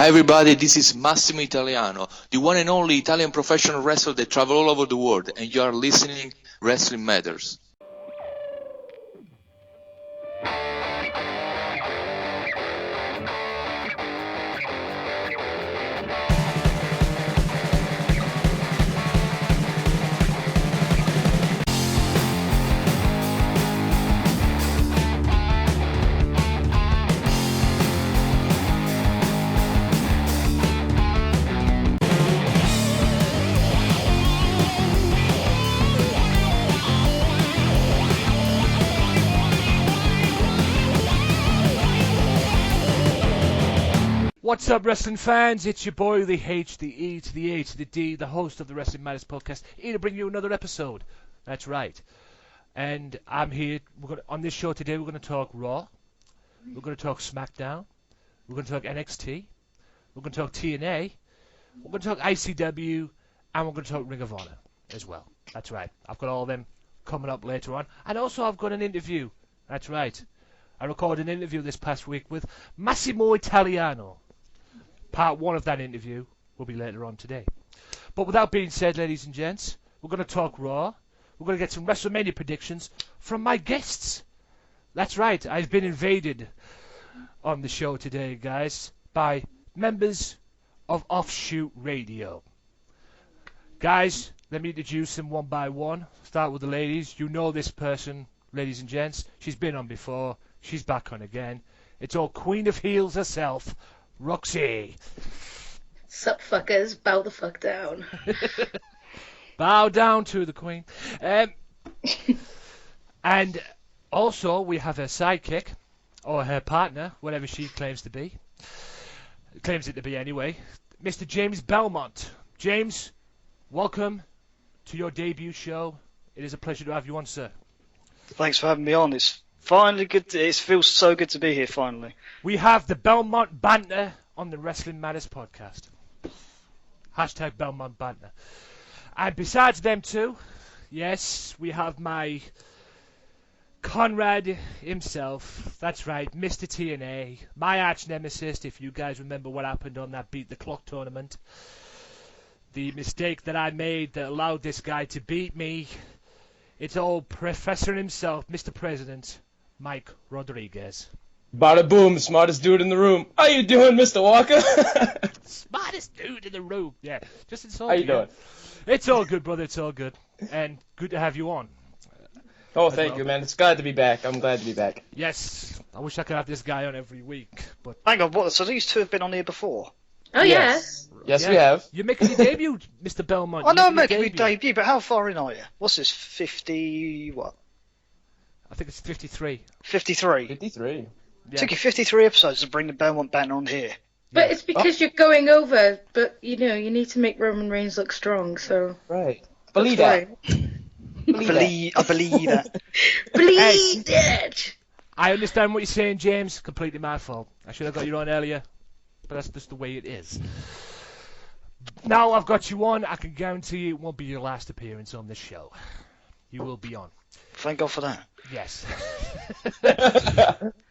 Hi everybody, this is Massimo Italiano, the one and only Italian professional wrestler that travel all over the world, and you are listening Wrestling Matters. What's up, wrestling fans? It's your boy, the H, the E to the A to the D, the host of the Wrestling Matters podcast, here to bring you another episode. That's right. And I'm here. On this show today, we're going to talk Raw. We're going to talk Smackdown. We're going to talk NXT. We're going to talk TNA. We're going to talk ICW. And we're going to talk Ring of Honor as well. That's right. I've got all of them coming up later on. And also, I've got an interview. That's right. I recorded an interview this past week with Massimo Italiano. Part 1 of that interview will be later on today. But with that being said, ladies and gents, we're going to talk Raw. We're going to get some WrestleMania predictions from my guests. That's right, I've been invaded on the show today, guys, by members of Offshoot Radio. Guys, let me introduce them one by one. Start with the ladies. You know this person, ladies and gents. She's been on before. She's back on again. It's all Queen of Heels herself, Roxy. Sup, fuckers? Bow the fuck down. Bow down to the Queen. And also, we have her sidekick, or her partner, whatever she claims to be. Claims it to be anyway. Mr. James Belmont. James, welcome to your debut show. It is a pleasure to have you on, sir. Thanks for having me on. It's finally good. It feels so good to be here, finally. We have the Belmont Banter on the Wrestling Matters podcast. Hashtag Belmont Banter. And besides them two, yes, we have my Conrad himself. That's right, Mr. TNA. My arch nemesis, if you guys remember what happened on that Beat the Clock tournament. The mistake that I made that allowed this guy to beat me. It's old Professor himself, Mr. President, Mike Rodriguez. Bada boom, smartest dude in the room. How you doing, Mr. Walker? Smartest dude in the room. Yeah, just insulting. How you doing? It's all good, brother. It's all good, and good to have you on. Oh, thank you, man. It's glad to be back. I'm glad to be back. Yes, I wish I could have this guy on every week, but Hang on, what? So these two have been on here before? Oh, Yes, yeah. we have. You're making your debut, Mr. Belmont. I know You're I'm making my your debut. debut, but how far in are you? What's this, 50, what? I think it's 53. 53? 53. Yeah. Took you 53 episodes to bring the Belmont Banner on here. But it's because you're going over, but, you know, you need to make Roman Reigns look strong, so... Right. Believe that. I believe that. Bleed it! I understand what you're saying, James. Completely my fault. I should have got you on earlier, but that's just the way it is. Now I've got you on, I can guarantee you it won't be your last appearance on this show. You will be on. Thank God for that. Yes.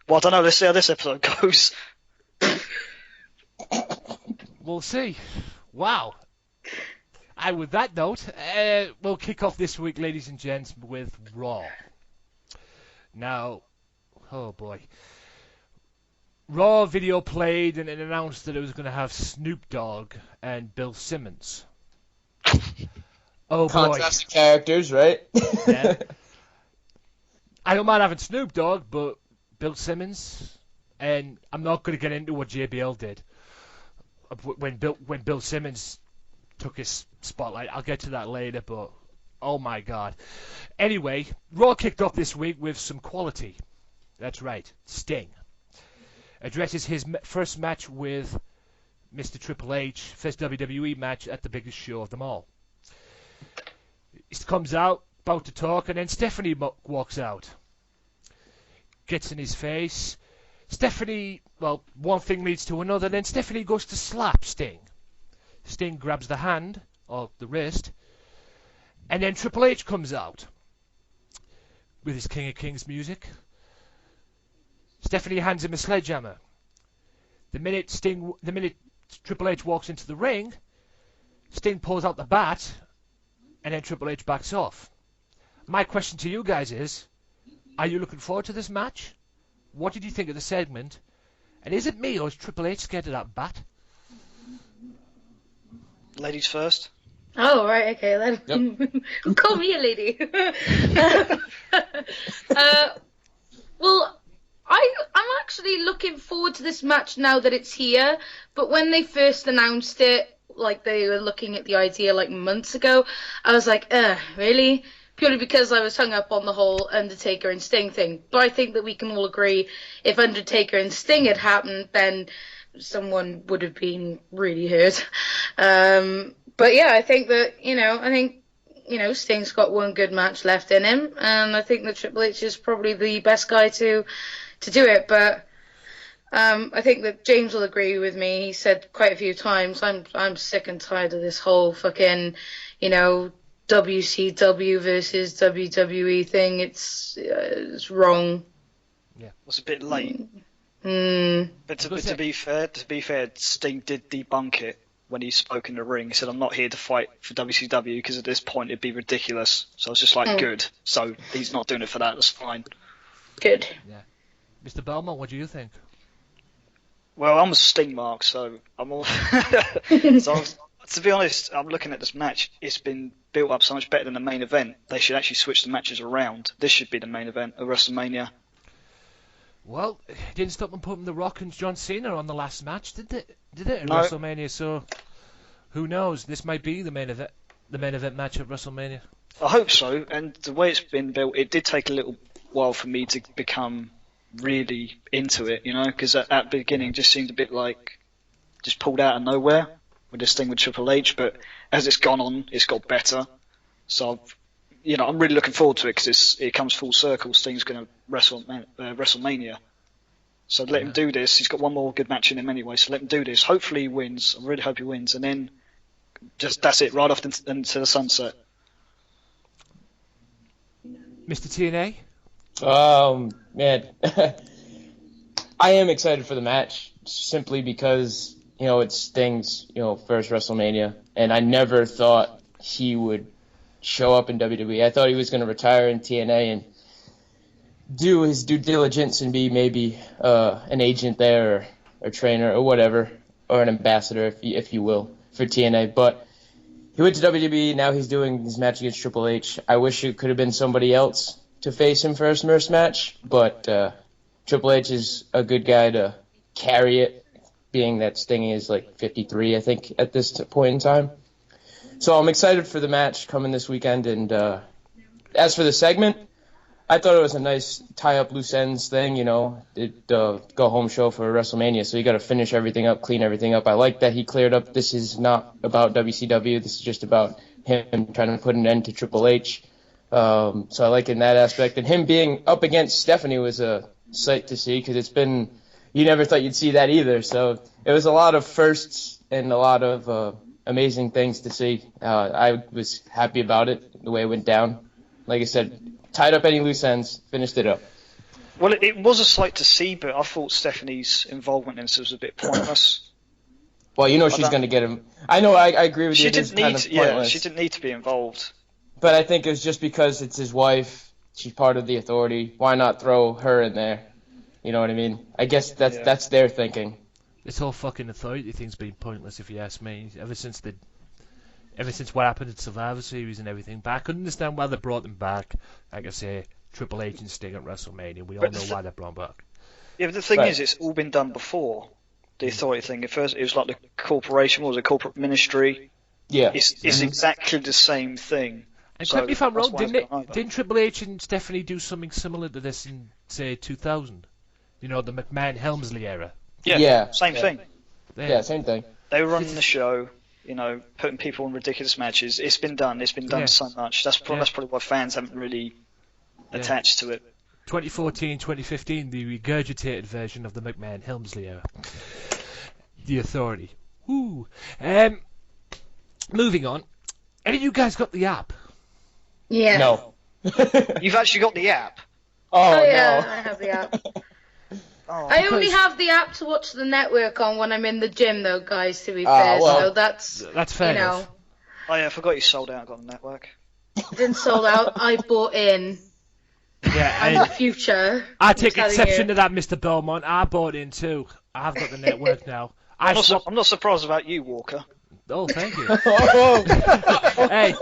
Well, I don't know. Let's see how this episode goes. We'll see. Wow. And with that note, we'll kick off this week, ladies and gents, with Raw. Now, oh boy. Raw video played and it announced that it was going to have Snoop Dogg and Bill Simmons. Oh boy. Contrasting characters, right? Yeah. I don't mind having Snoop Dogg, but Bill Simmons, and I'm not going to get into what JBL did when Bill Simmons took his spotlight. I'll get to that later, but oh my God. Anyway, Raw kicked off this week with some quality. That's right, Sting addresses his first match with Mr. Triple H, first WWE match at the biggest show of them all. He comes out, about to talk, and then Stephanie walks out. Gets in his face. Stephanie, well, one thing leads to another, then Stephanie goes to slap Sting. Sting grabs the hand, or the wrist, and then Triple H comes out with his King of Kings music. Stephanie hands him a sledgehammer. The minute Triple H walks into the ring, Sting pulls out the bat, and then Triple H backs off. My question to you guys is, are you looking forward to this match? What did you think of the segment? And is it me, or is Triple H scared of that bat? Ladies first. Oh, right, okay, then. Yep. Call me a lady. Well, I'm actually looking forward to this match now that it's here, but when they first announced it, like they were looking at the idea like months ago, I was like, really? Purely because I was hung up on the whole Undertaker and Sting thing. But I think that we can all agree if Undertaker and Sting had happened, then someone would have been really hurt. But yeah, I think that, Sting's got one good match left in him, and I think that Triple H is probably the best guy to do it. But I think that James will agree with me. He said quite a few times, I'm sick and tired of this whole fucking, WCW versus WWE thing. It's wrong. Yeah, it was a bit late. But to be fair, Sting did debunk it when he spoke in the ring. He said, "I'm not here to fight for WCW because at this point it'd be ridiculous." So I was just like, "Good." So he's not doing it for that. That's fine. Good. Yeah. Mr. Belmont, what do you think? Well, I'm a Sting mark, so I'm all. To be honest, I'm looking at this match. It's been built up so much better than the main event. They should actually switch the matches around. This should be the main event of WrestleMania. Well, it didn't stop them putting The Rock and John Cena on the last match, did it? In No. WrestleMania? So, who knows? This might be the main event match of WrestleMania. I hope so. And the way it's been built, it did take a little while for me to become really into it, because at the beginning it just seemed a bit like just pulled out of nowhere with this thing with Triple H. But as it's gone on, it's got better. So, I'm really looking forward to it because it comes full circle. Sting's going to wrestle WrestleMania. So let him do this. He's got one more good match in him anyway, so let him do this. Hopefully he wins. I really hope he wins. And then that's it, right off into the sunset. Mr. TNA? Man, I am excited for the match simply because, it's Sting's, first WrestleMania, and I never thought he would show up in WWE. I thought he was going to retire in TNA and do his due diligence and be maybe an agent there or a trainer or whatever, or an ambassador, if you will, for TNA. But he went to WWE, now he's doing his match against Triple H. I wish it could have been somebody else to face him for his first match, but Triple H is a good guy to carry it, being that Sting is like 53, I think, at this point in time. So I'm excited for the match coming this weekend, and as for the segment, I thought it was a nice tie-up loose ends thing, go-home show for WrestleMania, so you got to finish everything up, clean everything up. I like that he cleared up, this is not about WCW, this is just about him trying to put an end to Triple H. So I like in that aspect. And him being up against Stephanie was a sight to see, because you never thought you'd see that either. So it was a lot of firsts and a lot of amazing things to see. I was happy about it, the way it went down. Like I said, tied up any loose ends, finished it up. Well, it was a sight to see, but I thought Stephanie's involvement in this was a bit pointless. Well, she's going to get him. I know, I agree with you. It is kind of pointless. She didn't need to be involved. But I think it was just because it's his wife, she's part of the authority. Why not throw her in there? You know what I mean? I guess that's their thinking. This whole fucking authority thing's been pointless, if you ask me. Ever since what happened at Survivor Series and everything. But I couldn't understand why they brought them back. Like I say, Triple H and Sting at WrestleMania. We all know why they brought them back. Yeah, but the thing is, it's all been done before. The authority thing. At first, it was like the corporation. What was it? Corporate ministry. Yeah. It's exactly the same thing. And correct me if I'm wrong, didn't Triple H and Stephanie do something similar to this in, say, 2000? The McMahon Helmsley era. Yeah. Same thing. Yeah, same thing. They were running the show, putting people in ridiculous matches. It's been done. It's been done so much. That's probably why fans haven't really attached to it. 2014, 2015, the regurgitated version of the McMahon Helmsley era. The authority. Woo. Moving on. Have you guys got the app? Yeah. No. You've actually got the app? Oh yeah, I have the app. Oh, I only have the app to watch the network on when I'm in the gym, though, guys. To be Ah, fair, well, so that's fair you enough. know, oh yeah, I forgot you sold out. Got the network. didn't sold out. I bought in. Yeah, I'm the and future. I I'm take telling exception you. to that, Mr. Belmont. I bought in too. I've got the network now. I swapped. I'm not surprised about you, Walker. Oh, thank you. Oh, Hey,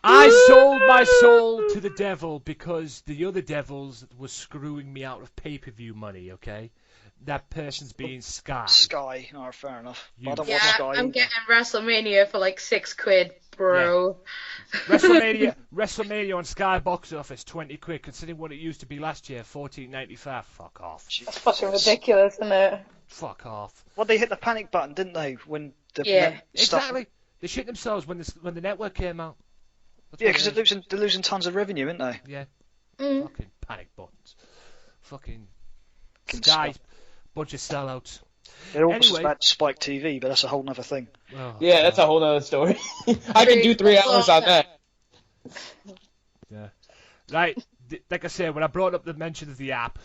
I sold my soul to the devil because the other devils were screwing me out of pay-per-view money, okay? That person's being Sky. Sky. No, fair enough. You- I don't Yeah, watch Sky. I'm either. getting WrestleMania for like £6, bro. WrestleMania on Sky box office, 20 quid, considering what it used to be last year, $14.95. Fuck off. That's fucking ridiculous, isn't it? Fuck off. Well, they hit the panic button, didn't they? When the Yeah. net stuff. Exactly. They shit themselves when the network came out. That's Yeah, what because it is. they're losing tons of revenue, aren't they? Yeah. Mm. Fucking panic buttons. Fucking Fucking Sky, stuff. bunch of sellouts. They're almost Anyway. as bad as Spike TV, but that's a whole other thing. Oh, yeah, that's a whole nother story. I can do 3 hours on that. Yeah. Right, like I said, when I brought up the mention of the app,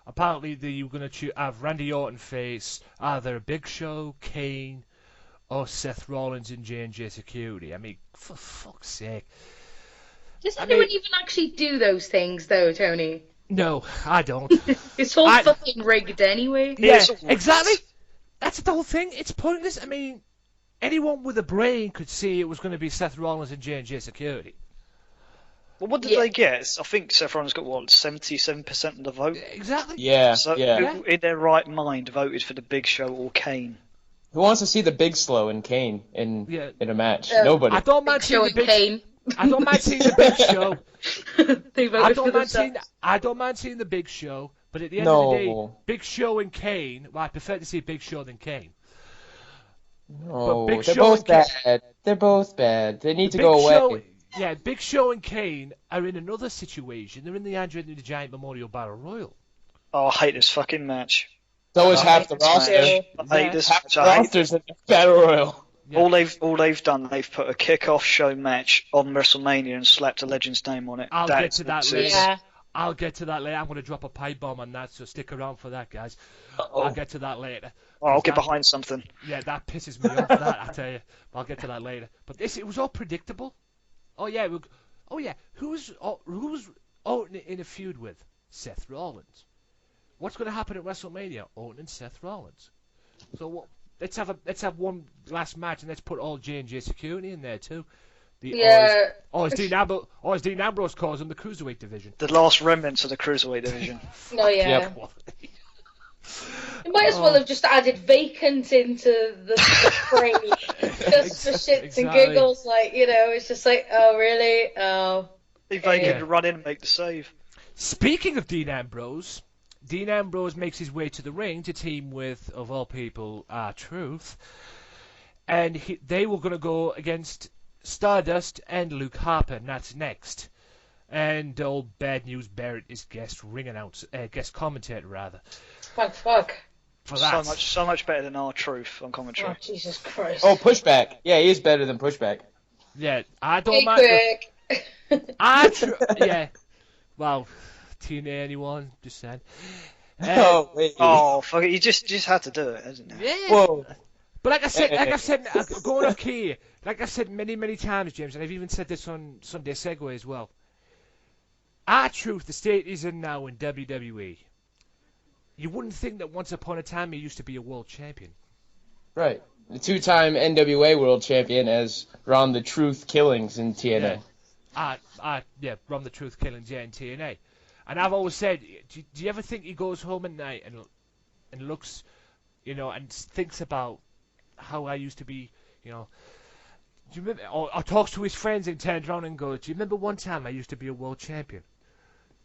apparently you were going to have Randy Orton face either Big Show, Kane, or Seth Rollins in J&J Security. I mean, for fuck's sake. Does I anyone mean- even actually do those things, though, Tony? No, I don't. It's all I- fucking rigged anyway. Yeah, It's all- exactly. That's the whole thing. It's pointless. I mean, anyone with a brain could see it was going to be Seth Rollins in J&J Security. Well, what did Yeah. they get? I think Seth Rollins got, 77% of the vote? Exactly. Yeah, So yeah. who in their right mind voted for the Big Show or Kane? Who wants to see the Big Slow and Kane in Yeah. a match? Yeah. Nobody. I don't Big mind Show seeing the and Big. Kane. I don't mind seeing the Big Show. They I voted for don't mind seeing. themselves. I don't mind seeing the Big Show, but at the end of the day, No. Big Show and Kane. Well, I prefer to see Big Show than Kane. No, Big they're Show both and Kane- bad. They're both bad. They need to Big go away. Show, yeah, Big Show and Kane are in another situation. They're in the Andre the Giant Memorial Battle Royal. Oh, I hate this fucking match. So is I half hate the this roster. match. I Yeah. hate this Half match. the I hate roster's in the Battle Royal. Yeah. All they've done, they've put a kick-off show match on WrestleMania and slapped a legend's name on it. I'll get That's to that nonsense. later. Yeah. I'll get to that later. I'm going to drop a pipe bomb on that, so stick around for that, guys. Uh-oh. I'll get to that later. Oh, I'll get That- behind something. Yeah, that pisses me off. That I tell you. I'll get to that later. But it was all predictable. Oh yeah, Who's Orton in a feud with? Seth Rollins. What's going to happen at WrestleMania? Orton and Seth Rollins. So what? Let's have one last match and let's put all J&J Security in there too. Yeah. Or as Dean Ambrose calls them, the cruiserweight division. The last remnants of the cruiserweight division. No, yeah. Yep. You might as well have just added vacant into the frame just for shits and Exactly. giggles. Like, it's just like, oh, really? Oh. Leave Vacant Yeah. to run in and make the save. Speaking of Dean Ambrose makes his way to the ring to team with, of all people, R-Truth. And they were going to go against Stardust and Luke Harper, and that's next. And old Bad News Barrett is guest commentator rather. Fuck. For that. So much better than R-Truth on Oh, commentary. Jesus Christ. Oh, Pushback. Yeah, he is better than Pushback. Yeah, I don't Hey, mind. quick. Yeah. Well, TNA anyone? Just saying. Oh, wait. Oh, fuck it. You just had to do it, hasn't you? Yeah. Whoa. But like I said, going off key, like I've said many times, James, and I've even said this on Sunday Segway as well. R-Truth, the state he's in now in WWE, you wouldn't think that once upon a time he used to be a world champion. Right. The two-time NWA World Champion as Ron the Truth Killings in TNA. Ron the Truth Killings, yeah, in TNA. And I've always said, do you ever think he goes home at night and looks, and thinks about how I used to be, do you remember, or talks to his friends and turns around and goes, do you remember one time I used to be a world champion?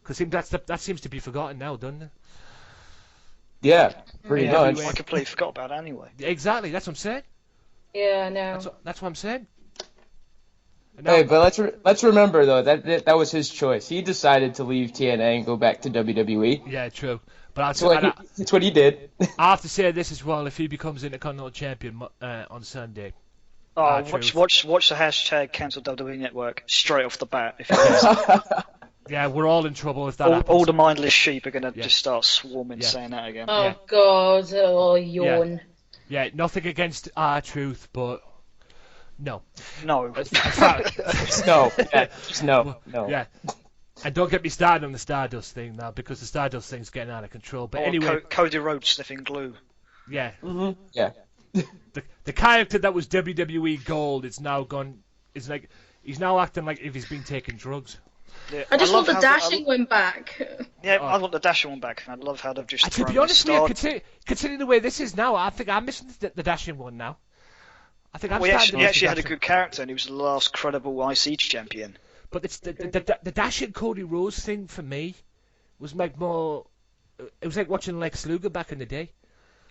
Because that seems to be forgotten now, doesn't it? Yeah, pretty Yeah, much. I completely forgot about it anyway. Exactly, that's what I'm saying. Yeah, no. That's what I'm saying. And now- Hey, but let's remember though that was his choice. He decided to leave TNA and go back to WWE. yeah, true. But That's what he did. I have to say this as well. If he becomes Intercontinental Champion on Sunday, Oh, Truth. watch the hashtag cancel WWE Network straight off the bat. If it is. Yeah, we're all in trouble if that All happens. the mindless sheep are going to Yeah. just start swarming Yeah. saying that again. Oh Yeah. God! Oh, yawn. Yeah, nothing against R-Truth, but no. No. In fact, Just no. Yeah, just no. No. yeah. And don't get me started on the Stardust thing now, because the Stardust thing's getting out of control. But Or anyway, Cody Rhodes sniffing glue. yeah. Mm-hmm. Yeah. The character that was WWE Gold is now gone. Is like he's now acting like if he's been taking drugs. Yeah, I just love want the how dashing one back. Yeah, I want the dashing one back. I love how they've just. To be thrown honest with you, Stardust. considering the way this is now, I think I'm missing the dashing one now. I think I'm Well, he starting to actually, miss the had a dashing. good character, and he was the last credible IC champion. But it's the dashing Cody Rhodes thing for me was like more. It was like watching Lex Luger back in the day.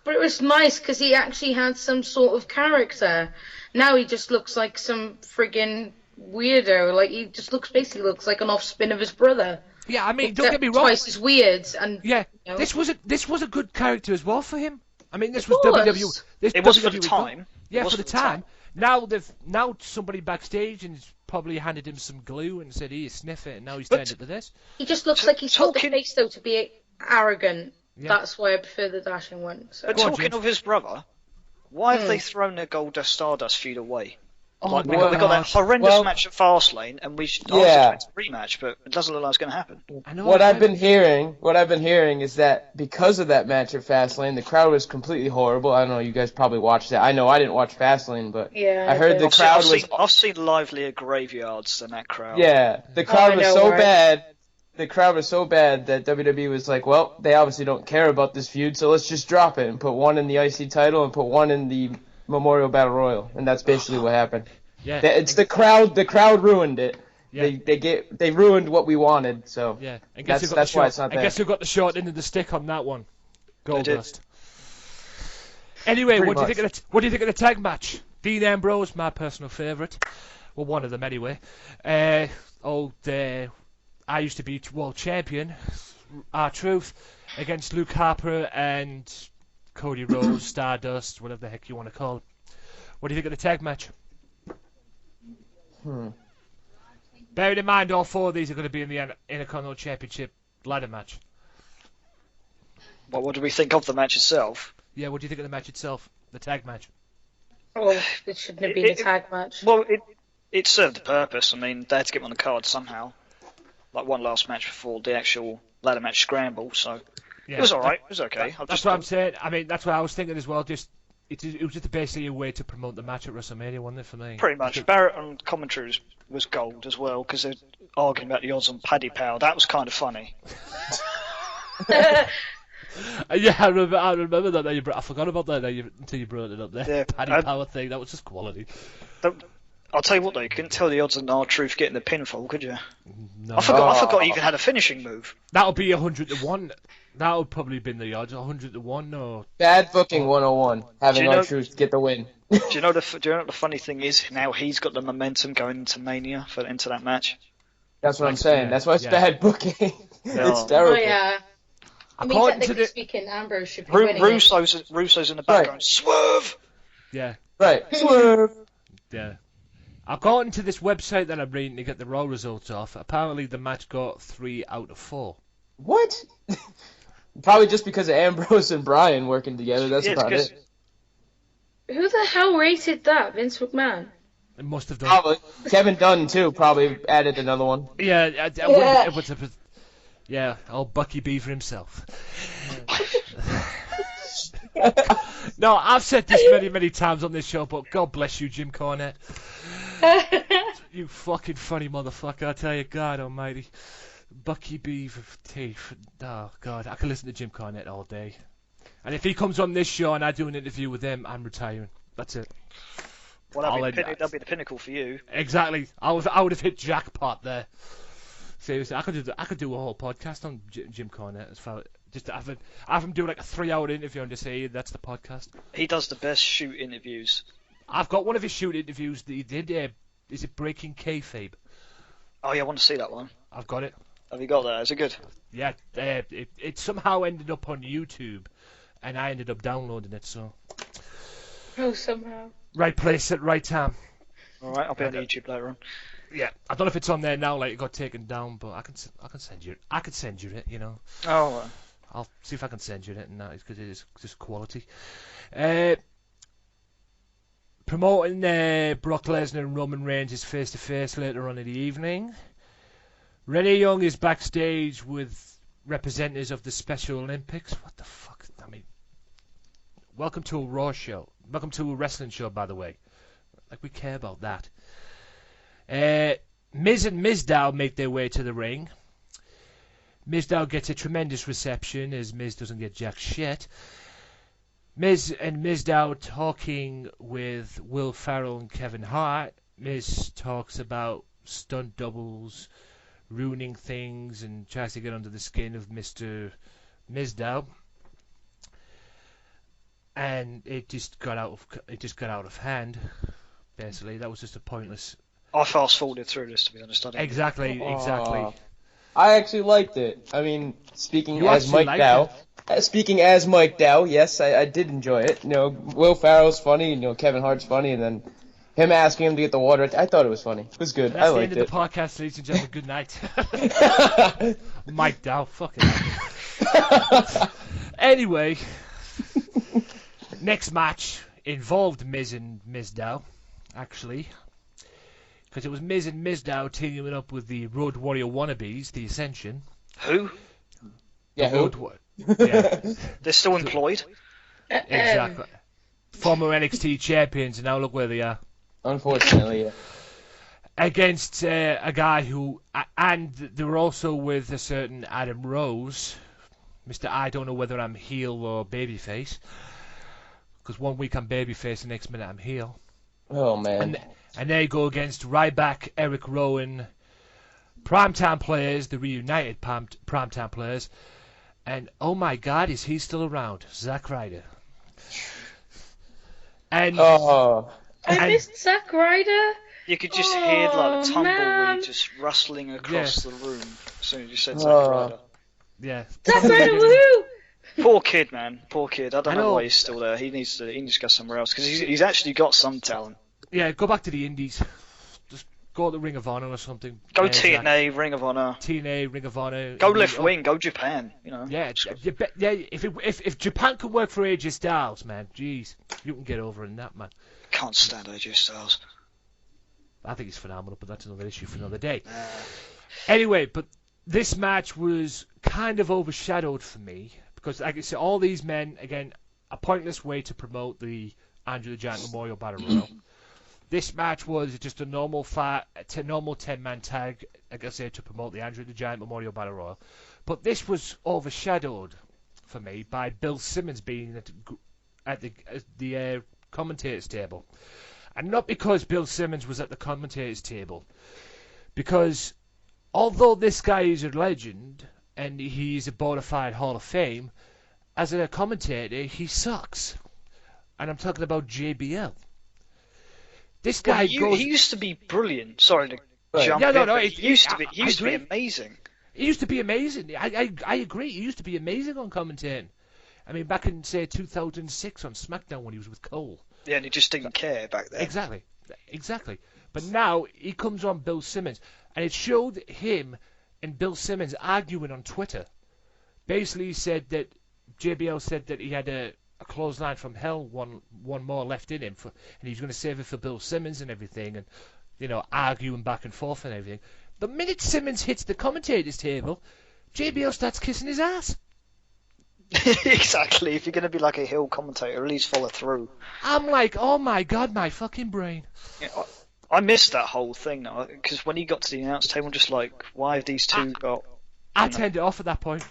But it was nice because he actually had some sort of character. Now he just looks like some friggin' weirdo. Like he just basically looks like an offspin of his brother. Yeah, I mean, don't get me wrong. Twice as weird and Yeah, you know. this was a good character as well for him. I mean, this was was. WWE. This It was for the WWE time. Yeah, It was for the time. Now somebody backstage and probably handed him some glue and said, "Here, sniff it," and now he's But- turned it to this. He just looks like he's told the talking- face though to be arrogant. Yeah. That's why I prefer the dashing one. So. But Go on, talking James. of his brother, why have they thrown their Goldust Stardust feud away? Oh Like, my we got that God. horrendous Well- match at Fastlane, and we should Yeah. expect a rematch, but it doesn't look like it's going to happen. I know. What I've been hearing is that because of that match at Fastlane, the crowd was completely horrible. I don't know, you guys probably watched that. I know I didn't watch Fastlane, but Yeah, I heard did. the I've seen, crowd I've, was seen, I've seen livelier graveyards than that crowd. yeah, the crowd I was know, so right? bad. The crowd was so bad that WWE was like, well, they obviously don't care about this feud, so let's just drop it and put one in the IC title and put one in the Memorial Battle Royal, and that's basically what happened. Yeah. It's the crowd. The crowd ruined it. Yeah. They ruined what we wanted. So Yeah. And That's- who got that's the why short, it's not I there. guess who got the short end of the stick on that one? did. Goldust. Anyway, Pretty what do you much. think of the tag match? Dean Ambrose, my personal favourite. Well, one of them anyway. I used to be world champion, R-Truth, against Luke Harper and Cody Rhodes, Stardust, whatever the heck you want to call it. What do you think of the tag match? Bearing in mind all four of these are going to be in the Intercontinental Championship ladder match. What do we think of the match itself? Yeah, what do you think of the match itself? The tag match? Oh, it shouldn't have been a tag match. Well, it served a purpose. I mean, they had to get him on the card somehow. Like one last match before the actual ladder match scramble, so Yeah, it was alright. It was okay. That's what I'm saying. I mean, that's what I was thinking as well. Just it was just basically a way to promote the match at WrestleMania, wasn't it, for me? Pretty much. Barrett on commentary was gold as well, because they're arguing about the odds on Paddy Power. That was kind of funny. Yeah, I remember that. I forgot about that until you brought it up there. Yeah, Paddy Power thing. That was just quality. I'll tell you what though, you couldn't tell the odds on R-Truth getting the pinfall, could you? No, I forgot he even had a finishing move. that would be 100-1. That would probably been the odds. 100-1. No. bad booking 101, having Do you know- R-Truth get the win. Do you know what the funny thing is? Now he's got the momentum going into Mania into that match. That's what I'm saying. Yeah, That's why it's yeah. bad booking. Yeah. It's terrible. Oh yeah. I mean, According to technically the speaking, Ambrose should be winning it. Russo's in the back Right. going, swerve! yeah, Right. Swerve. yeah. According to this website that I'm reading to get the Raw results off, apparently the match got 3 out of 4. What? Probably just because of Ambrose and Bryan working together. That's Yeah, it's about 'cause- it. Who the hell rated that? Vince McMahon. It must have done. Probably. Kevin Dunn too probably added another one. Yeah, it was yeah, old Bucky Beaver himself. No, I've said this many times on this show, but God bless you, Jim Cornette. You fucking funny motherfucker, I tell you, God almighty. Bucky Beaver teeth. Oh, God, I can listen to Jim Cornette all day. And if he comes on this show and I do an interview with him, I'm retiring. That's it. Well, I'll that'll be the pinnacle for you. Exactly. I would have hit jackpot there. Seriously, I could do a whole podcast on Jim Cornette as far just have him do like a 3-hour interview and just say that's the podcast. He does the best shoot interviews. I've got one of his shoot interviews that he did. Is it Breaking Kayfabe? Oh yeah, I want to see that one. I've got it. Have you got that? Is it good? Yeah, it somehow ended up on YouTube, and I ended up downloading it. So Oh, somehow. right place at right time. All right, I'll be on YouTube later on. Yeah, I don't know if it's on there now, like it got taken down, but I can send you it. I could send you it, you know. Oh. I'll see if I can send you it, and that is because it is just quality. Promoting Brock Lesnar and Roman Reigns is face to face later on in the evening. Renee Young is backstage with representatives of the Special Olympics. What the fuck? I mean, welcome to a Raw show. Welcome to a wrestling show, by the way. Like we care about that. Miz and Mizdow make their way to the ring. Mizdow gets a tremendous reception as Miz doesn't get jack shit. Miz and Mizdow talking with Will Ferrell and Kevin Hart. Miz talks about stunt doubles ruining things and tries to get under the skin of Mr. Mizdow. And it just got out of hand. Basically, that was just a pointless. I fast forwarded through this, to be honest. Exactly. I actually liked it. I mean, speaking as Mike Dow, yes, I did enjoy it. You know, Will Ferrell's funny, you know, Kevin Hart's funny, and then him asking him to get the water. I thought it was funny. It was good. That's I liked the end it. of the podcast, ladies and gentlemen. Good night. Mike Dow, fucking hell. Anyway, next match involved Miz and Mizdow, actually. Because it was Miz and Mizdow teaming up with the Road Warrior wannabes, the Ascension. Who? Yeah, who? Yeah. They're still employed? Exactly. Former NXT champions, and now look where they are. Unfortunately, yeah. Against a guy who... And they were also with a certain Adam Rose. Mr. I don't know whether I'm heel or babyface. Because one week I'm babyface, the next minute I'm heel. Oh, man. And they go against Ryback, Eric Rowan, Primetime Players, the reunited Primetime Players, and oh my God, is he still around? Zack Ryder. And I missed Zack Ryder. You could just hear like the tumbleweed man. just rustling across the room as soon as you said Zack Ryder. Yeah. Zack Ryder, woohoo! Poor kid, man. Poor kid. I don't know know. why he's still there. He needs to go somewhere else because he's actually got some talent. Yeah, go back to the Indies. Just go to Ring of Honor or something. Go TNA, Ring of Honor. TNA, Ring of Honor. Go left wing. Go Japan. You know. Yeah, if Japan can work for AJ Styles, man, jeez, you can get over in that, man. Can't stand AJ Styles. I think he's phenomenal, but that's another issue for another day. Anyway, but this match was kind of overshadowed for me because, like I said, all these men, again, a pointless way to promote the Andrew the Giant Memorial Battle Royal. This match was just a normal 10-man tag, like I said, to promote the Andrew the Giant Memorial Battle Royal. But this was overshadowed for me by Bill Simmons being at the commentators table. And not because Bill Simmons was at the commentators table. Because although this guy is a legend and he's a bona fide Hall of Fame, as a commentator, he sucks. And I'm talking about JBL. This guy he used to be brilliant. Sorry to jump in. No. He used to be amazing. He used to be amazing. I agree. He used to be amazing on commentating. I mean, back in, say, 2006 on Smackdown when he was with Cole. Yeah, and he just didn't care back then. Exactly. But now he comes on Bill Simmons, and it showed him and Bill Simmons arguing on Twitter. Basically, he said that JBL said that he had a clothesline from hell, one more left in him, and he was going to save it for Bill Simmons and everything, and arguing back and forth and everything. The minute Simmons hits the commentators table, JBL starts kissing his ass. Exactly. If you're going to be like a heel commentator, at least follow through. I'm like, oh my God, my fucking brain. Yeah, I missed that whole thing now because when he got to the announce table, I'm just like, why have these two got? I turned it off at that point.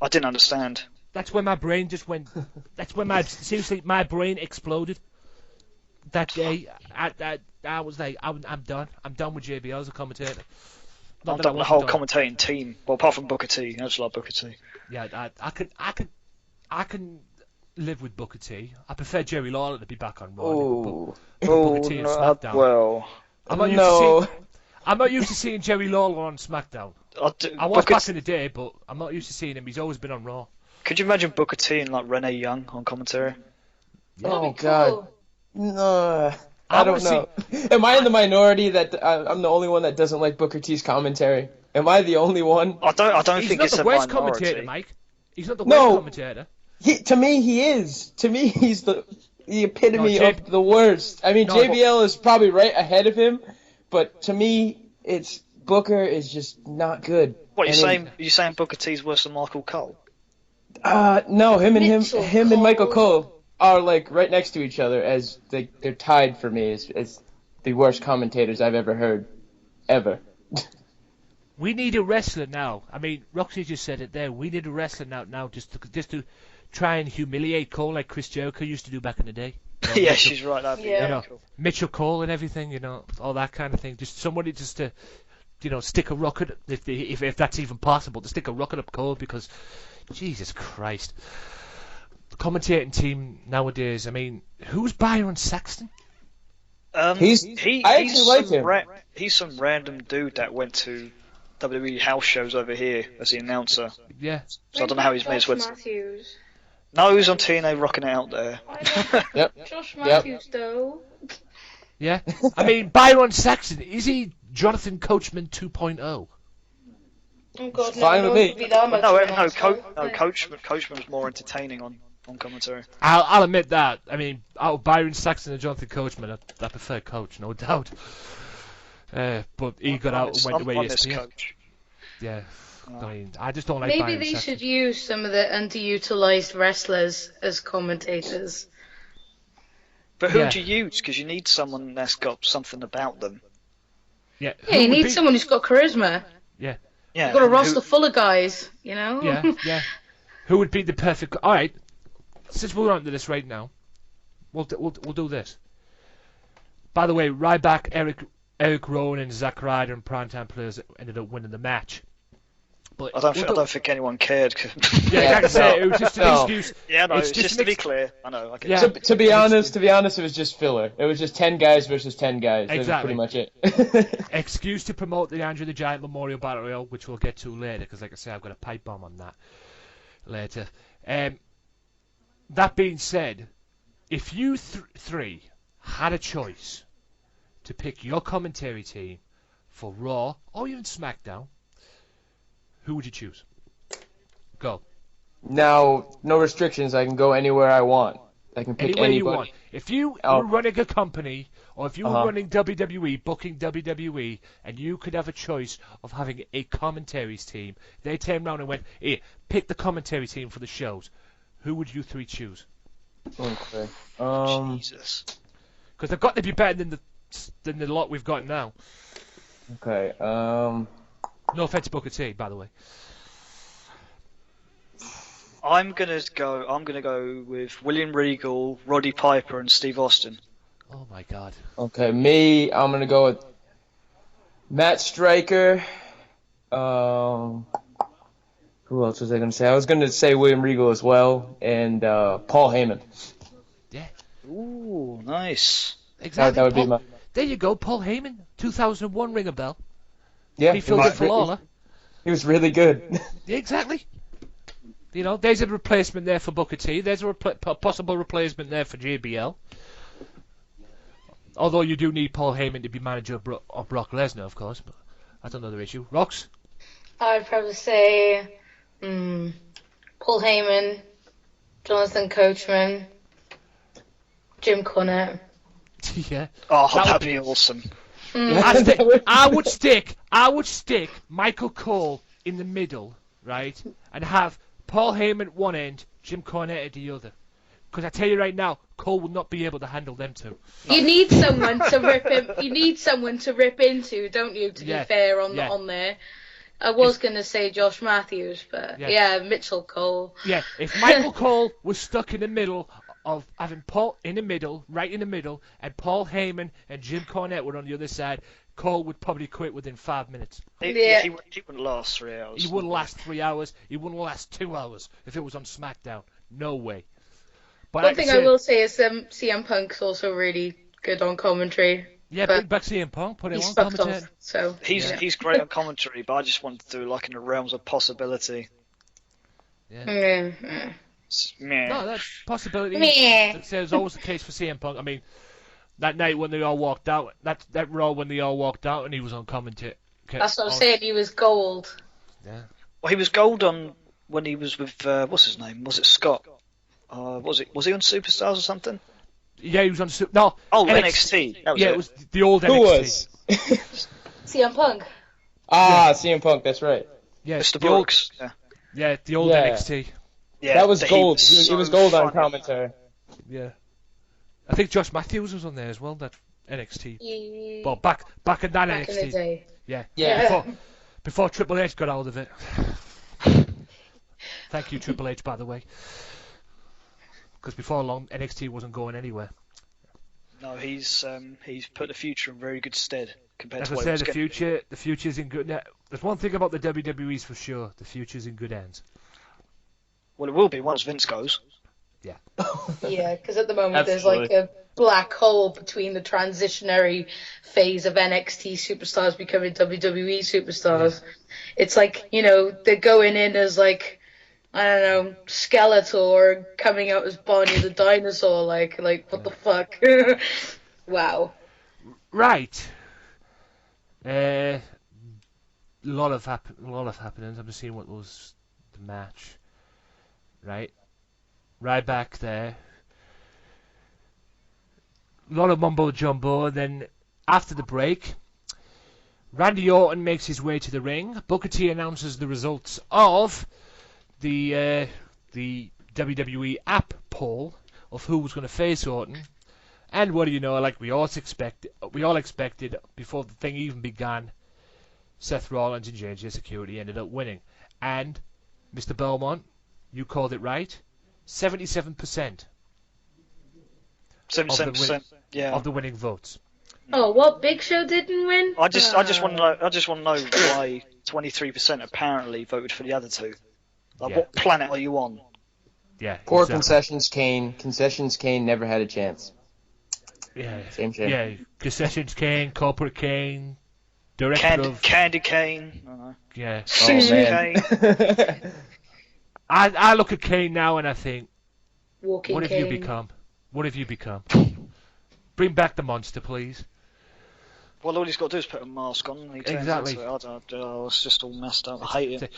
I didn't understand. That's when my brain just went. That's when my brain exploded. That day, I was like, I'm done. I'm done with JBL as a commentator. I'm done with the whole commentating team. Well, apart from Booker T, I just love Booker T. Yeah, I can live with Booker T. I prefer Jerry Lawler to be back on Raw. Booker T and SmackDown. Well, I'm not used to seeing Jerry Lawler on SmackDown. I was back in the day, but I'm not used to seeing him. He's always been on Raw. Could you imagine Booker T and like Renee Young on commentary? Oh God, no. I don't know. Am I in the minority that I'm the only one that doesn't like Booker T's commentary? Am I the only one? I don't think it's a He's not the worst minority. commentator, Mike. He's not the worst commentator. To me, he is. To me, he's the epitome of the worst. I mean, JBL is probably right ahead of him, but to me, it's Booker is just not good. What you saying? You saying Booker T's worse than Michael Cole? No, him Mitchell and Michael Cole are like right next to each other as they're tied for me as the worst commentators I've ever heard, ever. We need a wrestler now. I mean, Roxy just said it there. We need a wrestler now just to try and humiliate Cole like Chris Jericho used to do back in the day. Yeah, she's right. That'd be cool. Mitchell Cole and everything, all that kind of thing. Just somebody just to, stick a rocket, if that's even possible, to stick a rocket up Cole, because, Jesus Christ. The commentating team nowadays, I mean, who's Byron Saxton? I actually like him. He's some random dude that went to WWE house shows over here as the announcer. Yeah. So I don't know how he's made his way. Matthews. No, he's on TNA rocking it out there. Yep. Josh Matthews, though. Yeah. I mean, Byron Saxton, is he Jonathan Coachman 2.0? Oh God, Fine with me. Coachman's more entertaining on commentary. I'll admit that. I mean, out of Byron Saxton and Jonathan Coachman, I prefer Coach, no doubt. But he got out and went away ESPN. Coach. Yeah. I mean, I just don't like Maybe Byron they Saxton. should use some of the underutilized wrestlers as commentators. But who do you use? Because you need someone that's got something about them. Yeah. Yeah, you need someone who's got charisma. Yeah. Yeah. You've got a roster full of guys, Yeah. Who would be the perfect... All right. Since we're on to this right now, we'll do this. By the way, Ryback, Eric Rowan, and Zack Ryder and Primetime Players ended up winning the match. But I don't think anyone cared. Yeah, like I say, it was just an excuse. Yeah, no, it's just to be clear. I know. To be honest, it was just filler. It was just 10 guys versus 10 guys. Exactly. That was pretty much it. Excuse to promote the Andrew the Giant Memorial Battle Royal, which we'll get to later, because like I say, I've got a pipe bomb on that later. That being said, if you three had a choice to pick your commentary team for Raw or even SmackDown, who would you choose? Go. Now, no restrictions. I can go anywhere I want. I can pick Anywhere anybody. you want. If you were running a company, or if you were running WWE, booking WWE, and you could have a choice of having a commentaries team, they turned around and went, "Here, pick the commentary team for the shows." Who would you three choose? Okay. Jesus. Because they've got to be better than the lot we've got now. Okay. No offense to Booker T, by the way. I'm gonna go with William Regal, Roddy Piper, and Steve Austin. Oh my God. Okay, I'm gonna go with Matt Stryker. Who else was I gonna say? I was gonna say William Regal as well, and Paul Heyman. Yeah. Ooh, nice. Exactly. That would be my. There you go, Paul Heyman, 2001, ring a bell. Yeah. He filled in for Lawler. He was really good. Yeah, exactly. There's a replacement there for Booker T. There's a possible replacement there for JBL. Although you do need Paul Heyman to be manager of Brock Lesnar, of course, but that's another issue. Rox? I'd probably say Paul Heyman, Jonathan Coachman, Jim Cornette. Yeah. Oh, that'd be awesome. I would stick Michael Cole in the middle, right, and have Paul Heyman at one end, Jim Cornette at the other. Because I tell you right now, Cole will not be able to handle them two. You need someone to rip him. You need someone to rip into, don't you? To be fair on there. I was gonna say Josh Matthews, but Mitchell Cole. Yeah, if Michael Cole was stuck in the middle of having Paul in the middle, right in the middle, and Paul Heyman and Jim Cornette were on the other side, Cole would probably quit within 5 minutes. He wouldn't last 3 hours. He wouldn't last 3 hours. He wouldn't last 2 hours if it was on SmackDown. No way. But One thing I will say is CM Punk's also really good on commentary. Yeah, big back CM Punk, put it on commentary. So he's great on commentary, but I just wanted to do like in the realms of possibility. Yeah. No, that's possibility. That's always the case for CM Punk. I mean, That night when they all walked out, that Raw when they all walked out and he was on commentary. That's what I'm saying. He was gold. Yeah. Well, he was gold on when he was with what's his name? Was it Scott? Was he on Superstars or something? Yeah, he was on no. NXT. That was yeah, it was the old NXT. Who was? CM Punk. CM Punk. That's right. Yeah, Mr. the old, Brooks. yeah, the old Yeah. NXT. Yeah, That was gold. He was gold on funny. commentary. Yeah. I think Josh Matthews was on there as well. That NXT. Yeah. Well, back in that Back NXT. in the day. Yeah. Yeah. Before Triple H got hold of it. Thank you, Triple H, by the way. Because before long, NXT wasn't going anywhere. No, he's put the future in very good stead compared As to I what said, it was the future's in good. There's one thing about the WWE's for sure: the future's in good hands. Well, it will be once Vince goes. Yeah. Yeah, because at the moment there's Absolutely. like a black hole between the transitionary phase of NXT superstars becoming WWE superstars. It's like, they're going in as like, I don't know, Skeletor coming out as Barney the dinosaur. Like what the fuck? Wow. Right. A lot of happenings. I'm just seeing what was the match. Right back there. A lot of mumbo jumbo. And then after the break, Randy Orton makes his way to the ring. Booker T announces the results of the WWE app poll of who was going to face Orton. And what do you know? Like we all expected before the thing even began, Seth Rollins and J&J Security ended up winning. And Mr. Belmont, you called it right. 77% 77%. Yeah. of the winning votes. Oh, what? Big Show didn't win? I just want to know. I just want to know why 23% apparently voted for the other two. Like, Yeah. what planet are you on? Yeah. Poor exactly. Concessions Kane. Concessions Kane never had a chance. Yeah. Shame. Yeah. Concessions Kane, Corporate Kane, Director of. Candy Cane. I don't know. Yeah. Oh, Susan man. Kane. I look at Kane now and I think, Walking what have Cane. you become? What have you become? Bring back the monster, please. Well, all he's got to do is put a mask on and he turns Exactly. into it. It's just all messed up. I hate it.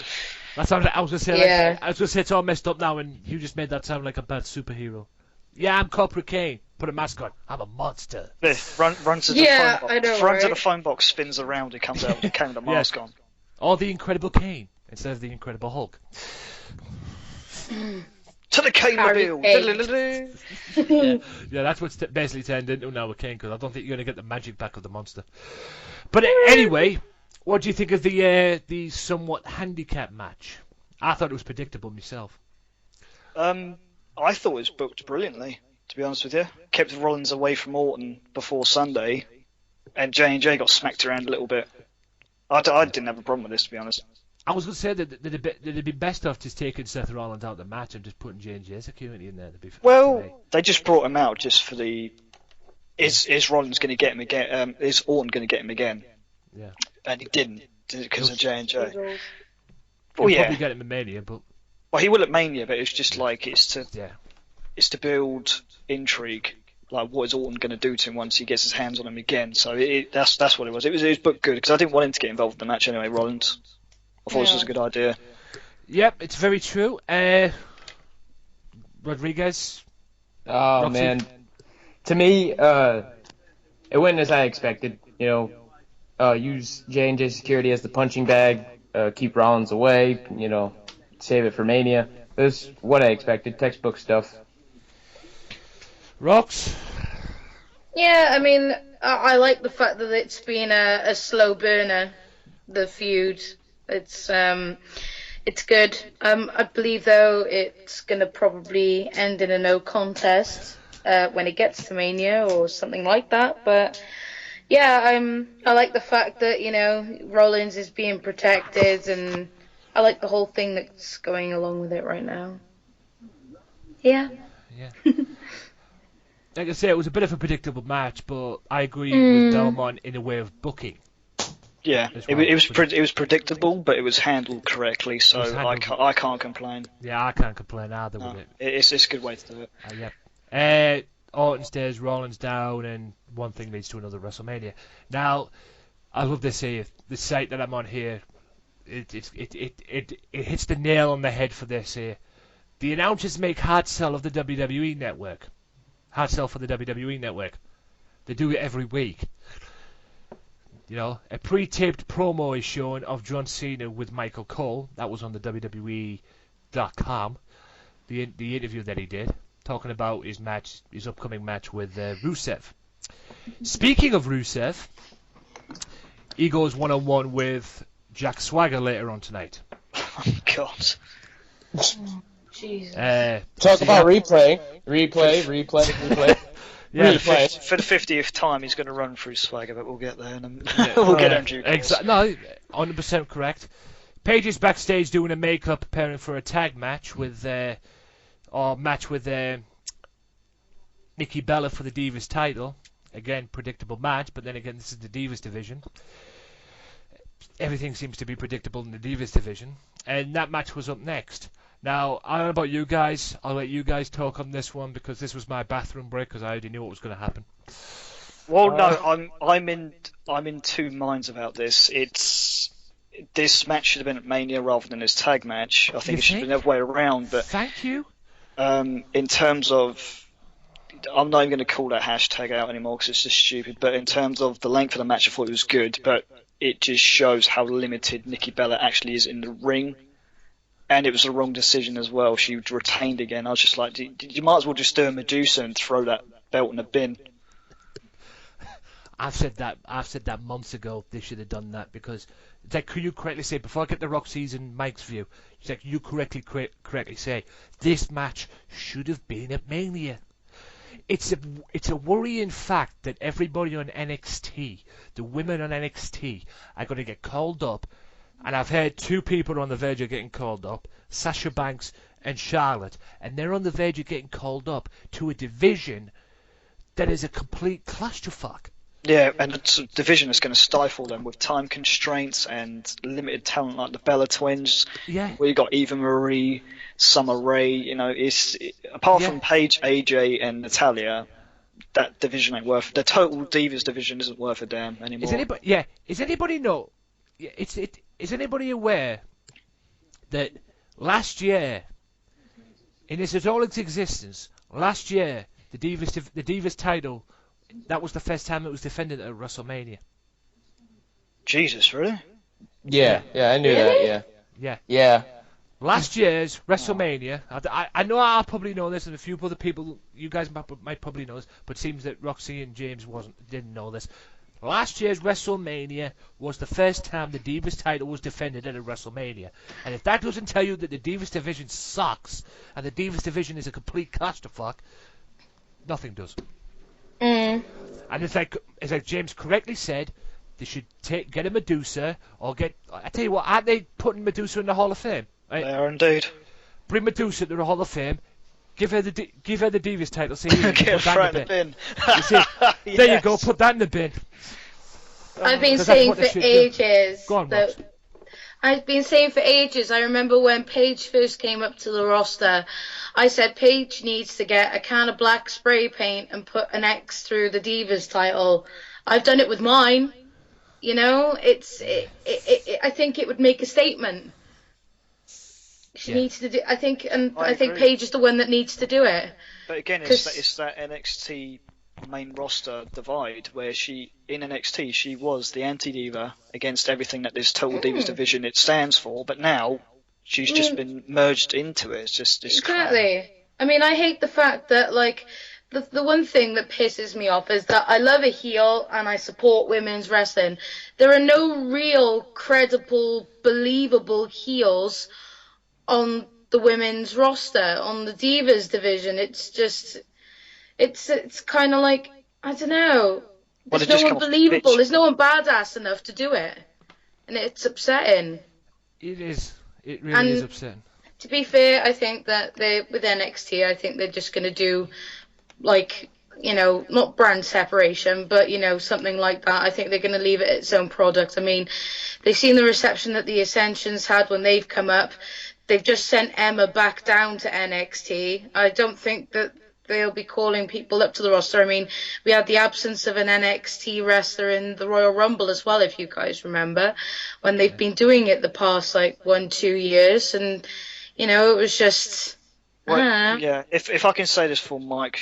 That sounds like, I was gonna say. Yeah. I was gonna say it's all messed up now, and you just made that sound like a bad superhero. Yeah, I'm Corporate Kane. Put a mask on. I'm a monster. Run to the Yeah, phone box. I know, Run to right? the phone box, spins around, he comes out with a cane with a mask on. Or the Incredible Kane instead of the Incredible Hulk. To the cane Harry mobile. Kane. Yeah, that's what's basically turned into now with Kane, because I don't think you're gonna get the magic back of the monster. But anyway, what do you think of the somewhat handicap match? I thought it was predictable myself. I thought it was booked brilliantly, to be honest with you. Kept Rollins away from Orton before Sunday, and J&J got smacked around a little bit. I didn't have a problem with this, to be honest. I was going to say that it'd be best off just taking Seth Rollins out of the match and just putting J&J Security in there. To me. Well, they just brought him out just for the... Is Rollins going to get him again? Is Orton going to get him again? Yeah. And he didn't, because of J&J. He'll Well, yeah. probably get him in Mania, but Well, he will at Mania, but it's just like it's to yeah. build intrigue. Like, what is Orton going to do to him once he gets his hands on him again? So that's what it was. It was booked good because I didn't want him to get involved in the match anyway. Rollins, I thought this was a good idea. Yep, it's very true. Rodriguez. Oh Roxy? man, to me, it went as I expected. Use J&J Security as the punching bag, keep Rollins away. Save it for Mania. That's what I expected. Textbook stuff. Rox. Yeah, I mean, I like the fact that it's been a slow burner, the feud. It's good. I believe, though, it's going to probably end in a no contest when it gets to Mania or something like that. But, yeah, I like the fact that, Rollins is being protected, and I like the whole thing that's going along with it right now. Yeah. Yeah. Like I say, it was a bit of a predictable match, but I agree with Belmont in a way of booking. Yeah, As it well. was predictable, but it was handled correctly, so It was handled- I can't complain. Yeah, I can't complain either No, with it. it's a good way to do it. Yeah. Orton stays, Rollins down, and one thing leads to another WrestleMania. Now, I love this here. The site that I'm on here, it hits the nail on the head for this here. The announcers make hard sell of the WWE Network. Hard sell for the WWE Network. They do it every week. You know, a pre-taped promo is shown of John Cena with Michael Cole. That was on the WWE.com. The interview that he did, talking about his upcoming match with Rusev. Speaking of Rusev, he goes one-on-one with Jack Swagger later on tonight. Oh, God. Jesus. Talk about replay. Yeah, Replay. for the 50th time, he's going to run through Swagger, but we'll get there. And we'll get him due course. No, 100% correct. Paige is backstage doing a makeup, preparing for a tag match with Nikki Bella for the Divas title. Again, predictable match, but then again, this is the Divas division. Everything seems to be predictable in the Divas division, and that match was up next. Now, I don't know about you guys. I'll let you guys talk on this one because this was my bathroom break because I already knew what was going to happen. Well, no, I'm in two minds about this. This match should have been at Mania rather than this tag match. I think it should have been the other way around. But thank you. In terms of, I'm not even going to call that hashtag out anymore because it's just stupid. But in terms of the length of the match, I thought it was good. But it just shows how limited Nikki Bella actually is in the ring. And it was the wrong decision as well. She retained again. I was just like, you might as well just do a Medusa and throw that belt in a bin. I've said that months ago. They should have done that because it's like, could you correctly say before I get the Rock season Mike's view? It's like you correctly say this match should have been at Mania. It's a worrying fact that everybody on NXT, the women on NXT, are going to get called up. And I've heard two people on the verge of getting called up, Sasha Banks and Charlotte, and they're on the verge of getting called up to a division that is a complete clusterfuck. Yeah, and it's a division that's going to stifle them with time constraints and limited talent like the Bella Twins. Yeah. Where you got Eva Marie, Summer Rae. You know, apart from Paige, AJ, and Natalya, that division ain't worth. The total Divas division isn't worth a damn anymore. Is anybody know? Yeah, is anybody aware that last year, in all its existence, last year the Divas title, that was the first time it was defended at WrestleMania. Jesus, really? Yeah, I knew that. Yeah. Last year's WrestleMania, I know I probably know this, and a few other people, you guys might probably know this, but it seems that Roxy and James didn't know this. Last year's WrestleMania was the first time the Divas title was defended at a WrestleMania. And if that doesn't tell you that the Divas division sucks, and the Divas division is a complete clusterfuck, nothing does. And it's like James correctly said, they should get a Medusa, or I tell you what, aren't they putting Medusa in the Hall of Fame? Right? They are indeed. Bring Medusa to the Hall of Fame, give her the Divas title, say, put that in the bin. You see, Yes. There you go, put that in the bin. I've been saying for ages. Go on, that I've been saying for ages. I remember when Paige first came up to the roster, I said Paige needs to get a can of black spray paint and put an X through the Divas title. I've done it with mine. You know, I think it would make a statement. She needs to do. I think Paige is the one that needs to do it. But again, it's that NXT main roster divide where in NXT she was the anti-diva against everything that this Total Divas division it stands for, but now she's just been merged into it. It's just exactly. crap. I mean, I hate the fact that the one thing that pisses me off is that I love a heel and I support women's wrestling. There are no real credible, believable heels on the women's roster, on the Divas division. It's just, it's kind of like, I don't know. There's no one believable. There's no one badass enough to do it. And it's upsetting. It is. It really is upsetting. To be fair, I think that with NXT, I think they're just going to do, not brand separation, but, something like that. I think they're going to leave it its own product. I mean, they've seen the reception that the Ascensions had when they've come up. They've just sent Emma back down to NXT. I don't think that they'll be calling people up to the roster. I mean, we had the absence of an NXT wrestler in the Royal Rumble as well, if you guys remember, when they've been doing it the past, 1-2 years. And, it was just... Well, yeah, if I can say this before Mike,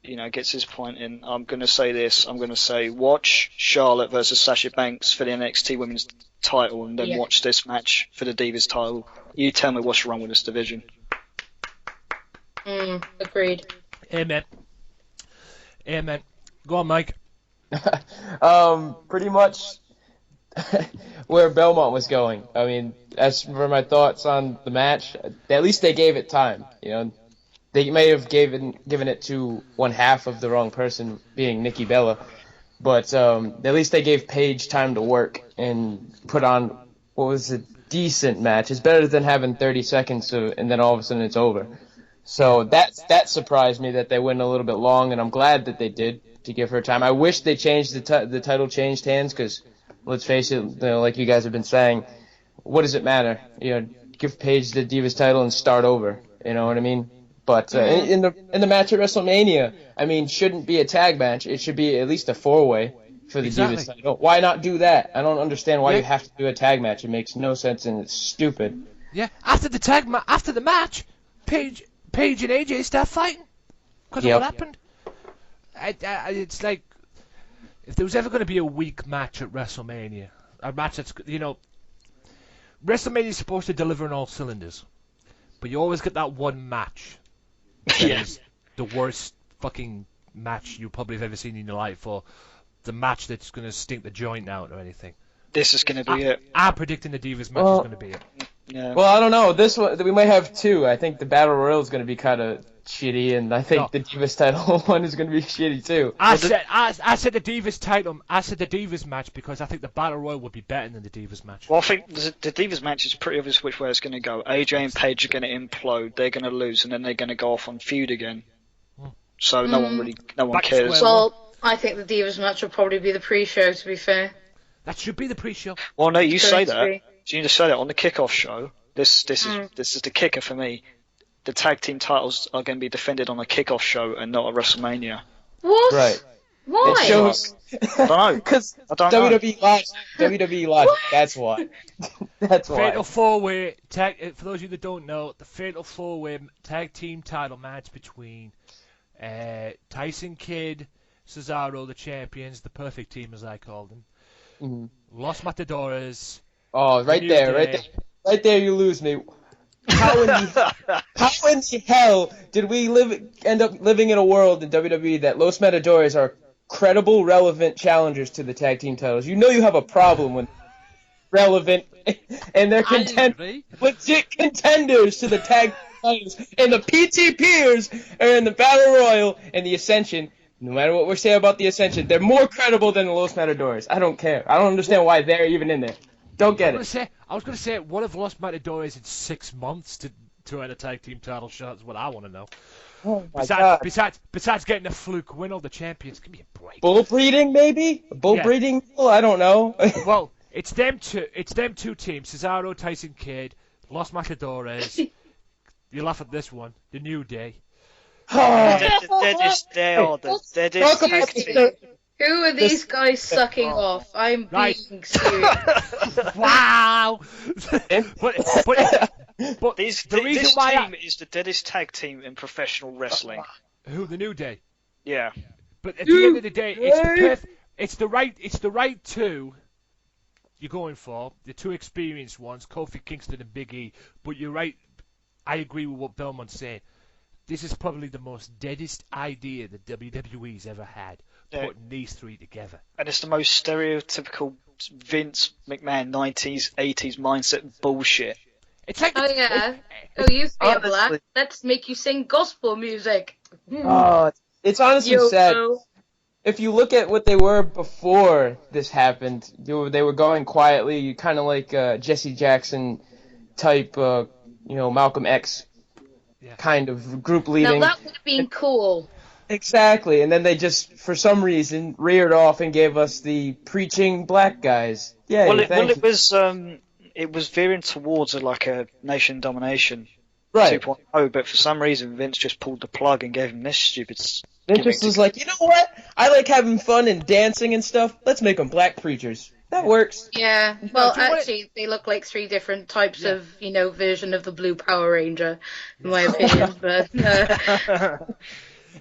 gets his point in, I'm going to say this. I'm going to say watch Charlotte versus Sasha Banks for the NXT Women's title, and then watch this match for the Divas title. You tell me what's wrong with this division. Agreed. Amen. Go on, Mike. Pretty much where Belmont was going. I mean, as for my thoughts on the match, at least they gave it time. They may have given it to one half of the wrong person, being Nikki Bella, but at least they gave Paige time to work and put on what was a decent match. It's better than having 30 seconds and then all of a sudden it's over. So that surprised me that they went a little bit long, and I'm glad that they did to give her time. I wish they changed the title changed hands, because let's face it, like you guys have been saying, what does it matter? Give Paige the Divas title and start over. You know what I mean? But in the match at WrestleMania, I mean, shouldn't be a tag match. It should be at least a 4-way for the Divas title. Why not do that? I don't understand why you have to do a tag match. It makes no sense and it's stupid. Yeah, after the match, Paige and AJ start fighting because of what happened. It's like, if there was ever going to be a weak match at WrestleMania, a match that's, WrestleMania is supposed to deliver on all cylinders, but you always get that one match that is the worst fucking match you probably have ever seen in your life, or the match that's going to stink the joint out or anything. This is going to be it. I'm predicting the Divas match is going to be it. Yeah. Well, I don't know. This one, we might have two. I think the Battle Royal is going to be kind of shitty, and I think the Divas title one is going to be shitty too. I said the Divas title. I said the Divas match because I think the Battle Royal would be better than the Divas match. Well, I think the Divas match is pretty obvious which way it's going to go. AJ and Paige are going to implode. They're going to lose, and then they're going to go off on feud again. So no one cares. Well, I think the Divas match will probably be the pre-show, to be fair. That should be the pre-show. Well, no, you say that. You need to say that on the kickoff show. This is the kicker for me. The tag team titles are going to be defended on a kickoff show and not at WrestleMania. What? Right. Why? It shows. I don't know. Because WWE Live. That's why. That's why. Fatal 4-way tag. For those of you that don't know, the Fatal 4-way tag team title match between Tyson Kidd, Cesaro, the champions, the perfect team as I call them, Los Matadores. Oh, right there, you lose me. How in the hell did we end up living in a world in WWE that Los Matadores are credible, relevant challengers to the tag team titles? You know you have a problem when relevant and they're legit contenders to the tag titles, and the PTPers are in the Battle Royal and the Ascension. No matter what we say about the Ascension, they're more credible than the Los Matadores. I don't care. I don't understand why they're even in there. Don't get it. I was going to say, what if Los Matadores in 6 months to earn a tag team title shot? Is what I want to know. Oh my God. Besides getting a fluke win over the champions, give me a break. Bull breeding, maybe? Bull breeding? Well, I don't know. Well, it's them two teams: Cesaro, Tyson Kidd, Los Matadores. You laugh at this one, the New Day. They're just tag team. Who are these guys sucking off? I'm being serious. Wow! but this the reason this why team is the deadest tag team in professional wrestling. Who, the New Day? Yeah. But at the end of the day, it's the right two you're going for, the two experienced ones, Kofi Kingston and Big E. But you're right. I agree with what Belmont's saying. This is probably the most deadest idea that WWE's ever had, putting these three together. And it's the most stereotypical Vince McMahon 90s, 80s mindset bullshit. It's like you feel black. Let's make you sing gospel music. It's honestly sad. If you look at what they were before this happened, they were going quietly, kind of like Jesse Jackson type, Malcolm X kind of group leading. Now that would have been cool. Exactly, and then they just, for some reason, reared off and gave us the preaching black guys. Yeah. It was veering towards a nation domination Right. 2.0, but for some reason Vince just pulled the plug and gave him this stupid Vince just was like, you know what? I like having fun and dancing and stuff. Let's make them black preachers. That works. Yeah, well, do you want actually, they look like 3 different types of, version of the blue Power Ranger, in my opinion. But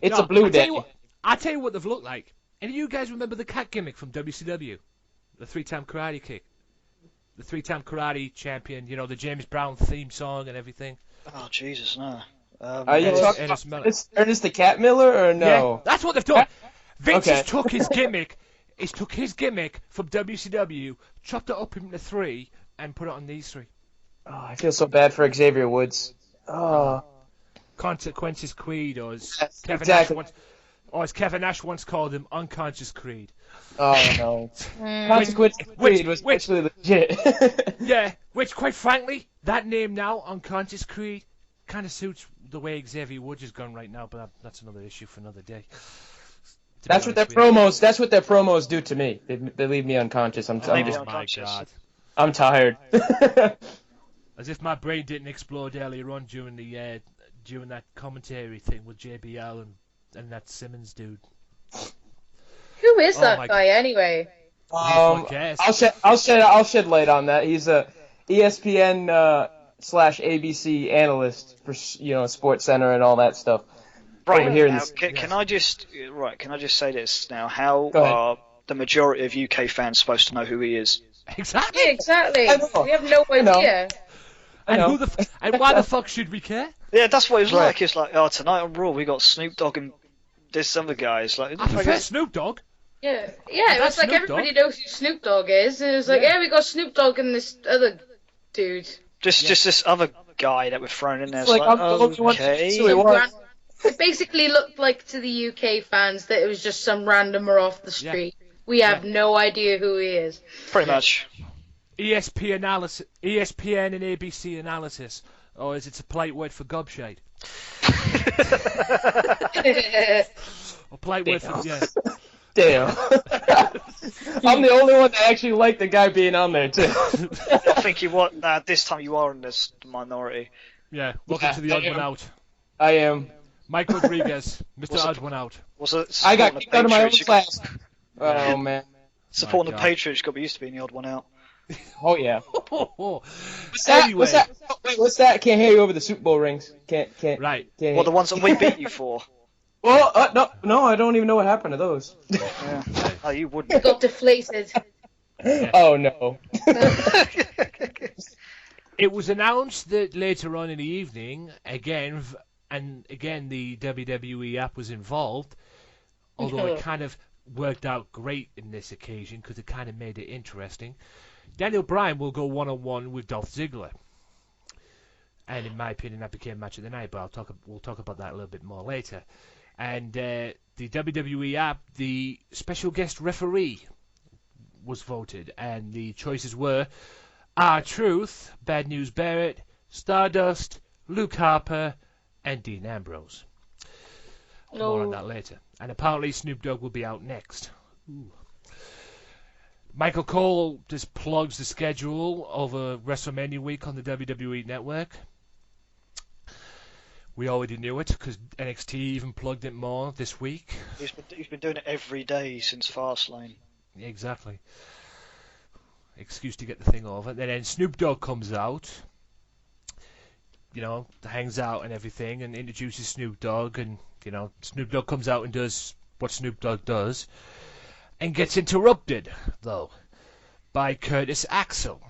It's a blue day. I'll tell you what they've looked like. Any of you guys remember the cat gimmick from WCW? The 3-time karate kick. The 3-time karate champion, the James Brown theme song and everything. Oh, Jesus, no. Are you talking about Ernest the Cat Miller or no? Yeah, that's what they've done. Vince Okay. has took his gimmick. He's took his gimmick from WCW, chopped it up into 3, and put it on these 3. Oh, I feel so bad for Xavier Woods. Oh. Consequences Creed, or as Yes, Kevin exactly. Nash once called him, Unconscious Creed. Oh no. Consequences Creed was actually legit. Yeah, which, quite frankly, that name now, Unconscious Creed, kind of suits the way Xavier Woods is going right now, but that's another issue for another day. That's what their promos do to me. They leave me unconscious. I'm Oh just my God. I'm tired. As if my brain didn't explode earlier on during that commentary thing with JBL and that Simmons dude. who is Oh that my guy, anyway? I'll shed light on that. He's a ESPN /ABC analyst for Sports Center and all that stuff. Right, Over here in now, this- can I just say this now? How Go ahead. are the majority of UK fans supposed to know who he is? Exactly. Yeah, exactly. I know. We have no I know. idea. I know. And why the fuck should we care? Yeah, that's what it was Right. like. It's like, tonight on Raw we got Snoop Dogg and this other guy. It's like, I prefer Snoop Dogg. Yeah, it That's was like Snoop everybody Dogg. knows who Snoop Dogg is. And it was like, Yeah. we got Snoop Dogg and this other dude. just this other guy that we're thrown in there. It's like, I'm the only one that okay. knows who he was. It basically looked like to the UK fans that it was just some randomer off the street. We have no idea who he is. Pretty much. ESPN and ABC analysis, or is it a polite word for gobshite? Or polite word for Damn. I'm the only one that actually liked the guy being on there too. I think you want this time you are in this minority. yeah. Welcome to the odd I one am. out. I am. Mike Rodriguez, Mr. What's Odd up? One Out. Was it I got kicked out of my own Patriots? class. Oh man. Supporting My the God. Patriots, you got to be used to being the odd one out. Oh yeah. What's What's that? Wait, what's that? Can't hear you over the Super Bowl rings. Can't. Right. Can't Well, the ones that we beat you for. Well, no, I don't even know what happened to those. Yeah. Oh, you wouldn't. Got deflated. Oh no. It was announced that later on in the evening, again, the WWE app was involved, although it kind of worked out great in this occasion because it kind of made it interesting. Daniel Bryan will go one-on-one with Dolph Ziggler. And in my opinion, that became match of the night, but we'll talk about that a little bit more later. And the WWE app, the special guest referee was voted, and the choices were R-Truth, Bad News Barrett, Stardust, Luke Harper, and Dean Ambrose. More on that later. And apparently Snoop Dogg will be out next. Ooh. Michael Cole just plugs the schedule over WrestleMania week on the WWE Network. We already knew it because NXT even plugged it more this week. He's been doing it every day since Fastlane. Exactly. Excuse to get the thing over. Then Snoop Dogg comes out, hangs out and everything, and introduces Snoop Dogg, and Snoop Dogg comes out and does what Snoop Dogg does, and gets interrupted though by Curtis Axel.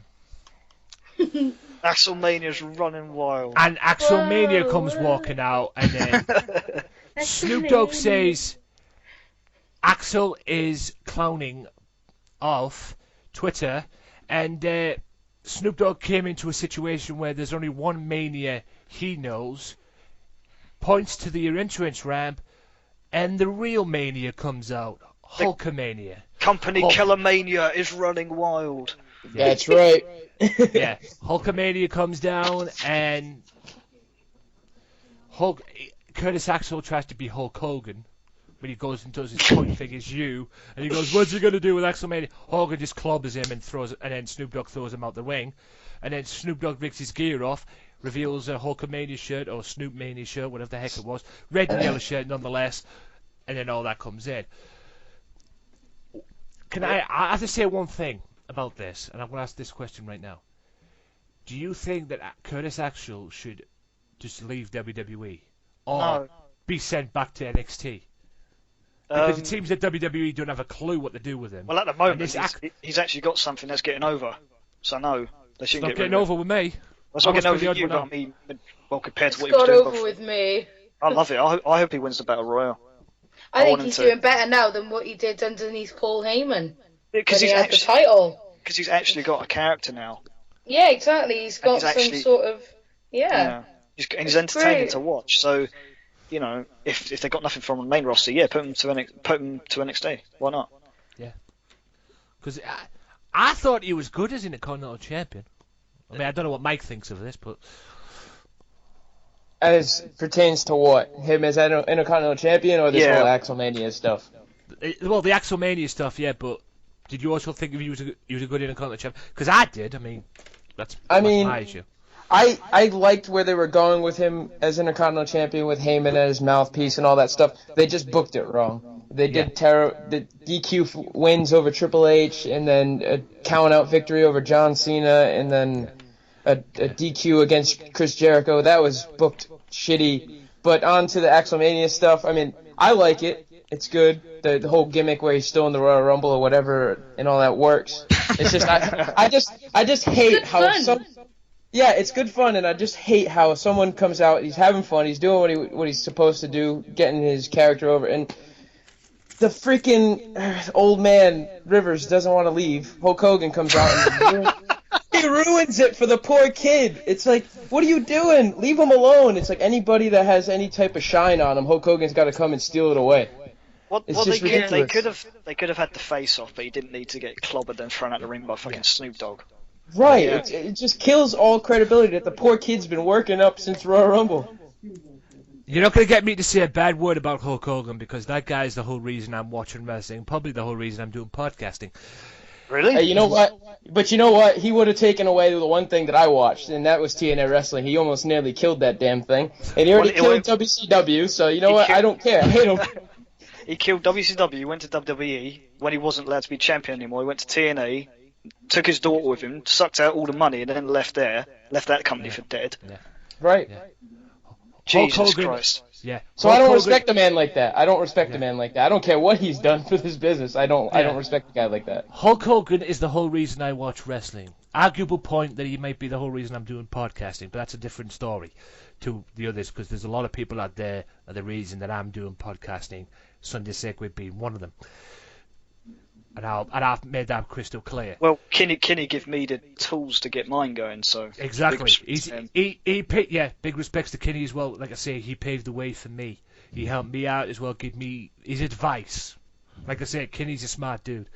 Axelmania's running wild. And Axelmania comes walking out, and then Snoop Dogg says Axel is clowning off Twitter, and Snoop Dogg came into a situation where there's only one Mania he knows, points to the entrance ramp, and the real Mania comes out, Hulkamania. Company Killer Mania is running wild. That's right. Yeah, Hulkamania comes down, and Curtis Axel tries to be Hulk Hogan, but he goes and does his point figures you, and he goes, "What's he gonna do with Axelmania?" Hogan just clobbers him and then Snoop Dogg throws him out the ring, and then Snoop Dogg rips his gear off, reveals a Hulkamania shirt or Snoop Mania shirt, whatever the heck it was, red and yellow shirt nonetheless, and then all that comes in. I have to say one thing about this, and I'm going to ask this question right now. Do you think that Curtis Axel should just leave WWE or be sent back to NXT? Because it seems that WWE don't have a clue what to do with him. Well, at the moment, he's actually got something that's getting over. So no, they shouldn't get getting over with me. It's not getting over with you, but I mean, well, compared to what he was doing before. Over with me. I love it. I hope he wins the Battle Royal. I think he's doing better now than what he did underneath Paul Heyman. Because he had the title. Because he's actually got a character now. Yeah, exactly. He's got some sort of... Yeah. He's entertaining to watch. So, you know, if they got nothing from the main roster, put him to NXT. Why not? Yeah. Because I thought he was good as Intercontinental Champion. I mean, I don't know what Mike thinks of this, but... As pertains to what? Him as Intercontinental Champion or this whole Axelmania stuff? Well, the Axelmania stuff, yeah, but did you also think he was a good Intercontinental Champion? Because I did. I mean, that's my issue. I liked where they were going with him as Intercontinental Champion with Heyman as his mouthpiece and all that stuff. They just booked it wrong. They did the DQ wins over Triple H, and then a count-out victory over John Cena, and then a DQ against Chris Jericho. That was booked shitty. But on to the Axelmania stuff. I mean, I like it. It's good. The whole gimmick where he's still in the Royal Rumble or whatever and all that works. It's just I just hate how some. Yeah, it's good fun, and I just hate how someone comes out, he's having fun, he's doing what he's supposed to do, getting his character over, and the freaking old man Rivers doesn't want to leave. Hulk Hogan comes out and he ruins it for the poor kid. It's like, what are you doing? Leave him alone. It's like anybody that has any type of shine on him, Hulk Hogan's got to come and steal it away. They could have had the face off, but he didn't need to get clobbered and thrown out the ring by fucking Snoop Dogg. Right, it just kills all credibility that the poor kid's been working up since Royal Rumble. You're not going to get me to say a bad word about Hulk Hogan because that guy is the whole reason I'm watching wrestling, probably the whole reason I'm doing podcasting. Really? Hey, you know what? But you know what? He would have taken away the one thing that I watched, and that was TNA Wrestling. He almost nearly killed that damn thing. And he already killed WCW, so you know what? I don't care. I hate him. He killed WCW, went to WWE when he wasn't allowed to be champion anymore. He went to TNA. Took his daughter with him, sucked out all the money, and then left that company for dead. Yeah. Right. Yeah. Jesus Christ. Yeah. So I don't respect a man like that. I don't respect a man like that. I don't care what he's done for this business. I don't respect a guy like that. Hhulk Hogan is the whole reason I watch wrestling. Arguable point that he might be the whole reason I'm doing podcasting, but that's a different story to the others because there's a lot of people out there are the reason that I'm doing podcasting. Sunday Sacred being one of them. And I've made that crystal clear. Well, Kenny give me the tools to get mine going, so... Exactly. Big respects to Kenny as well. Like I say, he paved the way for me. He helped me out as well, give me his advice. Like I said, Kenny's a smart dude.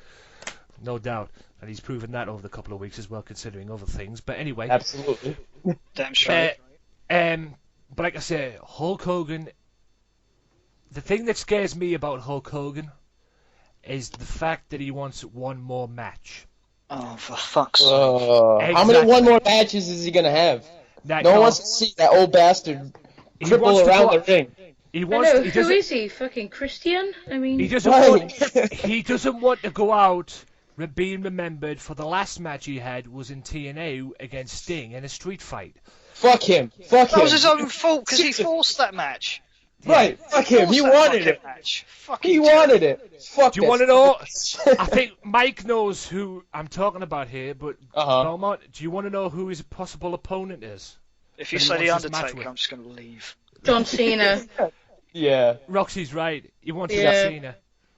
No doubt. And he's proven that over the couple of weeks as well, considering other things. But anyway... Absolutely. Damn straight. But like I said, Hulk Hogan... The thing that scares me about Hulk Hogan... is the fact that he wants one more match. Oh, for fuck's sake. Exactly. How many one more matches is he going to have? No one wants to see that old bastard cripple around the ring. Who is he? Fucking Christian? I mean... He doesn't want to go out being remembered for the last match he had was in TNA against Sting in a street fight. Fuck him. That was his own fault because he forced that match. Right, fuck him. He wanted it. He wanted it. Fuck. Do you want to know? I think Mike knows who I'm talking about here, but Belmont, do you want to know who his possible opponent is? If you say The Undertaker, I'm just going to leave. John Cena. Yeah. Roxy's right. He wants John Cena.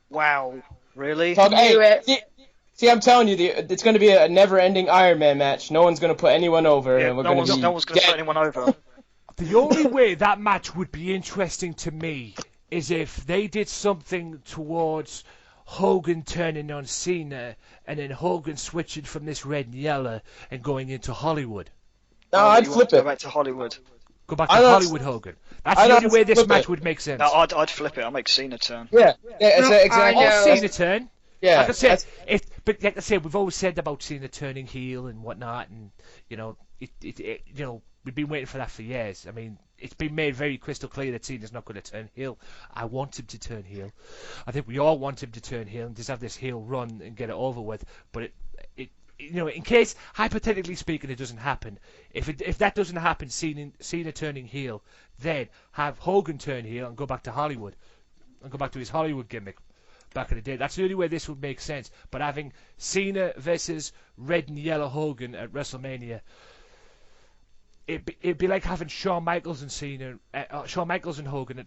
Wow. Really? See, I'm telling you, it's going to be a never-ending Iron Man match. No one's going to put anyone over. Yeah, and no one's going to put anyone over. The only way that match would be interesting to me is if they did something towards Hogan turning on Cena and then Hogan switching from this red and yellow and going into Hollywood. No, I'd flip it. Go back to Hollywood. Go back to Hollywood Hogan. That's the only way this match would make sense. No, I'd flip it. I'd make Cena turn. Yeah, exactly. Or Cena turn. Yeah. Like I said, but like I said, we've always said about Cena turning heel and whatnot, and we've been waiting for that for years. I mean, it's been made very crystal clear that Cena's not going to turn heel. I want him to turn heel. I think we all want him to turn heel and just have this heel run and get it over with. But in case, hypothetically speaking, it doesn't happen. If that doesn't happen, Cena turning heel, then have Hogan turn heel and go back to Hollywood and go back to his Hollywood gimmick back in the day. That's the only way this would make sense. But having Cena versus red and yellow Hogan at WrestleMania, it'd be like having Shawn Michaels and Hogan at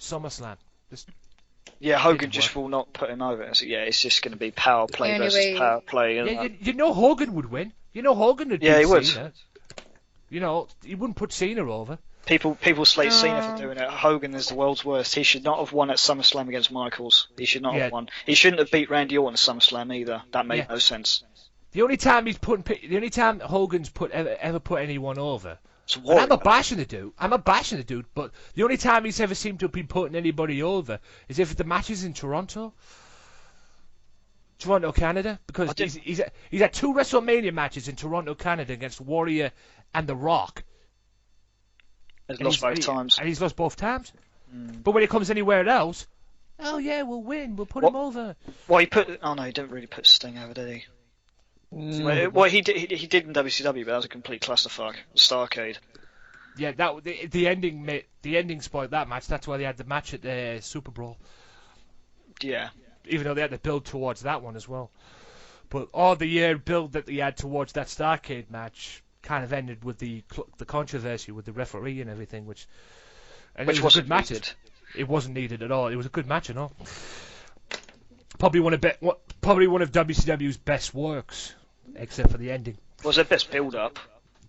SummerSlam. Hogan just will not put him over. So, it's just going to be power play versus power play. Hogan would win. Hogan would beat Cena. He wouldn't put Cena over. People slate Cena for doing it. Hogan is the world's worst. He should not have won at SummerSlam against Michaels. He should not have won. He shouldn't have beat Randy Orton at SummerSlam either. That made no sense. The only time Hogan's ever put anyone over. I'm a bashing the dude, but the only time he's ever seemed to have been putting anybody over is if the match is in Toronto, Canada, because he's had 2 WrestleMania matches in Toronto, Canada against Warrior and The Rock. He's lost both times. And he's lost both times. But when it comes anywhere else, we'll win. We'll put him over. Well, he didn't really put Sting over, did he? Well, he did in WCW, but that was a complete clusterfuck. Starcade. Yeah, the ending spoiled that match. That's why they had the match at the Super Bowl. Yeah. Even though they had to build towards that one as well. But all the year build that they had towards that Starcade match kind of ended with the controversy with the referee and everything, which was a good match. It wasn't needed at all. It was a good match and all. Probably one of WCW's best works, except for the ending. Was their best build-up?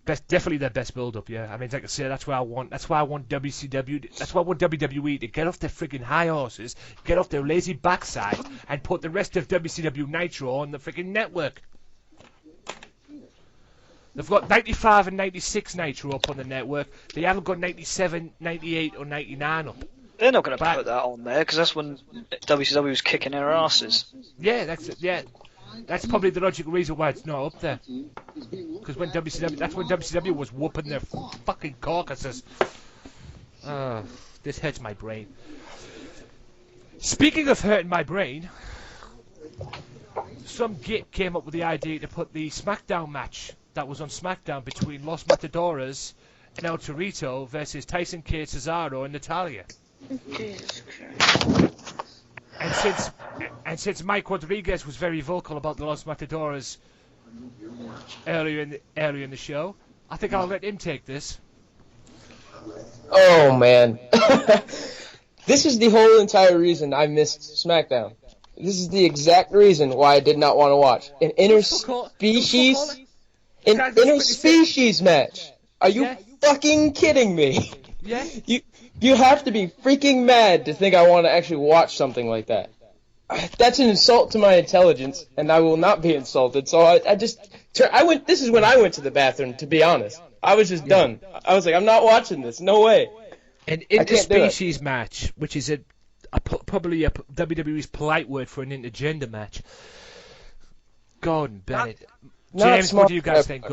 Definitely their best build-up. Yeah, I mean, like I say, that's why I want WCW. That's why I want WWE to get off their friggin' high horses, get off their lazy backside, and put the rest of WCW Nitro on the friggin' network. They've got 95 and 96 Nitro up on the network. They haven't got 97, 98, or 99 up. They're not going to put that on there because that's when WCW was kicking their asses. Yeah, that's probably the logical reason why it's not up there. Because when WCW was whooping their fucking carcasses. This hurts my brain. Speaking of hurting my brain, some git came up with the idea to put the Smackdown match that was on Smackdown between Los Matadores and El Torito versus Tyson Kidd, Cesaro, and Natalya. Jesus Christ. And since Mike Rodriguez was very vocal about the Los Matadores earlier in the show, I think I'll let him take this. Oh man, this is the whole entire reason I missed SmackDown. This is the exact reason why I did not want to watch an interspecies match. Are you fucking kidding me? Yeah. You have to be freaking mad to think I want to actually watch something like that. That's an insult to my intelligence, and I will not be insulted. So this is when I went to the bathroom, to be honest. I was just done. I was like, I'm not watching this. No way. An interspecies match, which is probably WWE's polite word for an intergender match. Gordon Bennett. James, what do you guys think?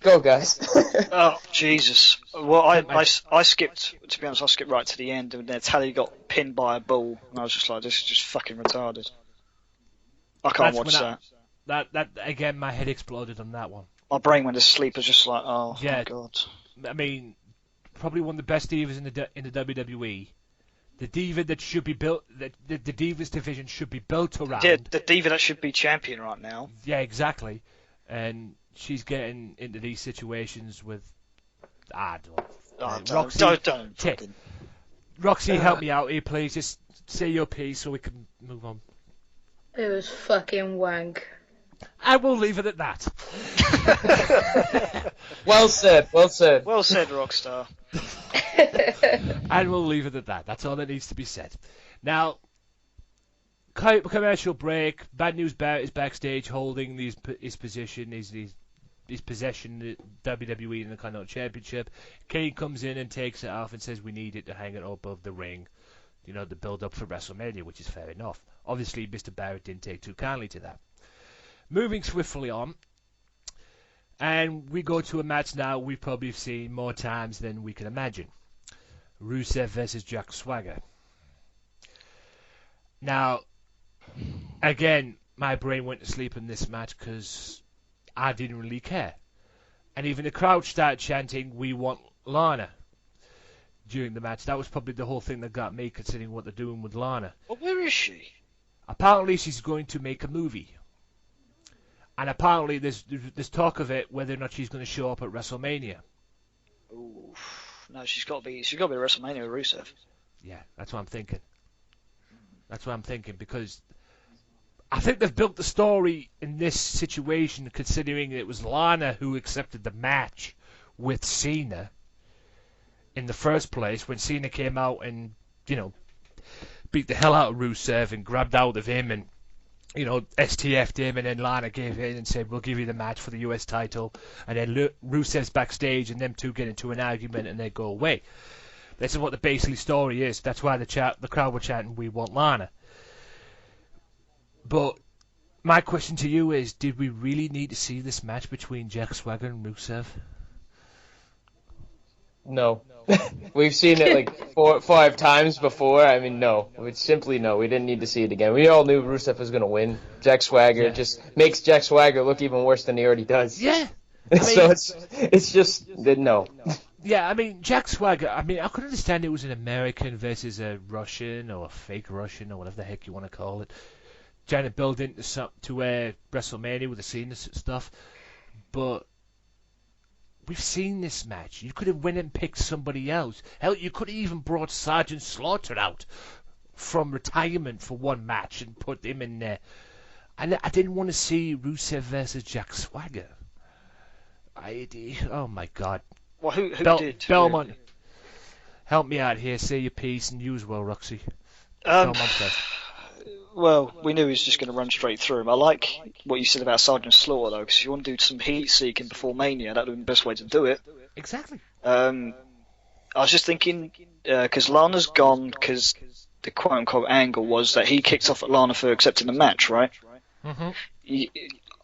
Go, guys. Oh, Jesus. Well, I skipped, to be honest, I skipped right to the end, and then Tally got pinned by a bull, and I was just like, this is just fucking retarded. I can't watch that. That again, my head exploded on that one. My brain went to sleep, was just like, oh, my God. I mean, probably one of the best divas in the WWE. The diva that should be built, the divas division should be built around. Yeah, the diva that should be champion right now. Yeah, exactly. And she's getting into these situations with Roxy. Don't. Roxy, help me out here, please. Just say your piece so we can move on. It was fucking wank. I will leave it at that. Well said. Well said, Rockstar. And we'll leave it at that. That's all that needs to be said. Now, commercial break. Bad News Barrett is backstage holding his position, his possession, the WWE in the Continental Championship. Kane comes in and takes it off and says we need it to hang it above the ring. You know, the build up for WrestleMania, which is fair enough. Obviously, Mr. Barrett didn't take too kindly to that. moving swiftly on, and we go to a match now we've probably seen more times than we can imagine. Rusev versus Jack Swagger. Now, again, my brain went to sleep in this match because I didn't really care. And even the crowd started chanting, "We want Lana," during the match. That was probably the whole thing that got me, considering what they're doing with Lana. Well, where is she? Apparently she's going to make a movie. And apparently there's talk of it, whether or not she's going to show up at WrestleMania. Ooh, no, she's got to be at WrestleMania with Rusev. Yeah, that's what I'm thinking. Because I think they've built the story in this situation, considering it was Lana who accepted the match with Cena in the first place, when Cena came out and, beat the hell out of Rusev and grabbed out of him and, STF'd him, and then Lana gave in and said, "We'll give you the match for the US title." And then Rusev's backstage and them two get into an argument and they go away. This is what the basically story is. That's why the crowd were chanting, "We want Lana." But my question to you is, did we really need to see this match between Jack Swagger and Rusev? No. We've seen it like 4 or 5 times before. I mean, no. Simply no. We didn't need to see it again. We all knew Rusev was going to win. Jack Swagger just makes Jack Swagger look even worse than he already does. Yeah. So it's just, no. Yeah, I mean, Jack Swagger, I could understand it was an American versus a Russian or a fake Russian or whatever the heck you want to call it. Trying to build into WrestleMania with the Cena stuff. But we've seen this match. You could have went and picked somebody else. Hell, you could have even brought Sergeant Slaughter out from retirement for one match and put him in there. And I didn't want to see Rusev versus Jack Swagger. Oh my God. Well, who did? Belmont. Help me out here. Say your piece, and you as well, Roxy. Belmont first. Well, we knew he was just going to run straight through him. I like what you said about Sergeant Slaughter, though, because if you want to do some heat seeking before Mania, that would be the best way to do it. Exactly. I was just thinking, because Lana's gone, because the quote-unquote angle was that he kicked off at Lana for accepting the match, right? Mm-hmm.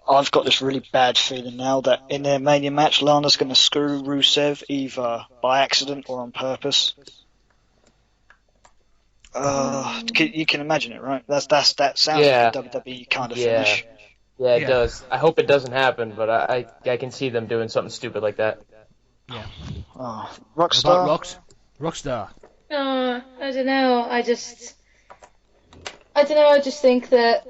I've got this really bad feeling now that in their Mania match, Lana's going to screw Rusev either by accident or on purpose. You can imagine it, right? That sounds like a WWE kind of finish. Yeah, it does. I hope it doesn't happen, but I can see them doing something stupid like that. Yeah. Rockstar. Rockstar. I don't know. I just think that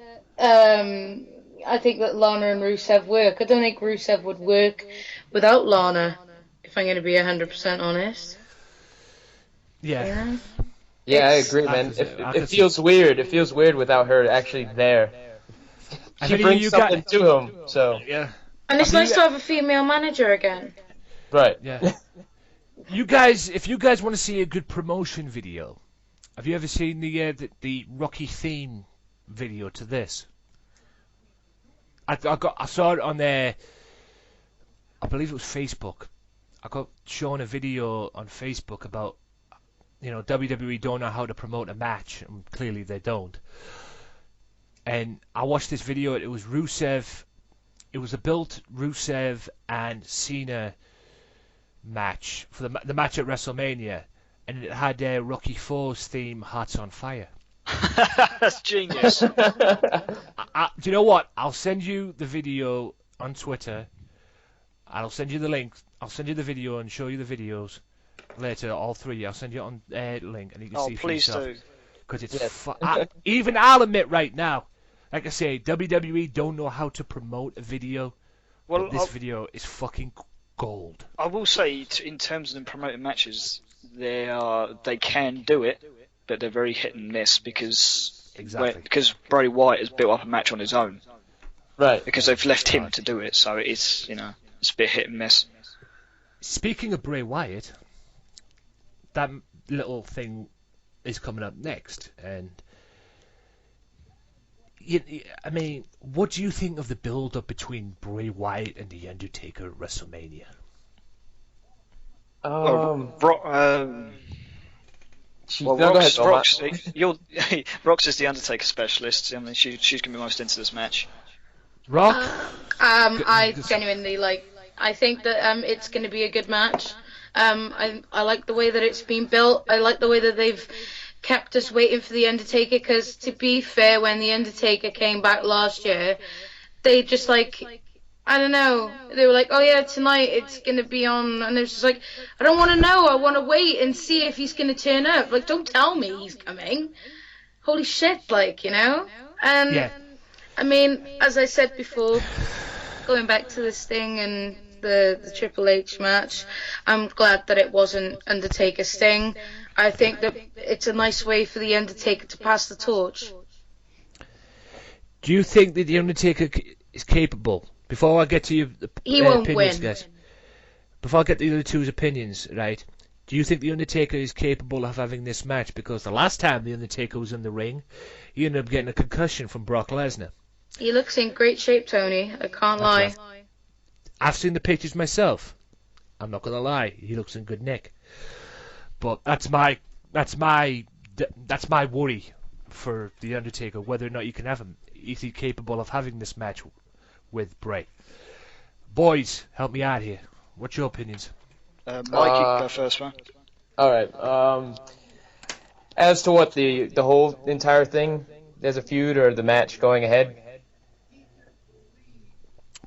I think that Lana and Rusev work. I don't think Rusev would work without Lana, if I'm going to be 100% honest. Yeah. Yeah, I agree, man. It feels weird. It feels weird without her actually there. She brings something to him, so. Yeah. And it's nice to have a female manager again. Right. Yeah. If you guys want to see a good promotion video, have you ever seen the Rocky theme video to this? I saw it on there. I believe it was Facebook. I got shown a video on Facebook about, WWE don't know how to promote a match, and clearly they don't. And I watched this video. It was Rusev. It was a built Rusev and Cena match for the match at WrestleMania, and it had Rocky IV's theme, "Hearts on Fire." That's genius. Do you know what? I'll send you the video on Twitter. I'll send you the link. I'll send you the video and show you the videos later. All three. I'll send you on link, and you can see for yourself. Please do. Because it's even I'll admit right now, like I say, WWE don't know how to promote a video. Well, but this video is fucking gold. I will say, in terms of them promoting matches, they can do it, but they're very hit and miss because Bray Wyatt has built up a match on his own. Right. Because they've left him to do it, so it's it's a bit hit and miss. Speaking of Bray Wyatt, that little thing is coming up next, and what do you think of the build-up between Bray Wyatt and The Undertaker at WrestleMania? Rox is the Undertaker specialist. I mean, she's going to be most into this match. Rock? I genuinely I think that it's going to be a good match. I like the way that it's been built. I like the way that they've kept us waiting for the Undertaker. Because to be fair, when the Undertaker came back last year, they just I don't know. They were like, oh yeah, tonight it's going to be on, and it's just like, I don't want to know. I want to wait and see if he's going to turn up. Like, don't tell me he's coming. Holy shit, And Yeah. I mean, as I said before, going back to this thing and the Triple H match, I'm glad that it wasn't Undertaker Sting. I think that it's a nice way for the Undertaker to pass the torch. Do you think that the Undertaker is capable? Before I get to your He won't opinions, win. guys. Before I get to the other two's opinions, right? Do you think the Undertaker is capable of having this match? Because the last time the Undertaker was in the ring, he ended up getting a concussion from Brock Lesnar. He looks in great shape, Tony. I can't lie. Right. I've seen the pictures myself. I'm not gonna lie, he looks in good nick. But that's my worry for the Undertaker, whether or not you can have him. Is he capable of having this match with Bray? Boys, help me out here. What's your opinions? Mike, you can go first, man. All right. As to what the whole entire thing, there's a feud or the match going ahead.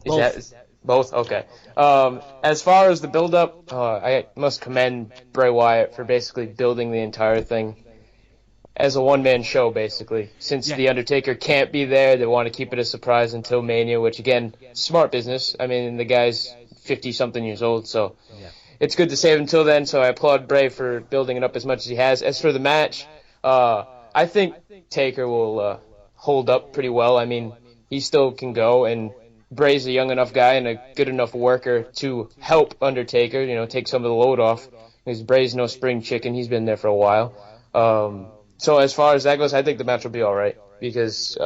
Is that both? Okay. As far as the build-up, I must commend Bray Wyatt for basically building the entire thing as a one-man show, basically. Since The Undertaker can't be there, they want to keep it a surprise until Mania, which, again, smart business. I mean, the guy's 50-something years old, so it's good to save him until then, so I applaud Bray for building it up as much as he has. As for the match, I think Taker will hold up pretty well. I mean, he still can go, and Bray's a young enough guy and a good enough worker to help Undertaker, take some of the load off, because Bray's no spring chicken. He's been there for a while. So as far as that goes, I think the match will be all right, because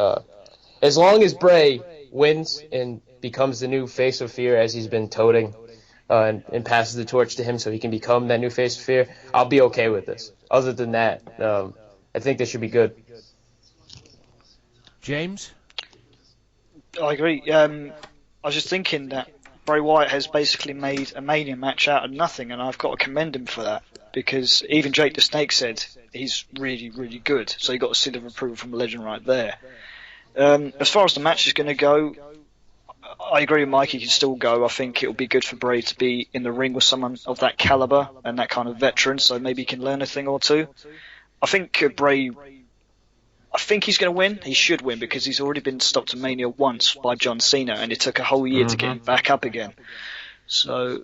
as long as Bray wins and becomes the new face of fear, as he's been toting, and passes the torch to him so he can become that new face of fear, I'll be okay with this. Other than that, I think this should be good. James? I agree. I was just thinking that Bray Wyatt has basically made a Mania match out of nothing, and I've got to commend him for that, because even Jake the Snake said he's really, really good, so he got a seal of approval from a legend right there. As far as the match is going to go, I agree with Mike, he can still go. I think it'll be good for Bray to be in the ring with someone of that caliber and that kind of veteran, so maybe he can learn a thing or two. I think I think he's going to win. He should win, because he's already been stopped at Mania once by John Cena, and it took a whole year to get him back up again. So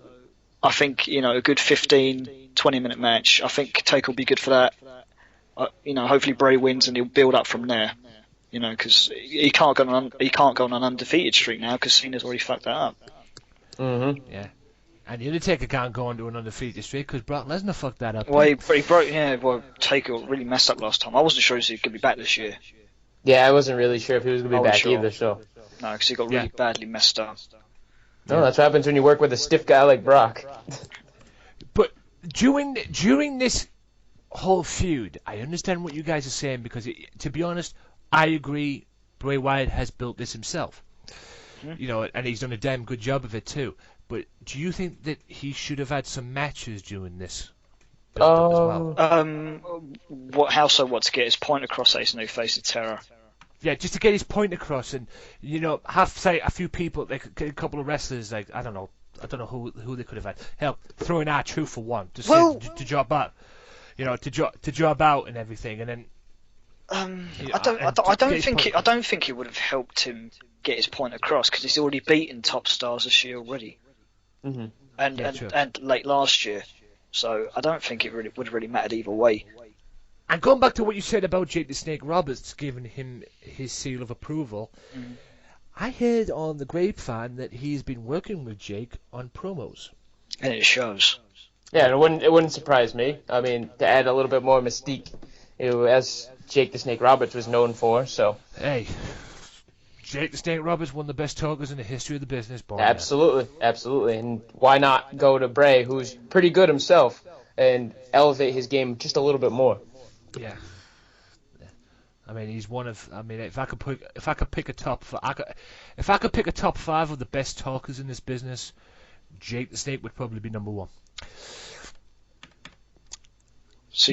I think, a good 15, 20-minute match. I think Taker will be good for that. Hopefully Bray wins and he'll build up from there. Because he can't go on an undefeated streak now, because Cena's already fucked that up. Mm-hmm. Yeah. And the Undertaker can't go on to an undefeated streak because Brock Lesnar fucked that up. Well, he broke. Yeah, well, Taker really messed up last time. I wasn't sure if he could be back this year. Yeah, I wasn't really sure if he was going to be back either, so. No, because he got really badly messed up. No, that's what happens when you work with a stiff guy like Brock. But during this whole feud, I understand what you guys are saying, because, to be honest, I agree Bray Wyatt has built this himself. And he's done a damn good job of it too. But do you think that he should have had some matches during this build-up as well? How so? What, to get his point across that he's no face of terror? Yeah, just to get his point across, and have, say, a few people, like a couple of wrestlers, like I don't know who they could have had. Hell, throw in R-Truth for one, to job out, to job out and everything, and then. I don't think it would have helped him get his point across, because he's already beaten top stars this year already, and late last year. So I don't think it would have really mattered either way. And going back to what you said about Jake the Snake Roberts giving him his seal of approval, I heard on the grapevine that he's been working with Jake on promos, and it shows. Yeah, and it wouldn't surprise me. I mean, to add a little bit more mystique, as Jake the Snake Roberts was known for, so. Hey, Jake the Snake Roberts, one of the best talkers in the history of the business, boy. Absolutely. And why not go to Bray, who's pretty good himself, and elevate his game just a little bit more? Yeah. I mean, he's one of. I mean, if I could pick a top, if I could pick a top 5 of the best talkers in this business, Jake the Snake would probably be number 1.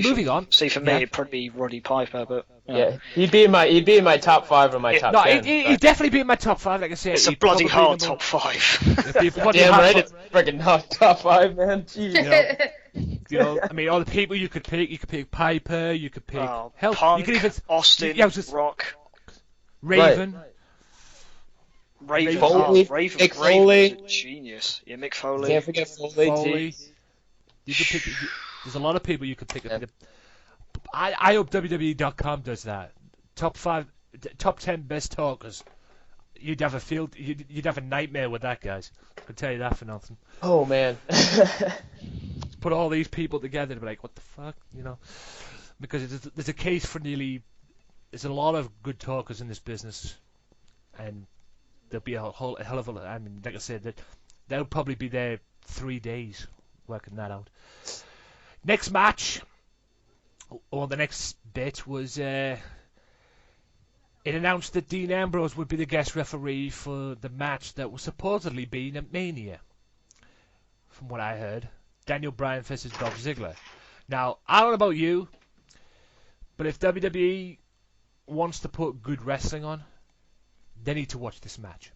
Moving on. See, for me, it'd probably be Roddy Piper, but Yeah, he'd be in my top 5 or my top 10. He'd definitely be in my top 5. Like I said, it's a bloody hard top 5. Damn right, it's freaking not top 5, man. Jeez. I mean, all the people you could pick Piper, you could pick Punk, you could even Austin, Rock, Raven. Raven, Foley, Raven, Mick Foley. Raven's a genius. Yeah, Mick Foley. Can't forget Foley. You could pick. There's a lot of people you could pick. Yeah. I hope WWE.com does that. Top 10 best talkers. You'd have a nightmare with that, guys. I can tell you that for nothing. Oh man. Put all these people together to be like, what the fuck, Because there's a case for there's a lot of good talkers in this business, and there'll be a hell of a lot. I mean, like I said, they'll probably be there 3 days working that out. Next match, or the next bit was it announced that Dean Ambrose would be the guest referee for the match that was supposedly being at Mania. From what I heard, Daniel Bryan versus Dolph Ziggler. Now, I don't know about you, but if WWE wants to put good wrestling on, they need to watch this match.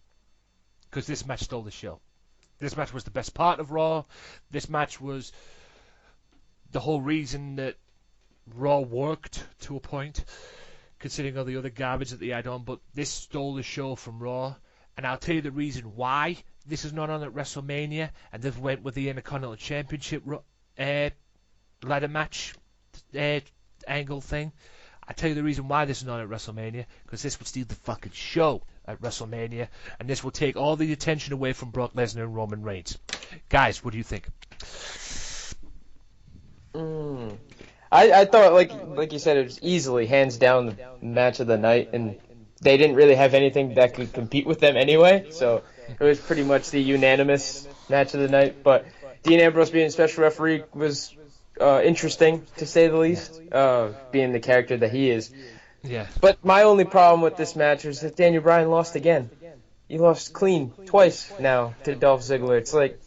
Because this match stole the show. This match was the best part of Raw. This match was the whole reason that Raw worked to a point, considering all the other garbage that they had on. But this stole the show from Raw. And I'll tell you the reason why this is not on at WrestleMania, and they've went with the Intercontinental Championship ladder match angle thing. I'll tell you the reason why this is not at WrestleMania, because this will steal the fucking show at WrestleMania, and this will take all the attention away from Brock Lesnar and Roman Reigns. Guys, what do you think? I thought, like you said, it was easily, hands down, the match of the night, and they didn't really have anything that could compete with them anyway, so it was pretty much the unanimous match of the night. But Dean Ambrose being a special referee was interesting, to say the least, being the character that he is. Yeah. But my only problem with this match was that Daniel Bryan lost again. He lost clean twice now to Dolph Ziggler. It's like,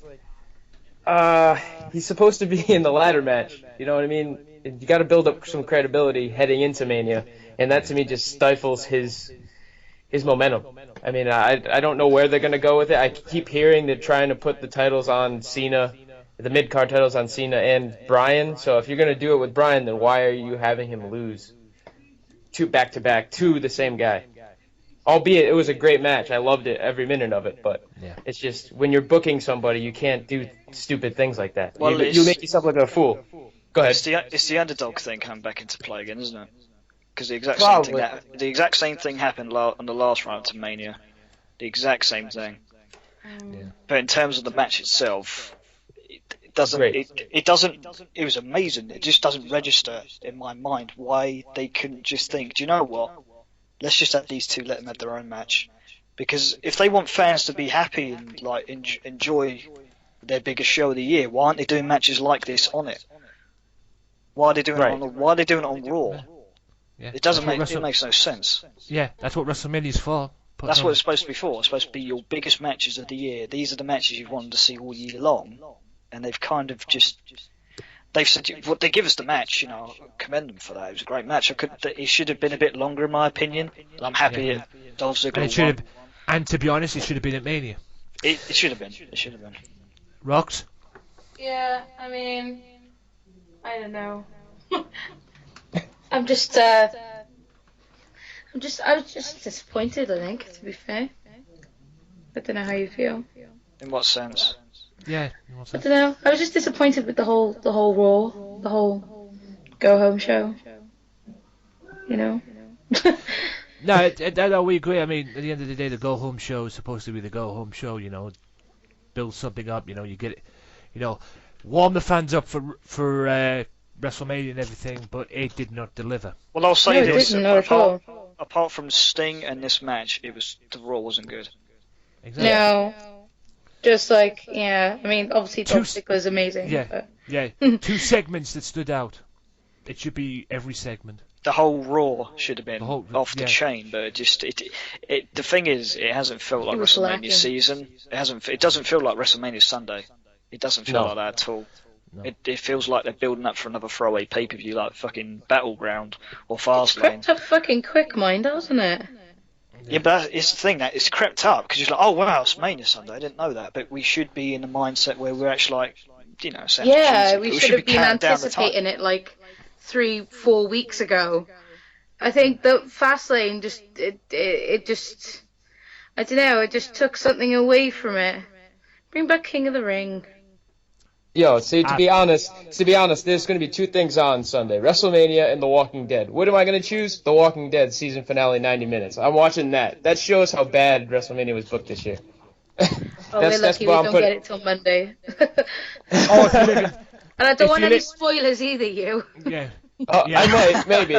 he's supposed to be in the ladder match. You know what I mean? You got to build up some credibility heading into Mania, and that to me just stifles his momentum. I mean, I don't know where they're going to go with it. I keep hearing they're trying to put the titles on Cena, the mid-card titles on Cena and Bryan. So if you're going to do it with Bryan, then why are you having him lose back-to-back to the same guy? Albeit it was a great match. I loved it, every minute of it. But It's just, when you're booking somebody, you can't do stupid things like that. Well, you make yourself look like a fool. Go ahead. It's the underdog thing coming back into play again, isn't it? Because the exact same thing happened on the last run to Mania. The exact same thing. Yeah. But in terms of the match itself, it doesn't. It was amazing. It just doesn't register in my mind why they couldn't just think, do you know what? Let's just have these two, let them have their own match. Because if they want fans to be happy and enjoy their biggest show of the year, why aren't they doing matches like this on it? Why are they doing it on Raw? Yeah. It makes no sense. Yeah, that's what WrestleMania's for. That's what it's supposed to be for. It's supposed to be your biggest matches of the year. These are the matches you've wanted to see all year long, and they've kind of just they've said they give us the match. I commend them for that. It was a great match. It should have been a bit longer, in my opinion. I'm happy Dolph Ziggler won. And to be honest, it should have been at Mania. It should have been. It should have been. Rox? Yeah, I mean, I don't know. I was just disappointed, I think, to be fair. I don't know how you feel. In what sense? Yeah. I don't know. I was just disappointed with the whole Raw, the whole go home show. No, we agree. I mean, at the end of the day, the go home show is supposed to be the go home show. Build something up. You get it. Warm the fans up for WrestleMania and everything, but it did not deliver. Well, I'll say this: apart from Sting and this match, the Raw wasn't good. Exactly. No, just I mean, obviously Dolph Ziggler is amazing. Yeah, but... yeah. 2 segments that stood out. It should be every segment. the whole Raw should have been off the yeah. chain, but the thing is, it hasn't felt like WrestleMania lacking. season. It doesn't feel like WrestleMania Sunday. It doesn't feel like that at all. No. It feels like they're building up for another throwaway pay-per-view, like fucking Battleground or Fastlane. Crept up fucking quick, mind, hasn't it? Yeah, but it's the thing that it's crept up because you're like, oh wow, it's Mania Sunday. I didn't know that, but we should be in the mindset where we're actually like, saying, Yeah, we should have be been counting down the time. anticipating it like 3-4 weeks ago. I think the Fastlane it just, I don't know, it just took something away from it. Bring back King of the Ring. Yo, see, to be honest, there's going to be two things on Sunday: WrestleMania and The Walking Dead. What am I going to choose? The Walking Dead season finale, 90 minutes. I'm watching that. That shows how bad WrestleMania was booked this year. We're lucky we don't get it till Monday. Oh, if you live in, And I don't want you any li- spoilers either, you. yeah. I might, maybe.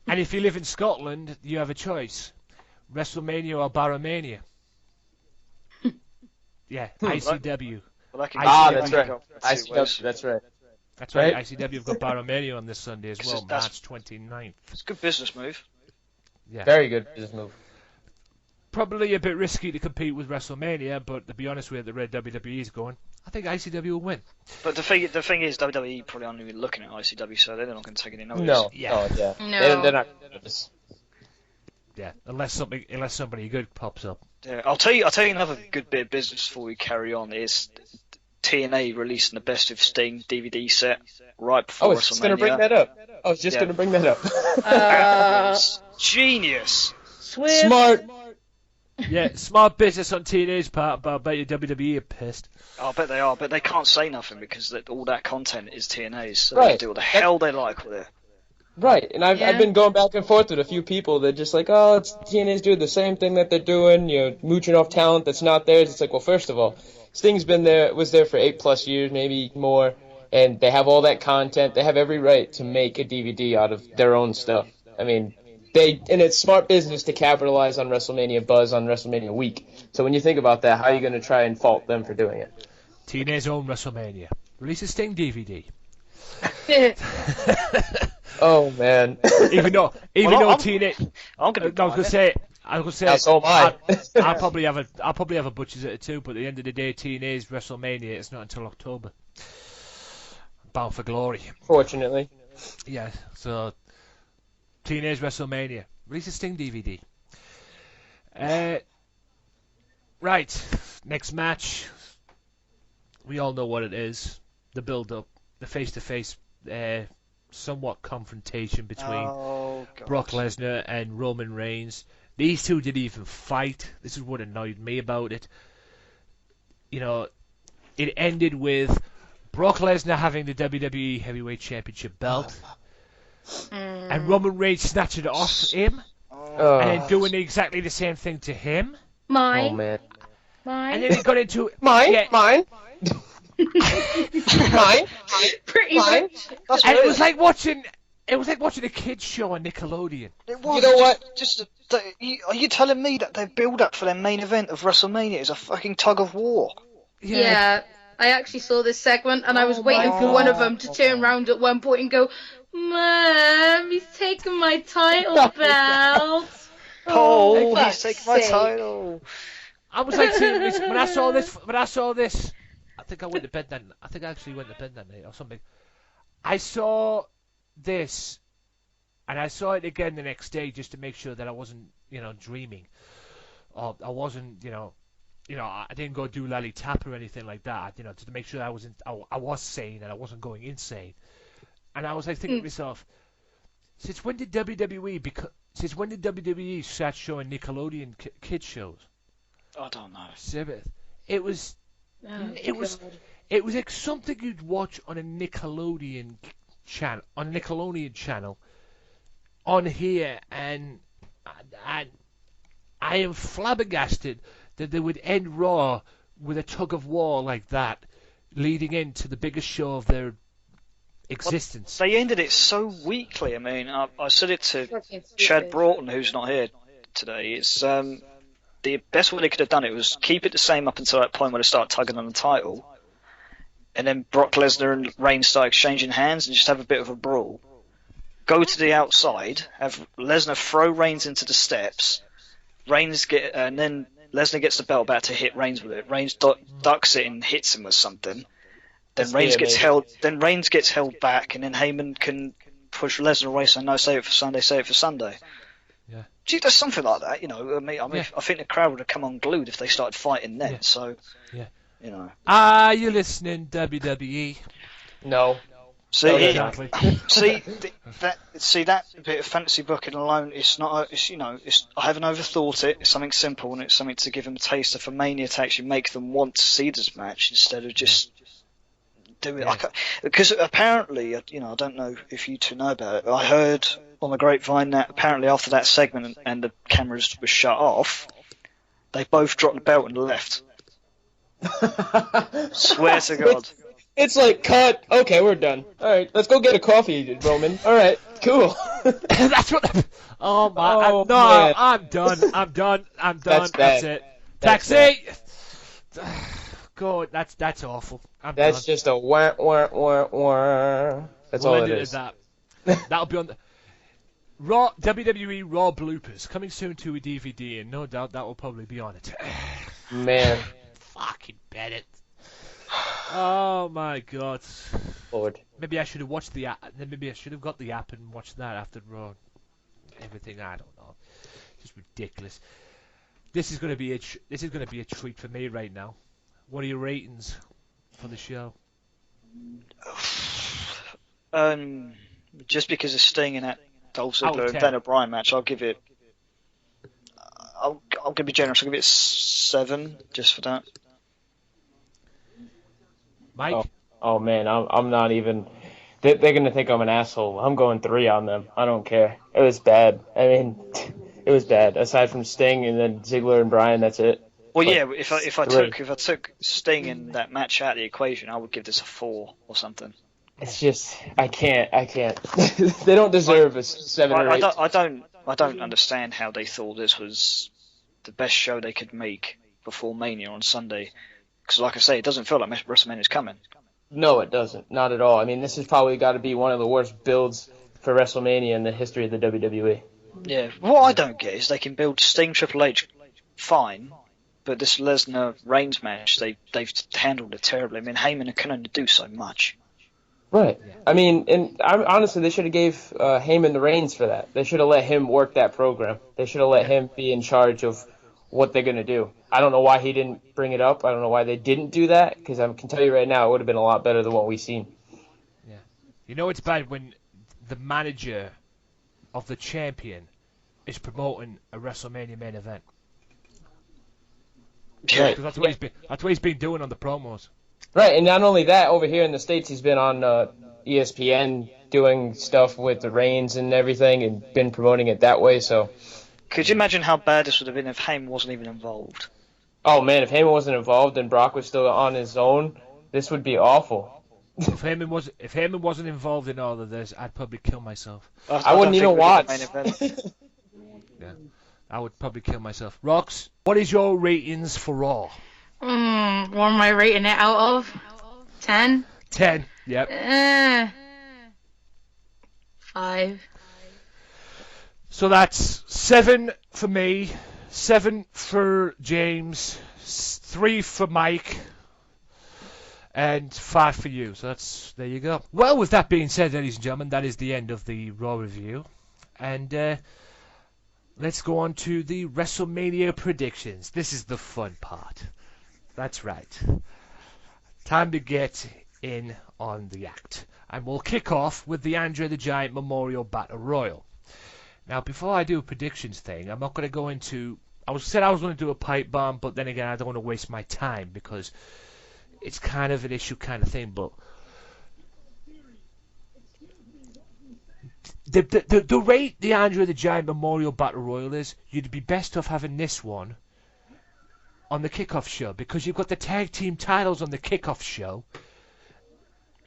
And if you live in Scotland, you have a choice: WrestleMania or Barrowmania. Yeah, ICW. Well, that can That's go right. two ways. That's right. That's right. Right. ICW have got Barrowmania on this Sunday as 'Cause well, that's- March 29th. It's a good business move. Yeah. Very good business move. Probably a bit risky to compete with WrestleMania, but to be honest with the red WWE is going, I think ICW will win. But the thing is, WWE probably aren't even looking at ICW, so they're not going to take any notice. No. Yeah. Yeah. No. They're not going to notice. Yeah, unless somebody good pops up. Yeah, I'll tell you another good bit of business before we carry on is TNA releasing the Best of Sting DVD set right I before was just going to bring WrestleMania. that up. I was just Yeah. going to bring that up. Genius. Swift. Smart. Yeah, smart business on TNA's part, but I bet you WWE are pissed. I bet they are, but they can't say nothing because all that content is TNA's, so Right. they can do what the hell they like with it. Right, and I've been going back and forth with a few people that just like, oh, it's TNA's doing the same thing that they're doing, mooching off talent that's not theirs. It's like, well, first of all, Sting's was there for 8+ years, maybe more, and they have all that content. They have every right to make a DVD out of their own stuff. I mean, and it's smart business to capitalize on WrestleMania buzz on WrestleMania week. So when you think about that, how are you going to try and fault them for doing it? TNA's own WrestleMania. Release a Sting DVD. Oh man. Even though TNA, I'm going to I was gonna say, Yeah, so am I. I'll probably have a butchers at it too. But at the end of the day, TNA's WrestleMania. It's not until October. Bound for Glory. Fortunately. Yeah. So TNA's WrestleMania. Release a Sting DVD. Right. Next match. We all know what it is. The build-up, the face-to-face, somewhat confrontation between Brock Lesnar and Roman Reigns. These two didn't even fight. This is what annoyed me about it. It ended with Brock Lesnar having the WWE Heavyweight Championship belt, and Roman Reigns snatching it off him, and then doing exactly the same thing to him. Mine. Oh man. And then he got into Mine. Mine. Pretty much. That's And weird. it was like watching a kids show on Nickelodeon. It was. You know what? Are you telling me that their build-up for their main event of WrestleMania is a fucking tug of war? Yeah. I actually saw this segment and I was waiting for one of them to turn around at one point and go, Mom, he's taking my title belt. Oh, for he's taking my fuck's sake. title. I was like seeing this when I saw this. I think I went to bed then. I think I actually went to bed that night or something. I saw this, and I saw it again the next day just to make sure that I wasn't, dreaming, or I wasn't, I didn't go do lally tap or anything like that, just to make sure I was sane and I wasn't going insane. And I was like thinking to myself, since when did WWE start showing Nickelodeon kids shows? I don't know. It was like something you'd watch on a Nickelodeon channel, on here, and I am flabbergasted that they would end Raw with a tug of war like that, leading into the biggest show of their existence. They ended it so weakly. I mean, I said it to Chad Broughton, who's not here today. It's the best way they could have done it was keep it the same up until that point where they start tugging on the title, and then Brock Lesnar and Reigns start exchanging hands and just have a bit of a brawl. go to the outside, have Lesnar throw Reigns into the steps, and then Lesnar gets the belt back to hit Reigns with it. Reigns ducks it and hits him with something. Then Reigns gets held. Then Reigns gets held back, and then Heyman can push Lesnar away. So no, save it for Sunday. Save it for Sunday. Yeah. Gee, there's something like that, you know. I mean, I think the crowd would have come unglued if they started fighting then. Yeah. So, yeah. You know. Are you listening, WWE? No. See, Exactly. that bit of fantasy booking alone, it's not. I haven't overthought it. It's something simple, and it's something to give them a taster for Mania to actually make them want to see this match instead of just doing it. Because apparently, I don't know if you two know about it, but I heard on the grapevine that apparently after that segment and the cameras were shut off, they both dropped the belt and left. Swear to God. It's like, cut. Okay, we're done. All right, let's go get a coffee, Roman. All right, cool. That's what. Oh my! Man. I'm done. That's it. That's Taxi. God, that's awful. That's done. just a wah, wah, wah, wah. That's all it is. That'll be on the Raw WWE Raw bloopers coming soon to a DVD, and no doubt that will probably be on it. Man. Fucking bet it. Oh my God. Lord. Maybe I should have watched the app. Maybe I should have got the app and watched that after Raw. Everything, I don't know. Just ridiculous. This is going to be a treat for me right now. What are your ratings for the show? Just because of Sting in that Dolph Out of Ziggler and 10. Daniel Bryan match, I'll give it. I'll be generous. I'll give it 7 just for that. Mike? Oh man, I'm not even. They're gonna think I'm an asshole. I'm going 3 on them. I don't care. It was bad. I mean, it was bad. Aside from Sting and then Ziggler and Bryan, that's it. Well, But yeah. If I took Sting in that match out of the equation, I would give this a 4 or something. It's just I can't. They don't deserve a 7 or 8. I don't understand how they thought this was the best show they could make before Mania on Sunday. Because, like I say, it doesn't feel like WrestleMania's coming. No, it doesn't. Not at all. I mean, this has probably got to be one of the worst builds for WrestleMania in the history of the WWE. Yeah. What I don't get is they can build Sting Triple H fine, but this Lesnar Reigns match they've handled it terribly. I mean, Heyman can only do so much. Right. I mean, and honestly, they should have gave Heyman the reins for that. They should have let him work that program. They should have let him be in charge of what they're going to do. I don't know why he didn't bring it up. I don't know why they didn't do that, because I can tell you right now it would have been a lot better than what we've seen. Yeah. You know it's bad when the manager of the champion is promoting a WrestleMania main event. Yeah. Because that's what he's been doing on the promos. Right, and not only that, over here in the States, he's been on ESPN doing stuff with the Reigns and everything and been promoting it that way, so... Could you imagine how bad this would have been if Heyman wasn't even involved? Oh, man, if Heyman wasn't involved and Brock was still on his own, this would be awful. If Heyman wasn't involved in all of this, I'd probably kill myself. I wouldn't even watch. Yeah, I would probably kill myself. Rox, what is your ratings for Raw? What am I rating it out of? 10? 10. Yep. 5. So that's 7 for me, 7 for James, 3 for Mike, and 5 for you. So there you go. Well, with that being said, ladies and gentlemen, that is the end of the Raw review. And let's go on to the WrestleMania predictions. This is the fun part. That's right. Time to get in on the act. And we'll kick off with the Andre the Giant Memorial Battle Royal. Now, before I do a predictions thing, I'm not going to go into... I was going to do a pipe bomb, but then again, I don't want to waste my time because it's kind of an issue kind of thing, but... The rate the Andre the Giant Memorial Battle Royal is, you'd be best off having this one on the kickoff show, because you've got the tag team titles on the kickoff show,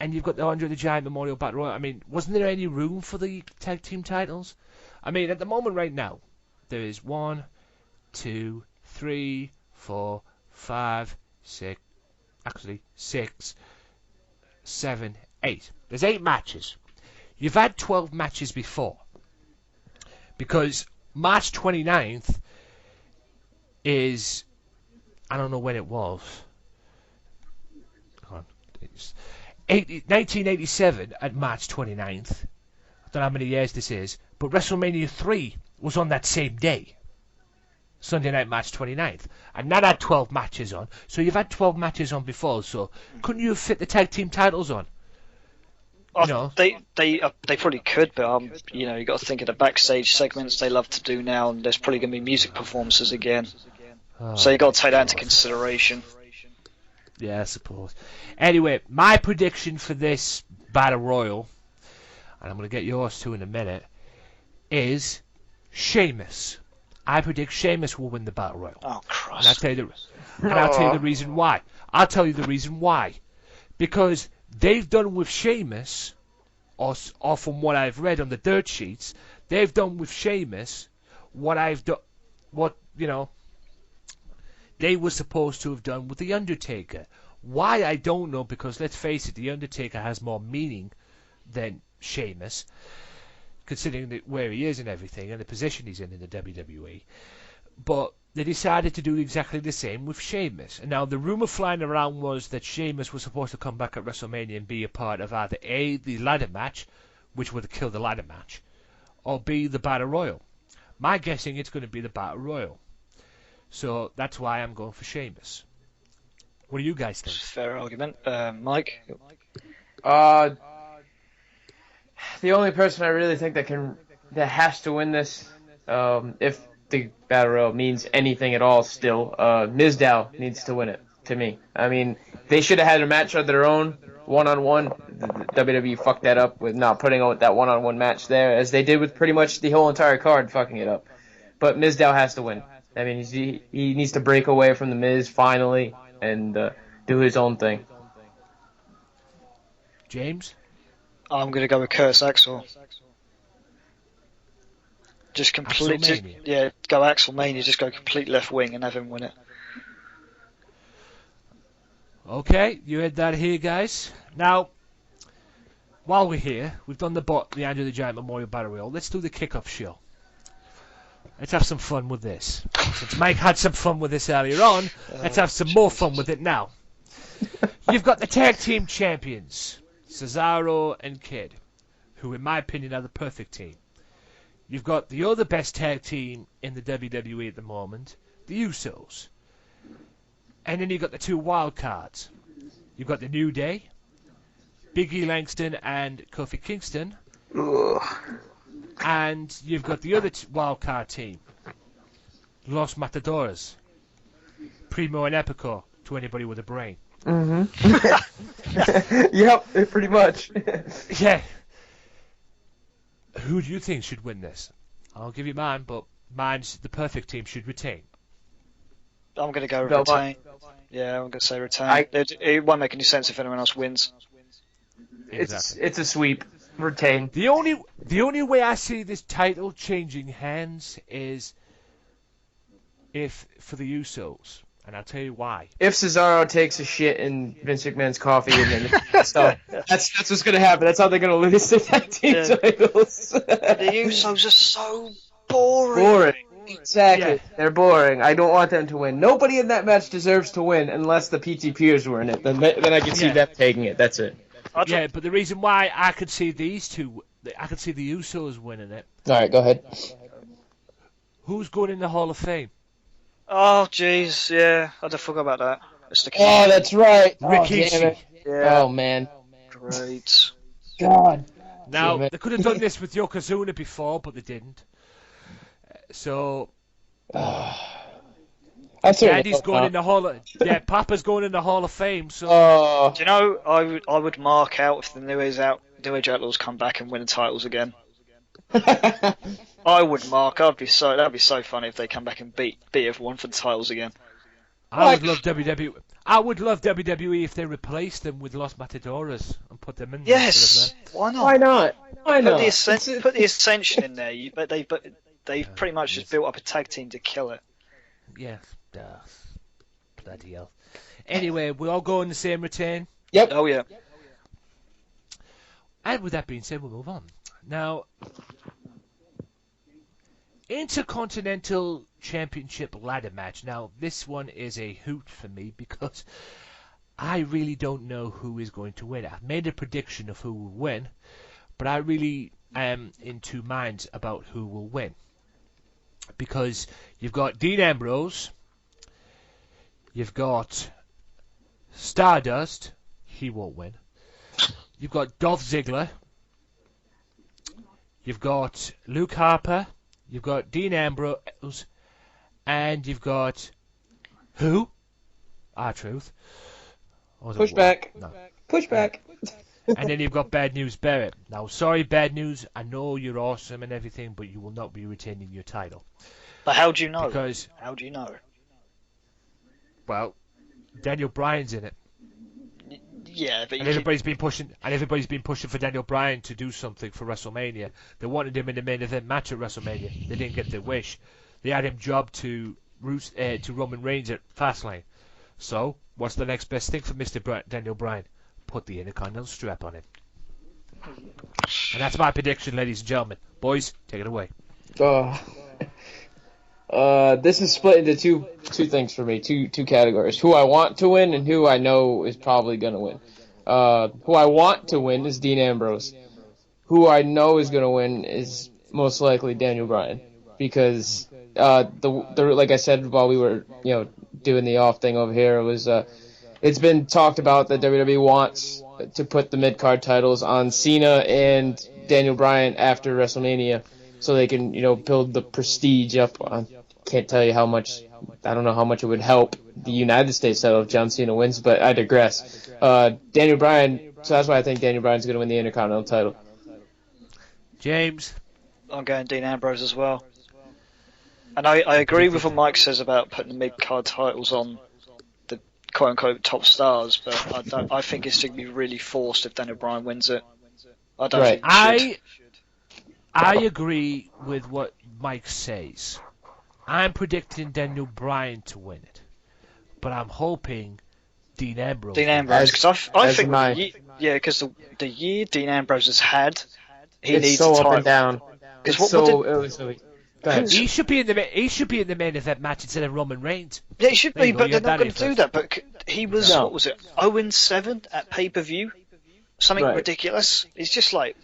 and you've got the Andre the Giant Memorial Battle Royal. I mean, wasn't there any room for the tag team titles? I mean, at the moment right now, there is 1, 2, 3, 4, 5, 6, actually 6, 7, 8. There's 8 matches. You've had 12 matches before. Because March 29th is... I don't know when it was. Hold on. 1987 at March 29th. I don't know how many years this is. But WrestleMania 3 was on that same day. Sunday night, March 29th. And that had 12 matches on. So you've had 12 matches on before. So couldn't you have fit the tag team titles on? You know? They probably could, but you know, you got to think of the backstage segments they love to do now, and there's probably going to be music performances again. So you got to take that into consideration. Yeah, I suppose. Anyway, my prediction for this Battle Royal, and I'm going to get yours too in a minute, is Sheamus. I predict Sheamus will win the Battle Royal. Oh, Christ. And I'll tell you the reason why. I'll tell you the reason why. Because they've done with Sheamus, or from what I've read on the dirt sheets, they've done with Sheamus what they were supposed to have done with The Undertaker. Why, I don't know, because let's face it, The Undertaker has more meaning than Sheamus, considering where he is and everything, and the position he's in the WWE. But they decided to do exactly the same with Sheamus. And now the rumour flying around was that Sheamus was supposed to come back at WrestleMania and be a part of either A, the ladder match, which would have killed the ladder match, or B, the Battle Royal. My guessing it's going to be the Battle Royal. So that's why I'm going for Sheamus. What do you guys think? Fair argument. Mike? The only person I really think that has to win this, if the Battle Royal means anything at all still, Mizdow needs to win it, to me. I mean, they should have had a match of their own, one-on-one. The WWE fucked that up with not putting out that one-on-one match there, as they did with pretty much the whole entire card, fucking it up. But Mizdow has to win. I mean, he needs to break away from the Miz finally and do his own thing. James? I'm going to go with Curtis Axel. Just complete, go Axel Mania, just go complete left wing and have him win it. Okay, you heard that here, guys. Now, while we're here, we've done the Andrew the Giant Memorial Battle Royal. Let's do the kickoff show. Let's have some fun with this. Since Mike had some fun with this earlier on, let's have some more fun with it now. You've got the tag team champions, Cesaro and Kid, who in my opinion are the perfect team. You've got the other best tag team in the WWE at the moment, the Usos. And then you've got the two wild cards. You've got the New Day, Big E Langston and Kofi Kingston. Ugh. And you've got the other wild card team, Los Matadores, Primo and Epico, to anybody with a brain. Mm-hmm. Yep, pretty much. Yeah. Who do you think should win this? I'll give you mine, but mine's the perfect team should retain. I'm going to go retain. Yeah, I'm going to say retain. It won't make any sense if anyone else wins. Exactly. It's a sweep. Retain. The only way I see this title changing hands is if for the Usos, and I'll tell you why. If Cesaro takes a shit in Vince McMahon's coffee, and then so that's what's gonna happen. That's how they're gonna lose the tag team titles. The Usos are so boring. Boring. Exactly. Yeah. They're boring. I don't want them to win. Nobody in that match deserves to win unless the PTPers were in it. Then I can see them taking it. That's it. Yeah, but the reason why I could see these two, I could see the Usos winning it. All right, go ahead. Who's going in the Hall of Fame? Oh, jeez, yeah. I forgot about that. It's the King. Oh, that's right. Rikishi. Yeah. Oh, man. Great. God. Now, they could have done this with Yokozuna before, but they didn't. So, Daddy's going in the Hall of... Yeah, Papa's going in the Hall of Fame, so... Do you know, I would mark out if the New Age Outlaws come back and win the titles again. I would mark. That'd be so funny if they come back and beat everyone for the titles again. I would love WWE. I would love WWE if they replaced them with Los Matadores and put them in. Yes, why not? Why not? Why not? Put the Ascension in there. But they pretty much just built up a tag team to kill it. Yeah, bloody hell. Anyway, we all go in the same retain. Yep. Oh yeah. And with that being said, we'll move on. Now, Intercontinental Championship ladder match. Now, this one is a hoot for me because I really don't know who is going to win. I've made a prediction of who will win, but I really am in two minds about who will win. Because you've got Dean Ambrose, you've got Stardust, he won't win. You've got Dolph Ziggler, you've got Luke Harper, you've got Dean Ambrose, and you've got who? R-Truth. Pushback. No. Pushback. And then you've got Bad News Barrett. Now, sorry, Bad News, I know you're awesome and everything, but you will not be retaining your title. But how do you know? Because, how do you know? well, Daniel Bryan's in it. Yeah, but And everybody's been pushing for Daniel Bryan to do something for WrestleMania. They wanted him in the main event match at WrestleMania. They didn't get their wish. They had him jobbed to Roman Reigns at Fastlane. So, what's the next best thing for Mr. Daniel Bryan? Put the Intercontinental strap on him. And that's my prediction, ladies and gentlemen. Boys, take it away. This is split into two things for me, two categories. Who I want to win and who I know is probably going to win. Who I want to win is Dean Ambrose. Who I know is going to win is most likely Daniel Bryan. Because, like I said while we were, doing the off thing over here, it was, it's been talked about that WWE wants to put the mid-card titles on Cena and Daniel Bryan after WrestleMania so they can, build the prestige up. I can't tell you how much, I don't know how much it would help the United States title if John Cena wins, but I digress. Daniel Bryan, so that's why I think Daniel Bryan's going to win the Intercontinental title. James? I'm going Dean Ambrose as well. And I agree with what Mike says about putting the mid-card titles on the quote-unquote top stars, but I think it's going to be really forced if Daniel Bryan wins it. I don't think it should. I agree with what Mike says. I'm predicting Daniel Bryan to win it, but I'm hoping Dean Ambrose. Dean Ambrose, because I think because the year Dean Ambrose has had, he needs so a title. Up and down. He should be in the main event match instead of Roman Reigns. Yeah, he should be, but they're not going to do that. But he was what was it, 0-7 at pay-per-view, something ridiculous. It's just like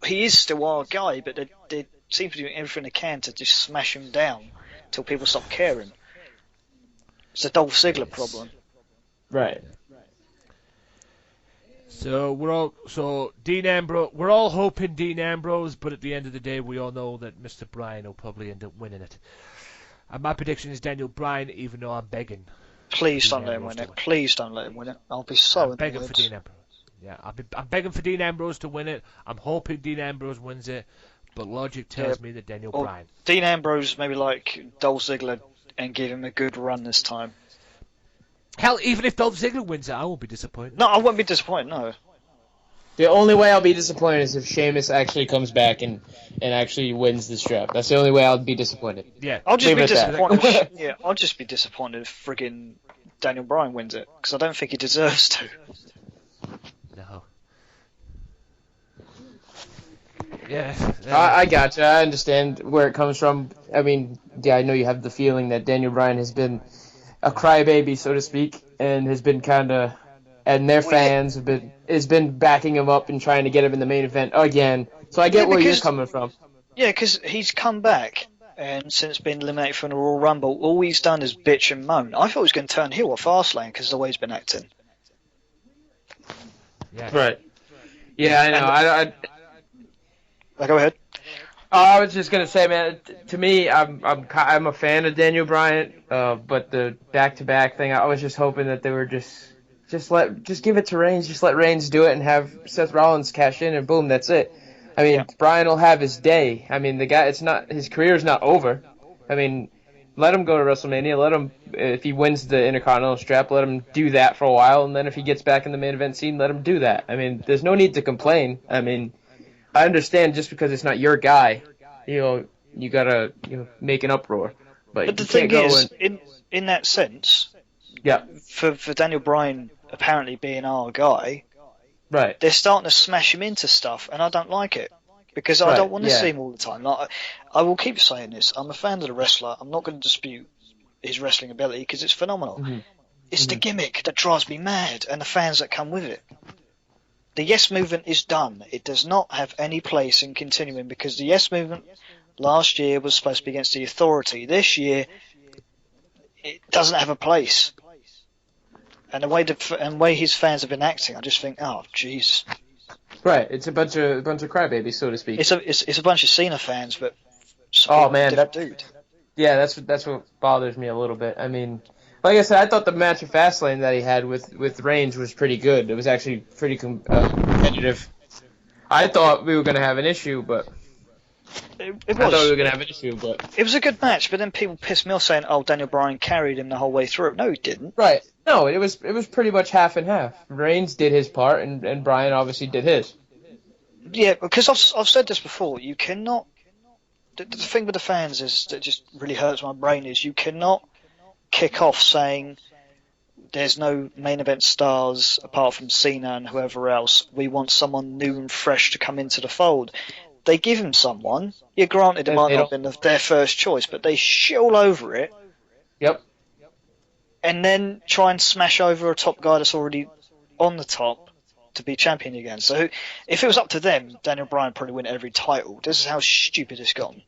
he is still our guy, but they seem to do everything they can to just smash him down until people stop caring. It's a Dolph Ziggler problem. Right. So Dean Ambrose. We're all hoping Dean Ambrose, but at the end of the day, we all know that Mr. Bryan will probably end up winning it. And my prediction is Daniel Bryan, even though I'm begging. Please don't let him win it. Please don't let him win it. I'll be so annoyed. Begging for Dean Ambrose. Yeah, I'm begging for Dean Ambrose to win it. I'm hoping Dean Ambrose wins it, but logic tells me that Daniel Bryan. Dean Ambrose, maybe like Dolph Ziggler, and give him a good run this time. Hell, even if Dolph Ziggler wins it, I won't be disappointed. No, I won't be disappointed, no. The only way I'll be disappointed is if Sheamus actually comes back and actually wins the strap. That's the only way I'll be disappointed. Yeah. I'll just be disappointed. I'll just be disappointed if friggin' Daniel Bryan wins it, because I don't think he deserves to. No. Yeah. I gotcha. I understand where it comes from. I mean, I know you have the feeling that Daniel Bryan has been a crybaby, so to speak, and has been kind of, and their fans has been backing him up and trying to get him in the main event again. So I get where you're coming from. Yeah, because he's come back, and since being eliminated from the Royal Rumble, all he's done is bitch and moan. I thought he was going to turn heel at Fastlane because of the way he's been acting. Yeah. Right. Yeah, I know. Go ahead. I was just gonna say, man. To me, I'm a fan of Daniel Bryan, but the back-to-back thing, I was just hoping that they were just give it to Reigns, just let Reigns do it, and have Seth Rollins cash in, and boom, that's it. I mean, Bryan will have his day. I mean, the guy, his career's not over. I mean, let him go to WrestleMania. Let him, if he wins the Intercontinental strap, let him do that for a while, and then if he gets back in the main event scene, let him do that. I mean, there's no need to complain. I mean, I understand just because it's not your guy, you gotta make an uproar. But the thing is, in that sense, yeah, for Daniel Bryan apparently being our guy, Right. They're starting to smash him into stuff, and I don't like it. Because I don't want to see him all the time. Like, I will keep saying this. I'm a fan of the wrestler. I'm not going to dispute his wrestling ability because it's phenomenal. Mm-hmm. It's the gimmick that drives me mad, and the fans that come with it. The Yes Movement is done. It does not have any place in continuing because the Yes Movement last year was supposed to be against the Authority. This year, it doesn't have a place. And the way his fans have been acting, I just think, oh, jeez. Right. It's a bunch of crybabies, so to speak. It's a bunch of Cena fans, but oh man, dude. Yeah, that's what bothers me a little bit. I mean, like I said, I thought the match at Fastlane that he had with Reigns was pretty good. It was actually pretty competitive. I thought we were going to have an issue, but It I thought we were going to have an issue, but it was a good match. But then people pissed me off saying, "Oh, Daniel Bryan carried him the whole way through." No, he didn't. right. No, it was pretty much half and half. Reigns did his part, and Bryan obviously did his. Yeah, because I've said this before. You cannot. The thing with the fans is that just really hurts my brain is you cannot kick off saying there's no main event stars apart from Cena and whoever else. We want someone new and fresh to come into the fold. They give him someone. Yeah, granted, it might not have been their first choice, but they shit all over it. Yep. And then try and smash over a top guy that's already on the top to be champion again. So if it was up to them, Daniel Bryan probably win every title. This is how stupid it's gone.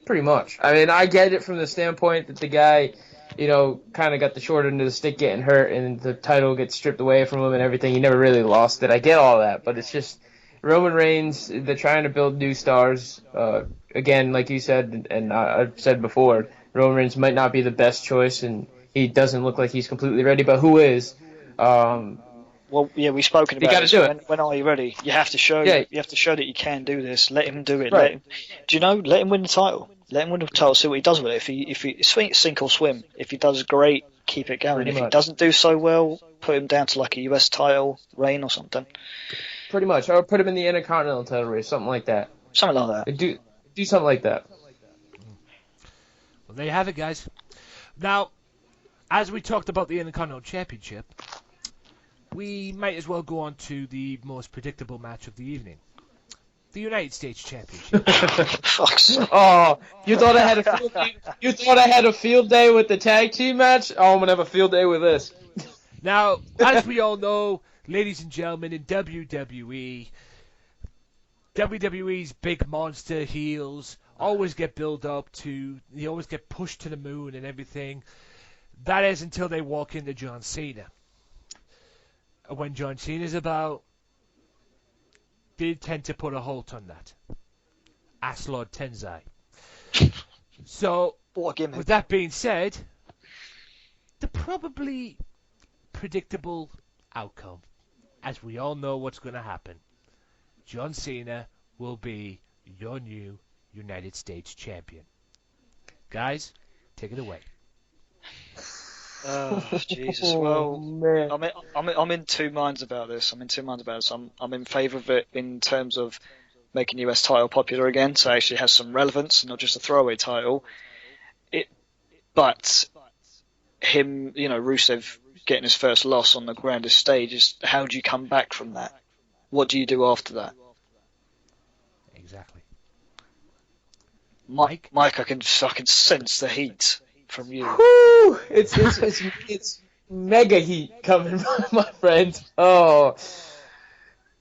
Pretty much. I mean, I get it from the standpoint that the guy, kind of got the short end of the stick getting hurt and the title gets stripped away from him and everything. He never really lost it. I get all that, but it's just Roman Reigns, they're trying to build new stars. Again, like you said, and I've said before, Roman Reigns might not be the best choice, and he doesn't look like he's completely ready, but who is? Well, yeah, we've spoken about this. Do it. When are you ready? You have to show. Yeah. You have to show that you can do this. Let him do it. Right. Let him win the title. Let him win the title. See what he does with it. If he sink or swim. If he does great, keep it going. If he doesn't do so well, put him down to like a US title reign or something. Pretty much, or put him in the Intercontinental title race, something like that. Something like that. Do something like that. Well, there you have it, guys. Now, as we talked about the Intercontinental Championship, we might as well go on to the most predictable match of the evening. The United States Championship. Oh, you thought I had a field day? You thought I had a field day with the tag team match? Oh, I'm gonna have a field day with this. Now, as we all know, ladies and gentlemen, in WWE's big monster heels always get built up to, they always get pushed to the moon and everything. That is until they walk into John Cena. When John Cena's about, they tend to put a halt on that. Ask Lord Tenzai. So, with that being said, the probably predictable outcome, as we all know what's going to happen, John Cena will be your new United States champion. Guys, take it away. Oh, Jesus. Well, man. I'm in two minds about this. I'm in favour of it in terms of making US title popular again, so it actually has some relevance and not just a throwaway title. But him, Rusev getting his first loss on the grandest stage is, how do you come back from that? What do you do after that? Exactly. Mike, I can sense the heat from you. Woo! It's mega heat coming, my friend. Oh,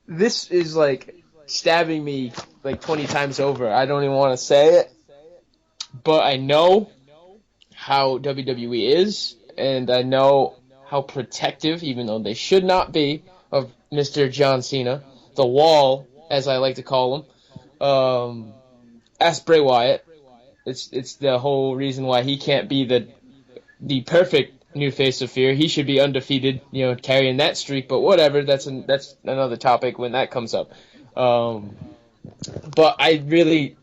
this is like stabbing me like 20 times over. I don't even want to say it, but I know how WWE is, and I know how protective, even though they should not be, of Mr. John Cena, the Wall, as I like to call him. Ask Bray Wyatt. It's the whole reason why he can't be the perfect new face of fear. He should be undefeated, carrying that streak. But whatever, that's another topic when that comes up. But I really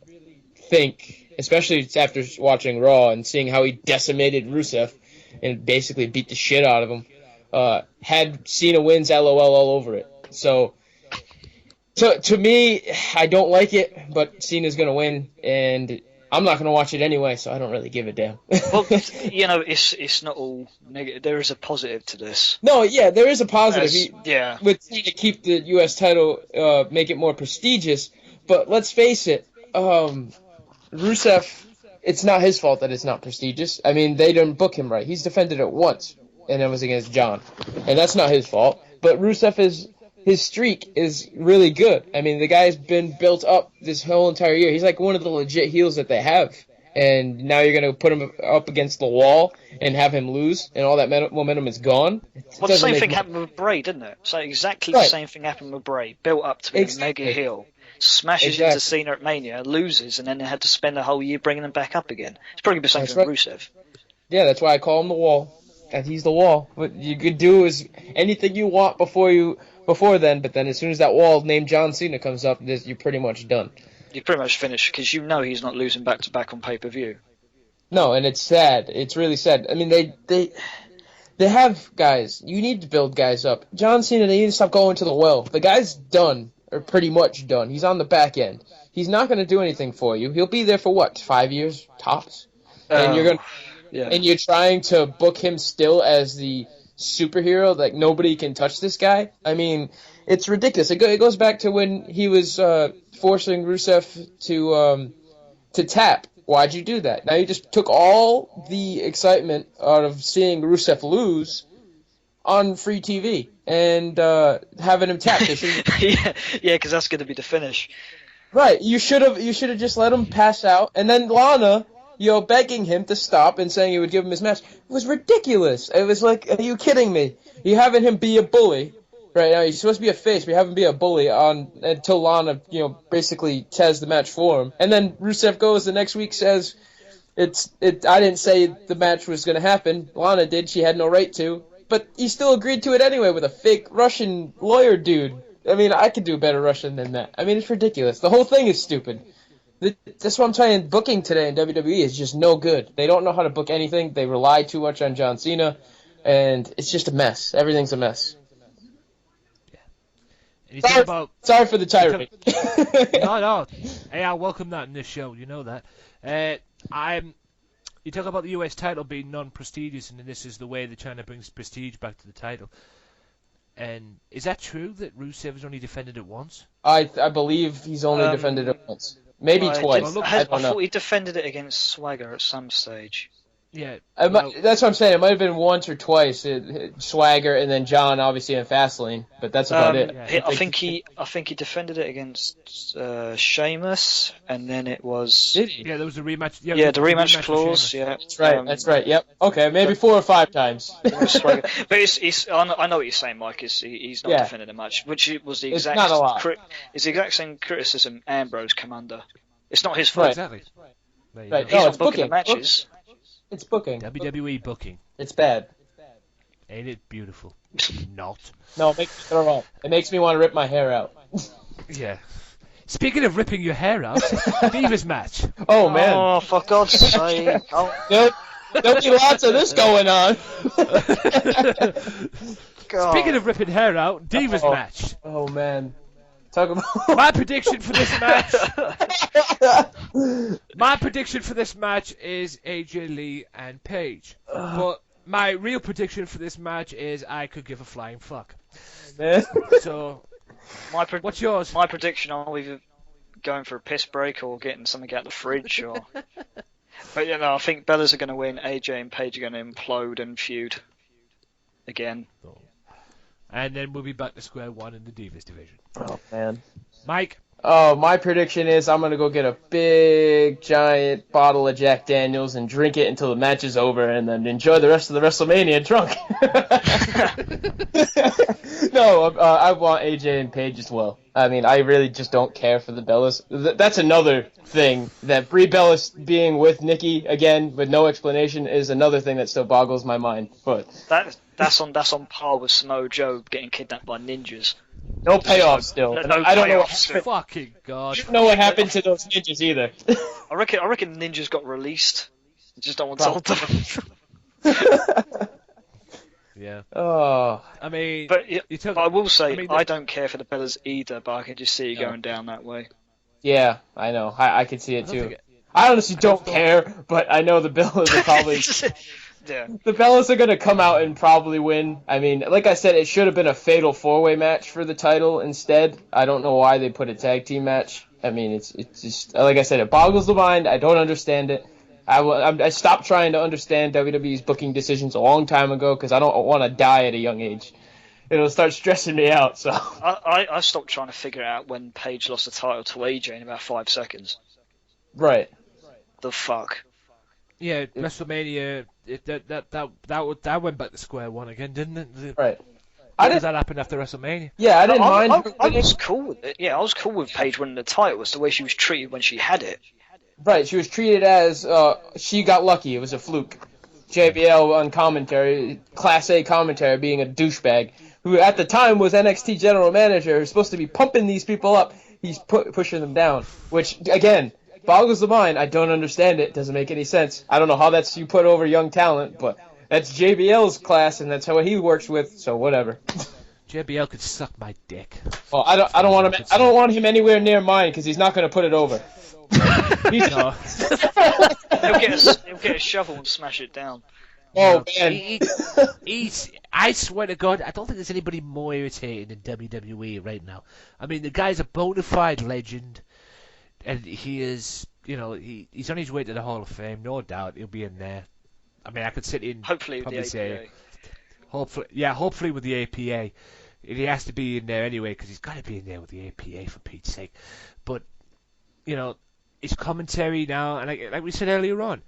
think, especially after watching Raw and seeing how he decimated Rusev and basically beat the shit out of him, had Cena wins LOL all over it. So to me, I don't like it, but Cena's gonna win, and I'm not going to watch it anyway, so I don't really give a damn. Well, it's not all negative. There is a positive to this. No, yeah, there is a positive. Yeah. With trying to keep the U.S. title, make it more prestigious. But let's face it, Rusev, it's not his fault that it's not prestigious. I mean, they didn't book him right. He's defended it once, and it was against John. And that's not his fault. But Rusev his streak is really good. I mean, the guy's been built up this whole entire year. He's like one of the legit heels that they have. And now you're going to put him up against the wall and have him lose, and all that momentum is gone. Well, the same thing happened with Bray, didn't it? So exactly the same thing happened with Bray. Built up to be a mega heel. Smashes into Cena at Mania, loses, and then they had to spend a whole year bringing him back up again. It's probably the same for Rusev. Yeah, that's why I call him the Wall. And he's the Wall. What you could do is anything you want before then, but then as soon as that Wall named John Cena comes up, you're pretty much done. You're pretty much finished, because he's not losing back-to-back on pay-per-view. No, and it's sad. It's really sad. I mean, they have guys. You need to build guys up. John Cena, they need to stop going to the well. The guy's done, or pretty much done. He's on the back end. He's not going to do anything for you. He'll be there for, 5 years, tops? And and you're trying to book him still as the superhero, like nobody can touch this guy. I mean, it's ridiculous. It goes back to when he was forcing Rusev to tap. Why'd you do that? Now you just took all the excitement out of seeing Rusev lose on free TV and having him tap. Yeah, because that's going to be the finish. Right. You should have just let him pass out, and then Lana, begging him to stop and saying he would give him his match. It was ridiculous. It was like, are you kidding me? You're having him be a bully. Right now, he's supposed to be a face, but you have him be a bully until Lana, basically says the match for him. And then Rusev goes the next week, says, I didn't say the match was going to happen. Lana did. She had no right to. But he still agreed to it anyway with a fake Russian lawyer dude. I mean, I could do better Russian than that. I mean, it's ridiculous. The whole thing is stupid. That's what I'm saying. Booking today in WWE is just no good. They don't know how to book anything. They rely too much on John Cena, and it's just a mess. Everything's a mess. Yeah. Sorry for the tirade. No. Hey, I welcome that in this show. You know that. You talk about the US title being non-prestigious, and this is the way they're trying to bring prestige back to the title. And is that true that Rusev has only defended it once? I believe he's only defended it once. Maybe twice. I thought he defended it against Swagger at some stage. Yeah. That's what I'm saying. It might have been once or twice. Swagger and then John, obviously, in Fastlane. But that's about it. Yeah. I think he defended it against Sheamus, and then it was... Did he? Yeah, there was a rematch. Yeah, the rematch clause. Yeah, that's right. That's right. Yep. Okay, maybe 4 or 5 times. But I know what you're saying, Mike. He's not defended a match, which was the exact. It's not a lot. It's the exact same criticism Ambrose come under. It's not his fault. Exactly. Right. He's not booking the matches. It's booking. WWE booking. It's bad. Ain't it beautiful? Not. No, it makes me throw up. It makes me want to rip my hair out. Yeah. Speaking of ripping your hair out, Divas match. Oh, man. Oh, for God's sake. There'll be lots of this going on. Speaking of ripping hair out, Divas match. Oh, man. Talk about my prediction for this match. My prediction for this match is AJ Lee and Paige. But my real prediction for this match is I could give a flying fuck. Man. So, what's yours? My prediction: are we going for a piss break or getting something out of the fridge? Or... But I think Bellas are going to win. AJ and Paige are going to implode and feud again. And then we'll be back to square one in the Divas division. Oh, man. Mike? Oh, my prediction is I'm going to go get a big, giant bottle of Jack Daniels and drink it until the match is over and then enjoy the rest of the WrestleMania drunk. No, I want AJ and Paige as well. I mean, I really just don't care for the Bellas. That's another thing. That Brie Bellas being with Nikki again with no explanation is another thing that still boggles my mind. But that's on par with Samoa Joe getting kidnapped by ninjas. No payoff still. I don't know. Fucking God. You don't know what happened to those ninjas either. I reckon ninjas got released. Just don't want to tell them. Yeah. Oh. I mean, but I will say I don't care for the Bellas either, but I can just see it going down that way. Yeah, I know. I can see it too. I honestly don't care, but I know the Bellas are probably Yeah. the Bellas are gonna come out and probably win. I mean, like I said, it should have been a fatal 4-way match for the title instead. I don't know why they put a tag team match. I mean, it's just like I said, it boggles the mind. I don't understand it. I stopped trying to understand WWE's booking decisions a long time ago because I don't want to die at a young age. It'll start stressing me out. So I stopped trying to figure out when Paige lost the title to AJ in about 5 seconds. right. The fuck. Yeah, WrestleMania. That went back to square one again, didn't it? Right. How did that happen after WrestleMania? Yeah, I didn't mind. I was cool with it. Yeah, I was cool with Paige winning the title. It's the way she was treated when she had it. Right, she was treated as she got lucky. It was a fluke. JBL on commentary, Class A commentary, being a douchebag, who at the time was NXT general manager, who's supposed to be pumping these people up. He's pushing them down, which again boggles the mind. I don't understand it. Doesn't make any sense. I don't know how that's you put over young talent, but that's JBL's class, and that's how he works with. So whatever. JBL could suck my dick. Well, I don't want him. I don't want him anywhere near mine because he's not going to put it over. No. He'll get a shovel and smash it down. Oh man. I swear to God, I don't think there's anybody more irritating than WWE right now. I mean, the guy's a bona fide legend, and he is, he's on his way to the Hall of Fame, no doubt. He'll be in there. I mean, I could sit in. Hopefully with probably the say, APA. hopefully with the APA. He has to be in there anyway, because he's got to be in there with the APA for Pete's sake. But, his commentary now, and like we said earlier on,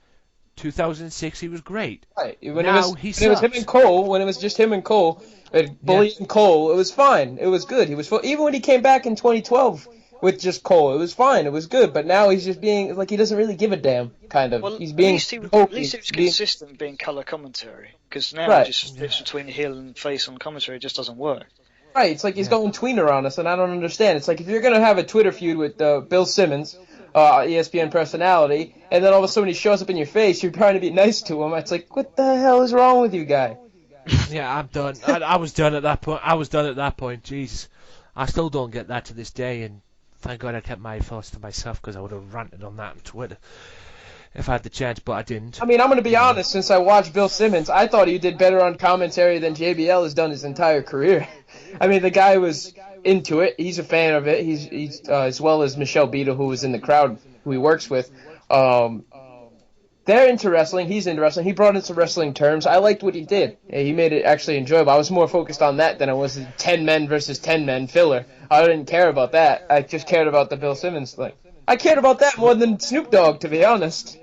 2006 he was great. Right. When it was him and Cole, when it was just him and Cole, bullying Cole, it was fine. It was good. He was even when he came back in 2012 with just Cole, it was fine. It was good. But now he's just being like he doesn't really give a damn. Kind of. Well, he's being. at least it was consistent being color commentary. Because now it just flips between heel and face on commentary. It just doesn't work. Right. It's like he's going tweener on us, and I don't understand. It's like if you're gonna have a Twitter feud with Bill Simmons. ESPN personality, and then all of a sudden he shows up in your face, you're trying to be nice to him. It's like, what the hell is wrong with you, guy? Yeah, I'm done. I was done at that point. Jesus. I still don't get that to this day, and thank God I kept my thoughts to myself, because I would have ranted on that on Twitter if I had the chance, but I didn't. I mean, I'm going to be honest, since I watched Bill Simmons, I thought he did better on commentary than JBL has done his entire career. I mean, the guy was into it. He's a fan of it. He's as well as Michelle Beta, who was in the crowd, who he works with. They're into wrestling. He's into wrestling. He brought in some wrestling terms. I liked what he did. He made it actually enjoyable. I was more focused on that than I was the 10 men versus 10 men filler. I didn't care about that. I just cared about the Bill Simmons thing. I cared about that more than Snoop Dogg, to be honest.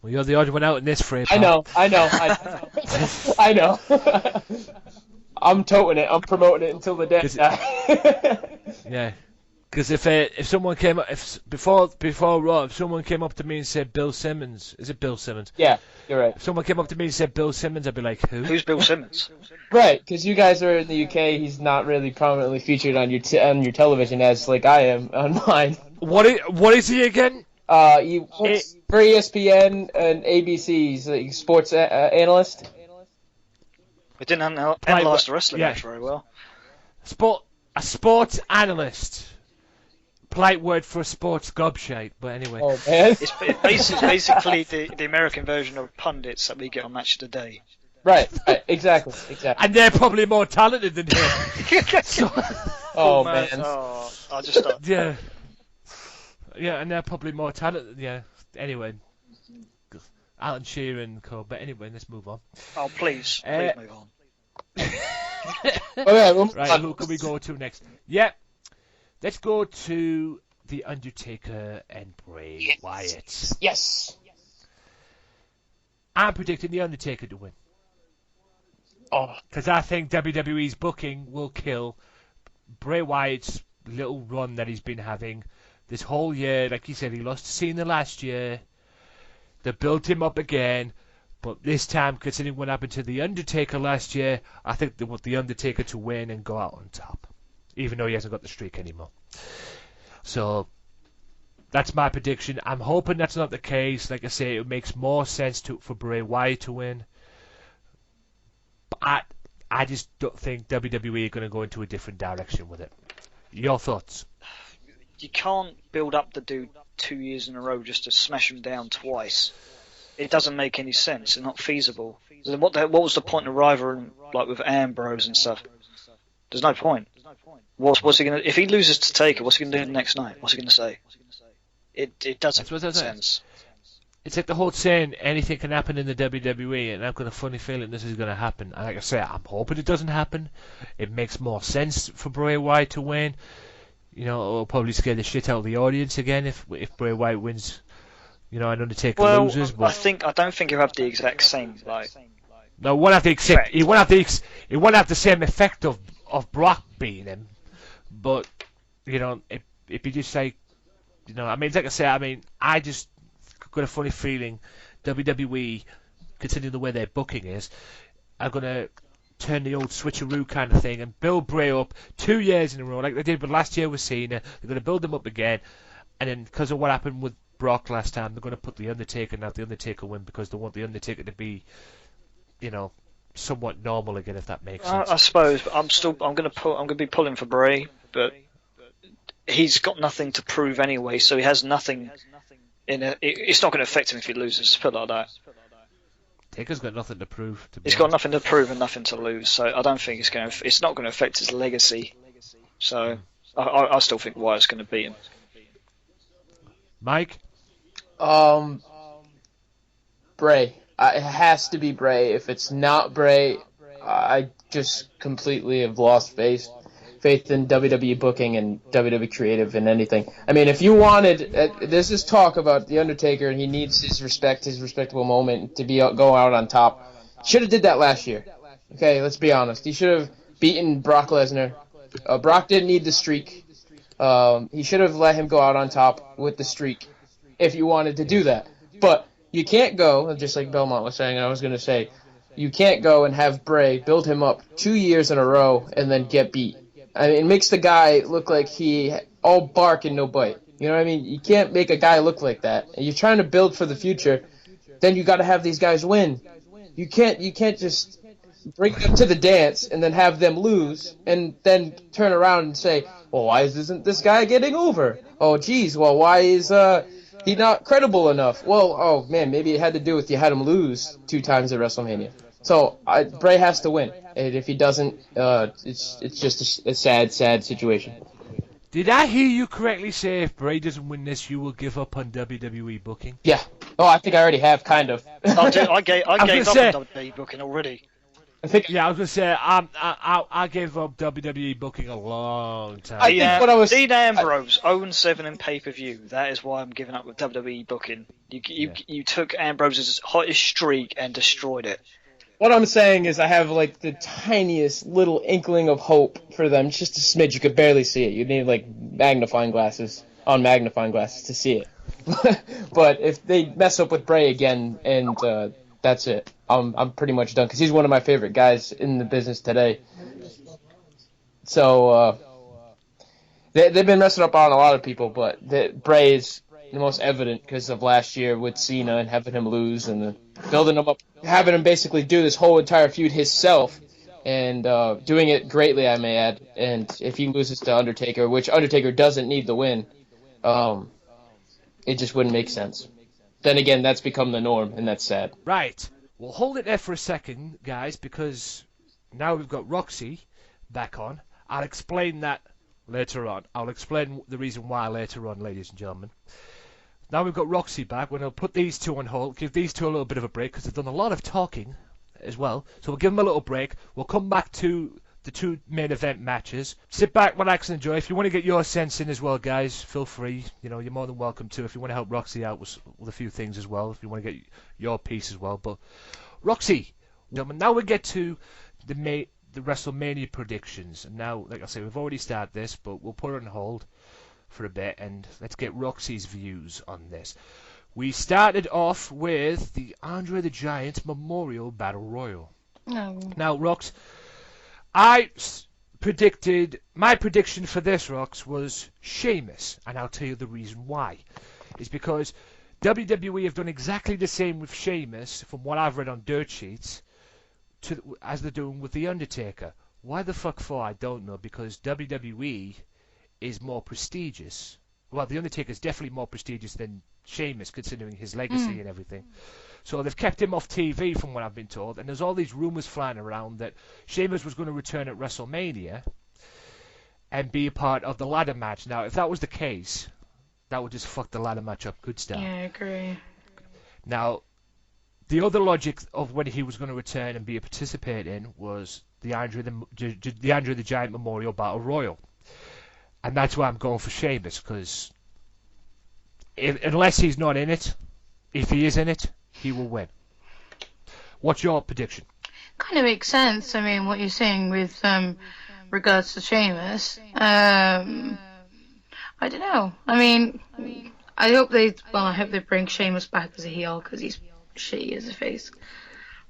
Well, you're the odd one out in this frame. I know. I know. I'm toting it. I'm promoting it until the day. Yeah. Because if someone came up, before Raw, if someone came up to me and said Bill Simmons, is it Bill Simmons? Yeah, you're right. If someone came up to me and said Bill Simmons, I'd be like, who? Who's Bill Simmons? Right, because you guys are in the UK. He's not really prominently featured on your television as like I am on mine. What is he again? He works for ESPN and ABC's like, sports analyst. We didn't analyse the wrestling match very well. A sports analyst. Polite word for a sports gobshite, but anyway. Oh man. It's basically the American version of pundits that we get on Match of the Day. Right, exactly. And they're probably more talented than him. Oh man. Oh, I just thought. Yeah. Yeah, and they're probably more talented. Yeah. Anyway. Alan Shearer and co. But anyway, let's move on. Oh, please move on. Right, who can we go to next? Yeah. Let's go to The Undertaker and Bray Wyatt. Yes. I'm predicting The Undertaker to win. Oh. Because I think WWE's booking will kill Bray Wyatt's little run that he's been having this whole year. Like he said, he lost to Cena last year. They built him up again. But this time, considering what happened to The Undertaker last year, I think they want The Undertaker to win and go out on top. Even though he hasn't got the streak anymore. So, that's my prediction. I'm hoping that's not the case. Like I say, it makes more sense for Bray Wyatt to win. But I just don't think WWE are going to go into a different direction with it. Your thoughts? you can't build up the dude 2 years in a row just to smash him down twice. It doesn't make any sense. It's not feasible. Then what was the point of rivaling like with Ambrose and stuff? There's no point. What's he gonna? If he loses to Taker, what's he gonna do the next night? What's he gonna say? It doesn't make sense. It's like the whole saying, anything can happen in the WWE, and I've got a funny feeling this is going to happen. And like I say, I'm hoping it doesn't happen. It makes more sense for Bray Wyatt to win. You know, it'll probably scare the shit out of the audience again if Bray Wyatt wins. You know, and Undertaker loses. But I don't think he'll have the exact same like. No, he won't have the same effect of Brock beating him. But you know, it'd be just like, you know, I mean, like I say, I mean, I just got a funny feeling WWE, considering the way their booking is, are going to turn the old switcheroo kind of thing and build Bray up 2 years in a row, like they did with last year with Cena. They're going to build him up again, and then because of what happened with Brock last time, they're going to put the Undertaker and have the Undertaker win because they want the Undertaker to be, you know, somewhat normal again, if that makes sense. I suppose, but I'm going to be pulling for Bray, but he's got nothing to prove anyway, so he has nothing. It's not going to affect him if he loses. Just put it like that. Taker's got nothing to prove. He's got nothing to prove and nothing to lose, so I don't think it's not going to affect his legacy. So I still think Wyatt's going to beat him. Mike? Bray. It has to be Bray. If it's not Bray, I just completely have lost faith in WWE booking and WWE creative and anything. I mean, if you wanted, there's this talk about The Undertaker and he needs his respectable moment to go out on top. Should have did that last year. Okay, let's be honest. He should have beaten Brock Lesnar. Brock didn't need the streak. He should have let him go out on top with the streak if you wanted to do that. But you can't go, just like Belmont was saying, and I was going to say, you can't go and have Bray build him up 2 years in a row and then get beat. I mean, it makes the guy look like he all bark and no bite. You know what I mean? You can't make a guy look like that. And you're trying to build for the future, then you got to have these guys win. You can't just bring them to the dance and then have them lose and then turn around and say, well, why isn't this guy getting over? Oh, geez, well, why is he not credible enough? Well, oh, man, maybe it had to do with you had him lose 2 times at WrestleMania. So Bray has to win, and if he doesn't, it's just a sad situation. Did I hear you correctly say if Bray doesn't win this, you will give up on WWE booking? Yeah. Oh, I think I already have, kind of. I gave up on WWE booking already. I was going to say, I gave up WWE booking a long time. Dean Ambrose 0-7 in pay-per-view. That is why I'm giving up with WWE booking. You took Ambrose's hottest streak and destroyed it. What I'm saying is I have, like, the tiniest little inkling of hope for them. Just a smidge. You could barely see it. You need, like, magnifying glasses to see it. But if they mess up with Bray again, and that's it. I'm pretty much done, because he's one of my favorite guys in the business today. So, they've been messing up on a lot of people, but Bray is the most evident because of last year with Cena and having him lose and building him up, having him basically do this whole entire feud himself and doing it greatly, I may add. And if he loses to Undertaker, which Undertaker doesn't need the win, it just wouldn't make sense. Then again, that's become the norm, and that's sad. Right. We'll hold it there for a second, guys, because now we've got Roxy back on. I'll explain that later on. I'll explain the reason why later on, ladies and gentlemen. Now we've got Roxy back. We're going to put these two on hold, give these two a little bit of a break, because they've done a lot of talking as well. So we'll give them a little break. We'll come back to the 2 main event matches. Sit back, relax, and enjoy. If you want to get your sense in as well, guys, feel free. You know, you're more than welcome to. If you want to help Roxy out with a few things as well, if you want to get your piece as well. But Roxy, gentlemen, now we get to the WrestleMania predictions. And now, like I say, we've already started this, but we'll put it on hold for a bit, and let's get Roxy's views on this. We started off with the Andre the Giant Memorial Battle Royal. No. Now, Rox, my prediction for this, Rox, was Sheamus, and I'll tell you the reason why. It's because WWE have done exactly the same with Sheamus, from what I've read on dirt sheets, as they're doing with The Undertaker. Why the fuck for, I don't know, because WWE is more prestigious Well, The Undertaker's definitely more prestigious than Sheamus, considering his legacy and everything. So they've kept him off TV, from what I've been told, and there's all these rumours flying around that Sheamus was going to return at WrestleMania and be a part of the ladder match. Now, if that was the case, that would just fuck the ladder match up good style. Yeah, I agree. Now, the other logic of when he was going to return and be a participant in was the Andre the Giant Memorial Battle Royal. And that's why I'm going for Sheamus, because unless he's not in it, if he is in it, he will win. What's your prediction? Kind of makes sense. I mean, what you're saying with regards to Sheamus. I don't know. I mean, I hope they bring Sheamus back as a heel, because he's shitty as a face.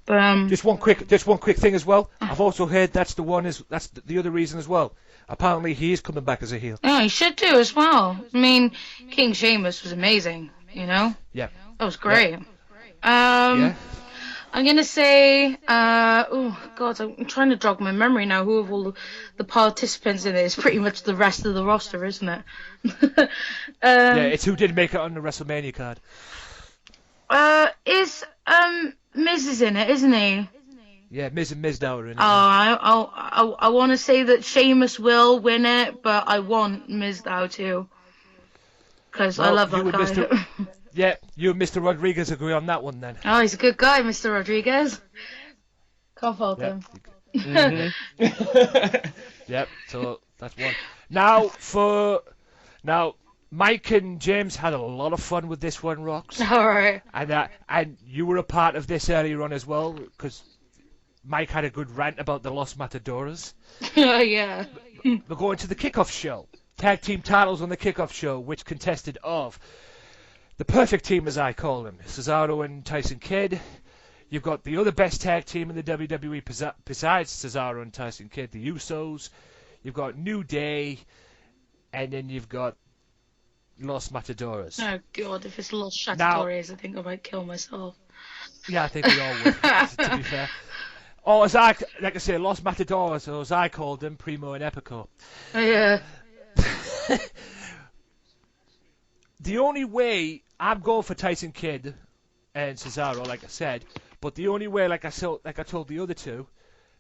But just one quick thing as well. I've also heard that's the other reason as well. Apparently, he is coming back as a heel. yeah, he should do as well. I mean, King Sheamus was amazing. You know, Yeah. that was great. Yeah. I'm gonna say, oh god, I'm trying to jog my memory now. Who of all the participants in it is pretty much the rest of the roster, isn't it? Yeah, it's who did make it on the WrestleMania card. Is Miz is in it, isn't he? Yeah, Miz and Mizdow are in it. I want to say that Sheamus will win it, but I want Mizdow too, because I love that guy. Yeah, you and Mr. Rodriguez agree on that one then. Oh, he's a good guy, Mr. Rodriguez. Can't fault him. Yep, so that's one. Now, Mike and James had a lot of fun with this one, Rox. All right. And you were a part of this earlier on as well, because Mike had a good rant about the Los Matadoras. Oh yeah. We're going to the kickoff show. Tag team titles on the kickoff show, which consisted of the perfect team, as I call them, Cesaro and Tyson Kidd. You've got the other best tag team in the WWE besides Cesaro and Tyson Kidd, the Usos. You've got New Day, and then you've got Los Matadoras. Oh god, if it's Los Chateaudores, I think I might kill myself. Yeah, I think we all would, to be fair. Or as I say, Los Matadoras, or as I called them, Primo and Epico. Oh, yeah. The only way I'm going for Tyson Kidd and Cesaro, like I said, but the only way, like I told the other two,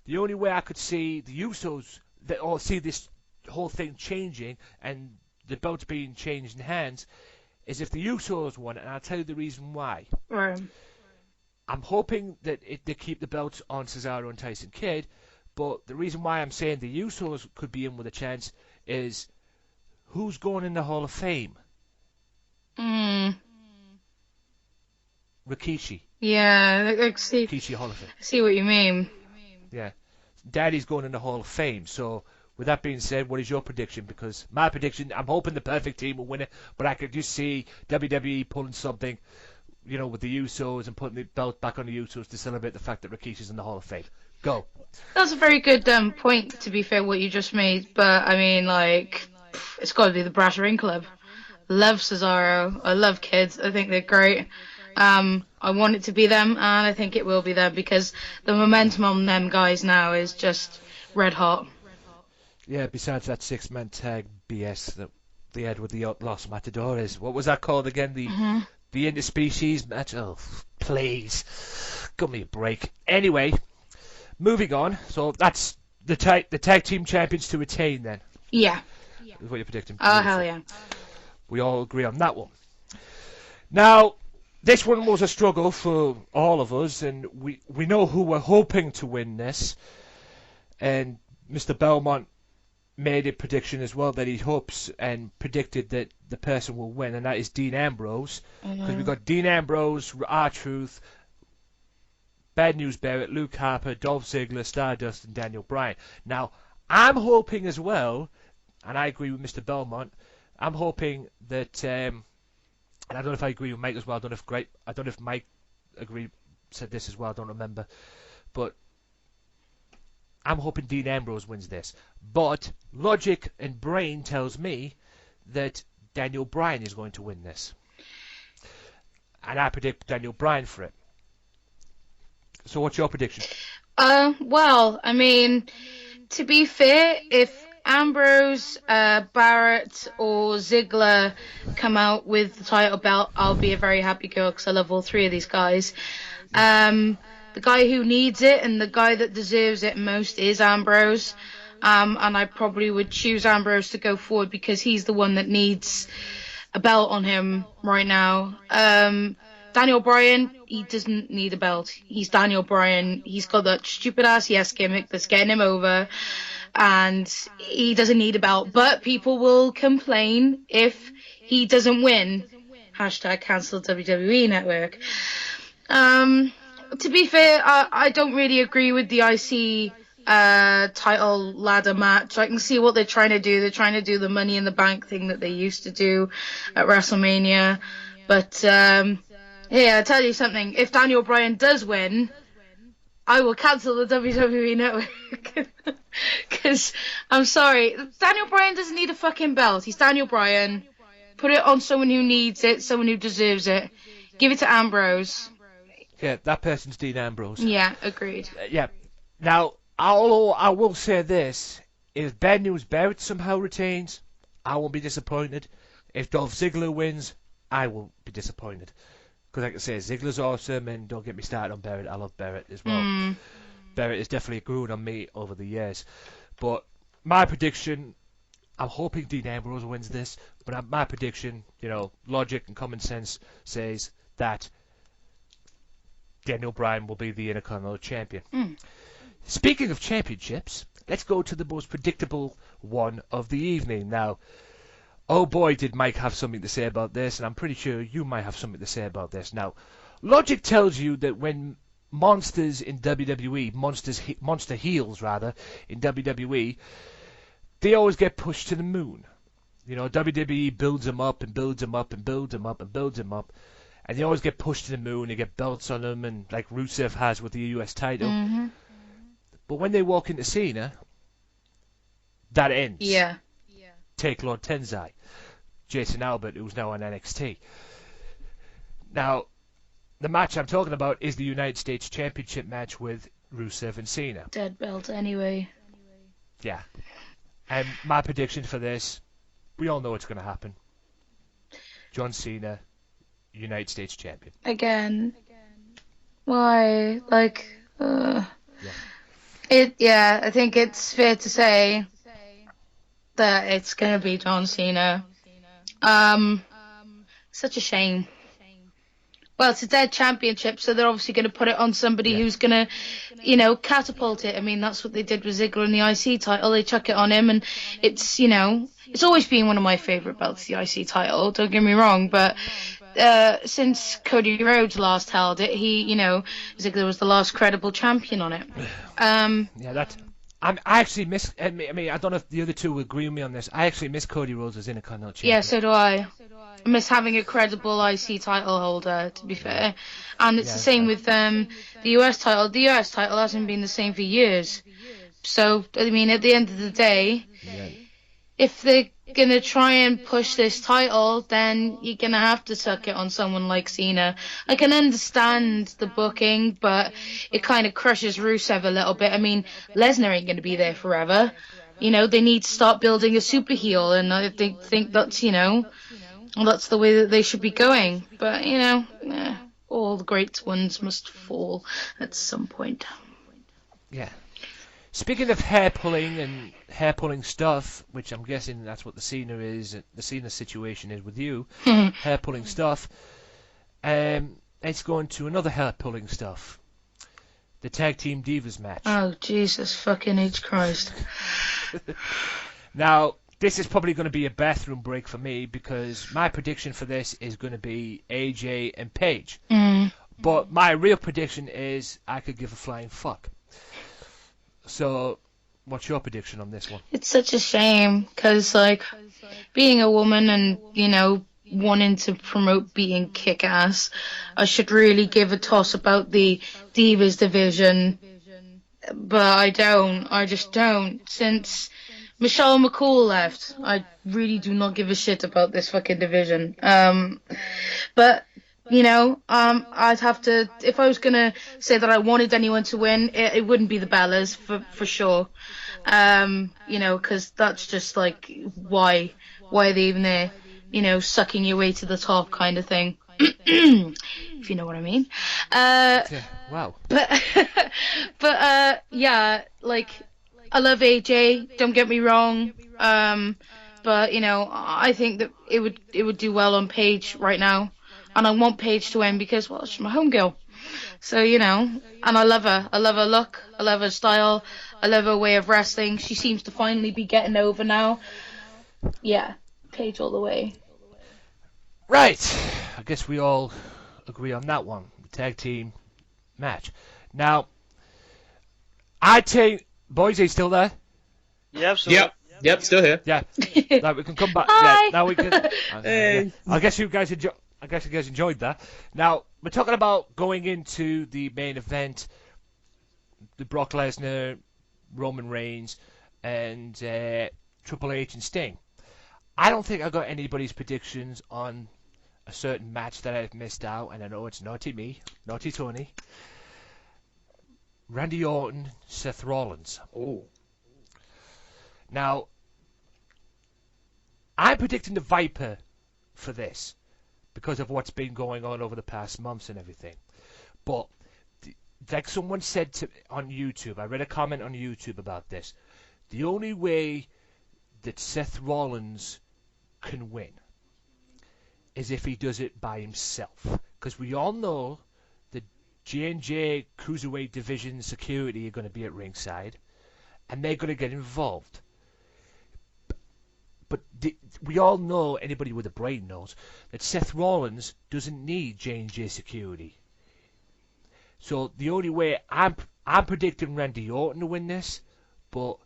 the only way I could see the Usos or see this whole thing changing and the belts being changed in hands is if the Usos won, and I'll tell you the reason why. Right. I'm hoping that they keep the belts on Cesaro and Tyson Kidd, but the reason why I'm saying the Usos could be in with a chance is who's going in the Hall of Fame? Rikishi. Yeah, I see. Rikishi Hall of Fame. I see what you mean. Yeah. Daddy's going in the Hall of Fame. So, with that being said, what is your prediction? Because my prediction, I'm hoping the perfect team will win it, but I could just see WWE pulling something, with the Usos and putting the belt back on the Usos to celebrate the fact that Rikishi's in the Hall of Fame. Go. That's a very good point, to be fair, what you just made. But, I mean, it's got to be the Brass Ring Club. Love Cesaro. I love Kids. I think they're great. I want it to be them, and I think it will be them, because the momentum on them guys now is just red hot. Yeah, besides that six-man tag BS that they had with the Los Matadores. What was that called again? The interspecies match? Oh, please. Give me a break. Anyway, moving on. So that's the tag team champions to retain then. Yeah. Is what you're predicting. Oh, hell yeah. We all agree on that one. Now, this one was a struggle for all of us, and we know who we're hoping to win this. And Mr. Belmont made a prediction as well that he hopes and predicted that the person will win, and that is Dean Ambrose. Because we've got Dean Ambrose, R-Truth, Bad News Barrett, Luke Harper, Dolph Ziggler, Stardust, and Daniel Bryan. Now, I'm hoping as well, and I agree with Mr. Belmont, I'm hoping that, and I don't know if I agree with Mike as well, I don't know if Mike said this as well, I don't remember, but I'm hoping Dean Ambrose wins this. But logic and brain tells me that Daniel Bryan is going to win this. And I predict Daniel Bryan for it. So what's your prediction? Well, I mean, to be fair, if Ambrose, Barrett, or Ziggler come out with the title belt, I'll be a very happy girl because I love all three of these guys. The guy who needs it and the guy that deserves it most is Ambrose. And I probably would choose Ambrose to go forward because he's the one that needs a belt on him right now. Daniel Bryan, he doesn't need a belt. He's Daniel Bryan. He's got that stupid ass yes gimmick that's getting him over, and he doesn't need a belt. But people will complain if he doesn't win. Hashtag cancel WWE Network. To be fair, I don't really agree with the IC title ladder match. I can see what they're trying to do. They're trying to do the Money in the Bank thing that they used to do at WrestleMania. But yeah, I'll tell you something. If Daniel Bryan does win, I will cancel the WWE Network. Because, I'm sorry, Daniel Bryan doesn't need a fucking belt. He's Daniel Bryan. Put it on someone who needs it, someone who deserves it. Give it to Ambrose. Yeah, that person's Dean Ambrose. Yeah, agreed. Yeah. Now, although I will say this, if Bad News Barrett somehow retains, I won't be disappointed. If Dolph Ziggler wins, I will be disappointed. Because like I say, Ziggler's awesome, and don't get me started on Barrett. I love Barrett as well. Barrett has definitely grown on me over the years. But my prediction, I'm hoping Dean Ambrose wins this, but my prediction, logic and common sense says that Daniel Bryan will be the Intercontinental Champion. Speaking of championships, let's go to the most predictable one of the evening. Now, oh boy, did Mike have something to say about this, and I'm pretty sure you might have something to say about this. Now, logic tells you that when monsters in WWE, monster heels rather, in WWE, they always get pushed to the moon. WWE builds them up and builds them up and builds them up and builds them up, and they always get pushed to the moon. They get belts on them, and like Rusev has with the US title. But when they walk into Cena, that ends. Yeah. Take Lord Tensai, Jason Albert, who's now on NXT. Now, the match I'm talking about is the United States Championship match with Rusev and Cena. Dead belt anyway. Yeah. And my prediction for this, we all know it's going to happen. John Cena, United States Champion. Again. Why? I think it's fair to say that it's going to be John Cena. Such a shame. Well, it's a dead championship, so they're obviously going to put it on somebody who's going to, catapult it. I mean, that's what they did with Ziggler in the IC title. They chuck it on him, and it's, it's always been one of my favourite belts, the IC title, don't get me wrong, but since Cody Rhodes last held it, Ziggler was the last credible champion on it. I actually miss. I mean, I don't know if the other two will agree with me on this. I actually miss Cody Rhodes as Intercontinental Champion. Yeah, so do I. I miss having a credible IC title holder, to be fair. And it's the same with the US title. The US title hasn't been the same for years. So, I mean, at the end of the day, if they're going to try and push this title, then you're going to have to suck it on someone like Cena. I can understand the booking, but it kind of crushes Rusev a little bit. I mean, Lesnar ain't going to be there forever. They need to start building a super heel, and I think that's, that's the way that they should be going. But, all the great ones must fall at some point. Yeah. Speaking of hair pulling stuff, which I'm guessing that's what the Cena situation is with you, hair pulling stuff. Let's go into another hair pulling stuff. The Tag Team Divas match. Oh, Jesus fucking H Christ. Now, this is probably going to be a bathroom break for me because my prediction for this is going to be AJ and Paige. But my real prediction is I could give a flying fuck. So, what's your prediction on this one? It's such a shame, because, being a woman and, wanting to promote being kick-ass, I should really give a toss about the Divas division. But I don't. I just don't. Since Michelle McCool left, I really do not give a shit about this fucking division. But I'd have to, if I was gonna say that I wanted anyone to win, it wouldn't be the Bellas for sure. Because that's just like why are they even there? Sucking your way to the top kind of thing. If you know what I mean. Yeah, wow. But yeah, like I love AJ. Don't get me wrong. But I think that it would do well on Paige right now, and I want Paige to win because she's my homegirl. So and I love her. I love her look. I love her style. I love her way of wrestling. She seems to finally be getting over now. Yeah, Paige all the way. Right. I guess we all agree on that one. The tag team match. Now, I take boys. Are you still there? Yeah, absolutely. Yep, still here. Yeah. Now we can come back. Hi. Yeah, now we can. Hey. I guess you guys enjoyed that. Now we're talking about going into the main event, the Brock Lesnar, Roman Reigns, and Triple H and Sting. I don't think I got anybody's predictions on a certain match that I've missed out, and I know it's naughty me, naughty Tony. Randy Orton, Seth Rollins. Oh. Now, I'm predicting the Viper for this because of what's been going on over the past months and everything. But, like someone said on YouTube, I read a comment on YouTube about this. The only way that Seth Rollins can win is if he does it by himself. Because we all know the J&J Cruiserweight Division security are going to be at ringside, and they're going to get involved. But we all know, anybody with a brain knows, that Seth Rollins doesn't need J&J security. So the only way I'm predicting Randy Orton to win this, but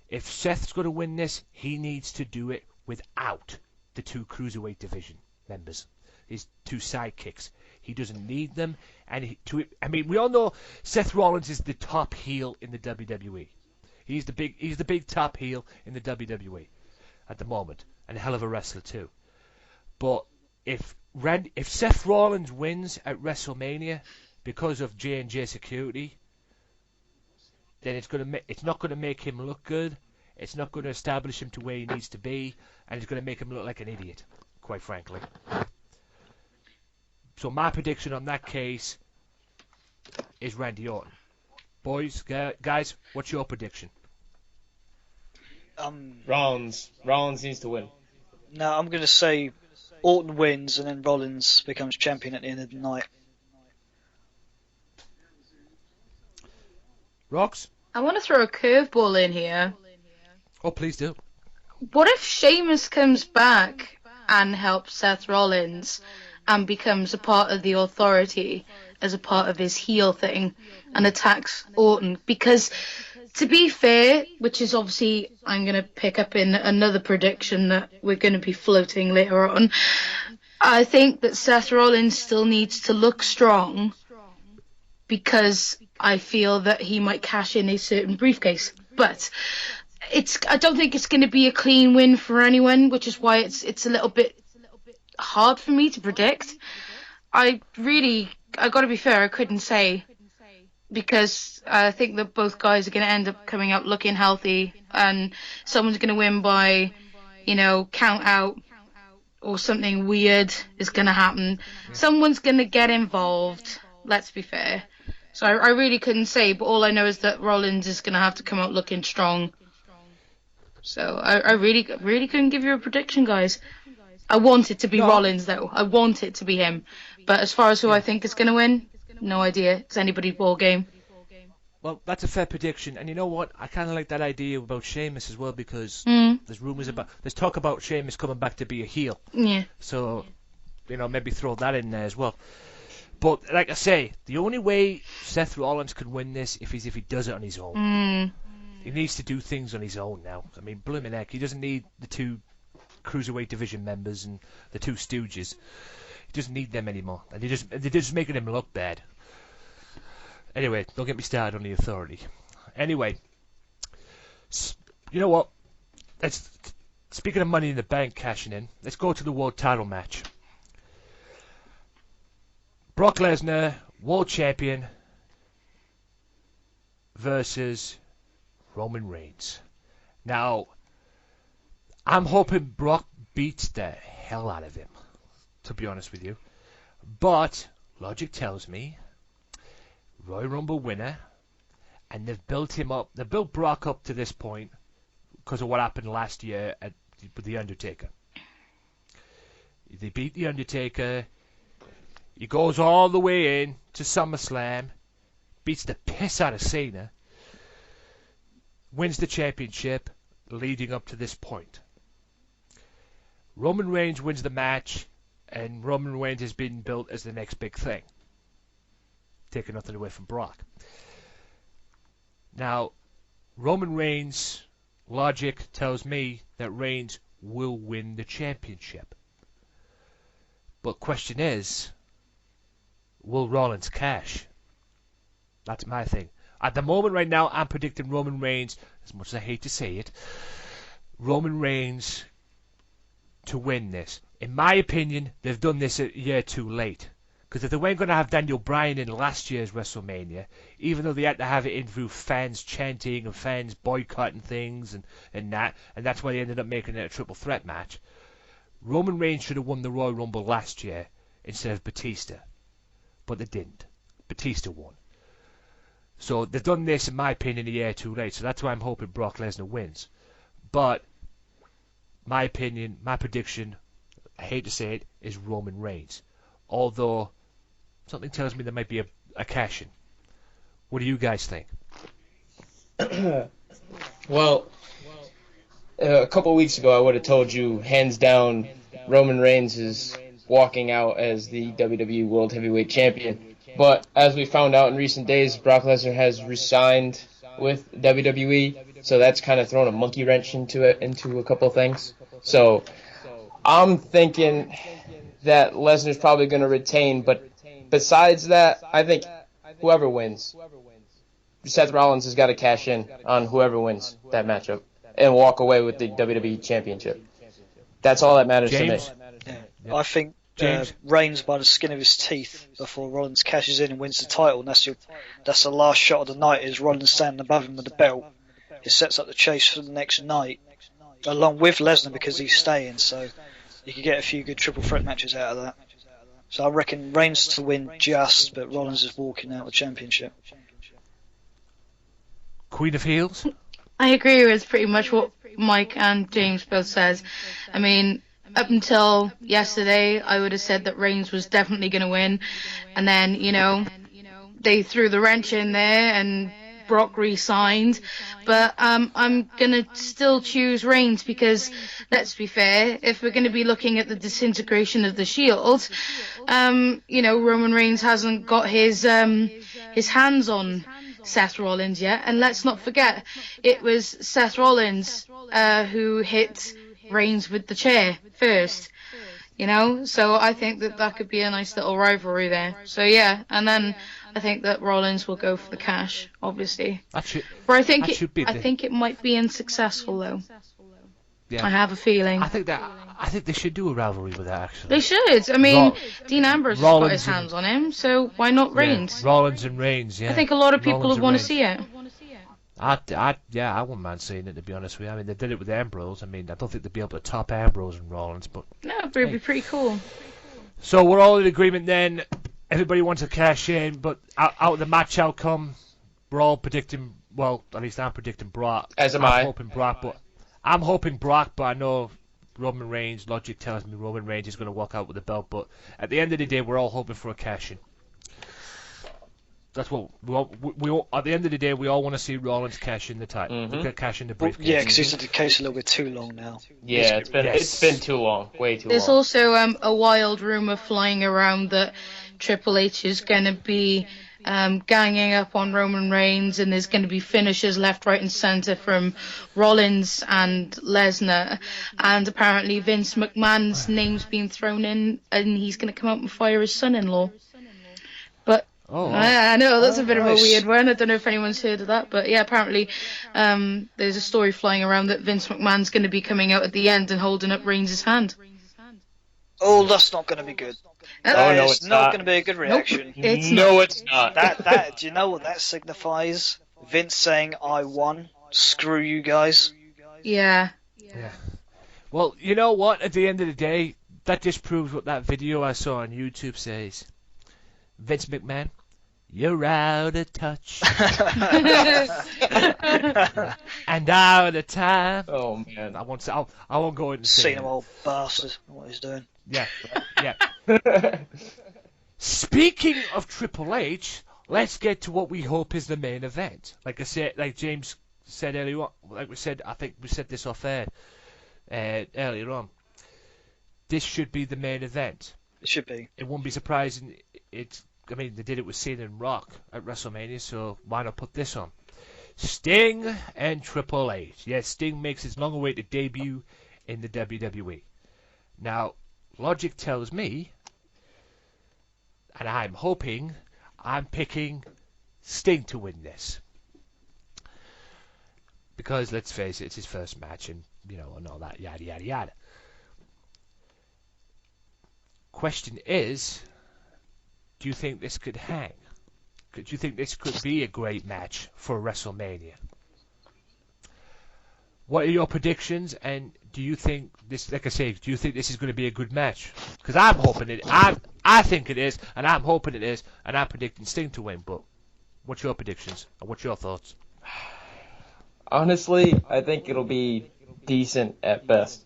if Seth's going to win this, he needs to do it without the two Cruiserweight Division members, his two sidekicks. He doesn't need them, and we all know Seth Rollins is the top heel in the WWE. He's the big top heel in the WWE at the moment, and a hell of a wrestler too. But if Seth Rollins wins at WrestleMania because of J&J security, then it's not going to make him look good. It's not going to establish him to where he needs to be, and it's going to make him look like an idiot, quite frankly. So my prediction on that case is Randy Orton. Boys, guys, what's your prediction? Rollins needs to win. No, I'm going to say Orton wins and then Rollins becomes champion at the end of the night. Rox? I want to throw a curveball in here. Oh, please do. What if Sheamus comes back and helps Seth Rollins and becomes a part of the Authority as a part of his heel thing and attacks Orton? Because, to be fair, which is obviously I'm going to pick up in another prediction that we're going to be floating later on, I think that Seth Rollins still needs to look strong because I feel that he might cash in a certain briefcase. But I don't think it's going to be a clean win for anyone, which is why it's a little bit hard for me to predict. I got to be fair, I couldn't say, because I think that both guys are going to end up coming out looking healthy, and someone's going to win by, count out, or something weird is going to happen. Someone's going to get involved, let's be fair. So I really couldn't say, but all I know is that Rollins is going to have to come out looking strong. So I really couldn't give you a prediction, guys. I want it to be Rollins, though. I want it to be him. But as far as who I think is going to win, no idea. It's anybody's ball game. Well, that's a fair prediction. And you know what? I kind of like that idea about Sheamus as well, because there's talk about Sheamus coming back to be a heel. Yeah. So, maybe throw that in there as well. But like I say, the only way Seth Rollins can win this if he does it on his own. He needs to do things on his own now. I mean, blooming heck, he doesn't need the two Cruiserweight Division members and the two Stooges. He doesn't need them anymore. And they're just making him look bad. Anyway, don't get me started on the Authority. Anyway, you know what? Speaking of Money in the Bank cashing in, let's go to the World Title match. Brock Lesnar, World Champion, versus Roman Reigns. Now, I'm hoping Brock beats the hell out of him, to be honest with you. But logic tells me Royal Rumble winner, and they've built him up. They built Brock up to this point because of what happened last year with The Undertaker. They beat The Undertaker. He goes all the way in to SummerSlam, beats the piss out of Cena, wins the championship leading up to this point. Roman Reigns wins the match, and Roman Reigns has been built as the next big thing. Taking nothing away from Brock. Now, Roman Reigns' logic tells me that Reigns will win the championship. But question is, will Rollins cash? That's my thing. At the moment right now, I'm predicting Roman Reigns, as much as I hate to say it, Roman Reigns to win this. In my opinion, they've done this a year too late. Because if they weren't going to have Daniel Bryan in last year's WrestleMania, even though they had to have it in through fans chanting and fans boycotting things and that's why they ended up making it a triple threat match, Roman Reigns should have won the Royal Rumble last year instead of Batista. But they didn't. Batista won. So they've done this, in my opinion, a year too late. So that's why I'm hoping Brock Lesnar wins. But my opinion, my prediction, I hate to say it, is Roman Reigns. Although something tells me there might be a cash-in. What do you guys think? Well, a couple of weeks ago, I would have told you, hands down, Roman Reigns is walking out as the WWE World Heavyweight Champion. But as we found out in recent days, Brock Lesnar has resigned with WWE, so that's kind of thrown a monkey wrench into a couple of things. So I'm thinking that Lesnar's probably going to retain, but besides that, I think whoever wins, Seth Rollins has got to cash in on whoever wins that matchup and walk away with the WWE Championship. That's all that matters to me. I think Reigns by the skin of his teeth before Rollins cashes in and wins the title, and that's the last shot of the night, is Rollins standing above him with the belt. It sets up the chase for the next night, along with Lesnar because he's staying, so you could get a few good triple threat matches out of that. So I reckon Reigns to win just, but Rollins is walking out the championship. Queen of Heels? I agree with pretty much what Mike and James both says. I mean, up until yesterday, I would have said that Reigns was definitely going to win. And then, they threw the wrench in there and Brock re-signed. But I'm going to still choose Reigns because, let's be fair, if we're going to be looking at the disintegration of the Shield, Roman Reigns hasn't got his hands on Seth Rollins yet. And let's not forget, it was Seth Rollins who hit Reigns with the chair first, so I think that could be a nice little rivalry there. So yeah, and then I think that Rollins will go for the cash, obviously. But I think it might be unsuccessful though. Yeah. I have a feeling. I think they should do a rivalry with that, actually. They should. I mean, Dean Ambrose has got his hands on him, so why not Reigns? Yeah, Rollins and Reigns, yeah. I think a lot of people would want to see it. I wouldn't mind seeing it, to be honest with you. I mean, they did it with Ambrose. I mean, I don't think they'd be able to top Ambrose and Rollins, but... No, but it'd be pretty cool. So we're all in agreement then. Everybody wants to cash in, but out of the match outcome, we're all predicting... Well, at least I'm predicting Brock. As am I. I'm hoping Brock, but I know Roman Reigns, logic tells me Roman Reigns is going to walk out with the belt, but at the end of the day, we're all hoping for a cash-in. That's what we all, at the end of the day, we all want to see Rollins cash in the title, cash in the briefcase. Yeah, because he's had the case a little bit too long now. Yeah, it's been too long, way too long. There's also a wild rumor flying around that Triple H is going to be ganging up on Roman Reigns, and there's going to be finishes left, right, and center from Rollins and Lesnar. And apparently Vince McMahon's name's been thrown in, and he's going to come out and fire his son-in-law. But I know that's a bit of a weird one. I don't know if anyone's heard of that, but yeah, apparently there's a story flying around that Vince McMahon's going to be coming out at the end and holding up Reigns' hand. Oh, that's not going to be good. That is not going to be a good reaction. It's No, it's not. That do you know what that signifies? Vince saying, "I won. Screw you guys." Yeah. Well, you know what? At the end of the day, that just proves what that video I saw on YouTube says. Vince McMahon, you're out of touch and out of time. Oh man. I won't go into Seen him, old bastard. What he's doing. Yeah. Speaking of Triple H, let's get to what we hope is the main event. Like I said, like James said earlier on, like we said, I think we said this off air earlier on. This should be the main event. It should be. It won't be surprising. They did it with Cena and Rock at WrestleMania, so why not put this on? Sting and Triple H. Yes, Sting makes his long-awaited debut in the WWE. Now, logic tells me, and I'm picking Sting to win this. Because, let's face it, it's his first match, and, and all that, yada, yada, yada. Question is, do you think this could hang? Do you think this could be a great match for WrestleMania? What are your predictions, and do you think this, like I say, do you think this is going to be a good match? Because I'm hoping it, I think it is, and I'm hoping it is, and I'm predicting Sting to win, but what's your predictions, and what's your thoughts? Honestly, I think it'll be decent at best.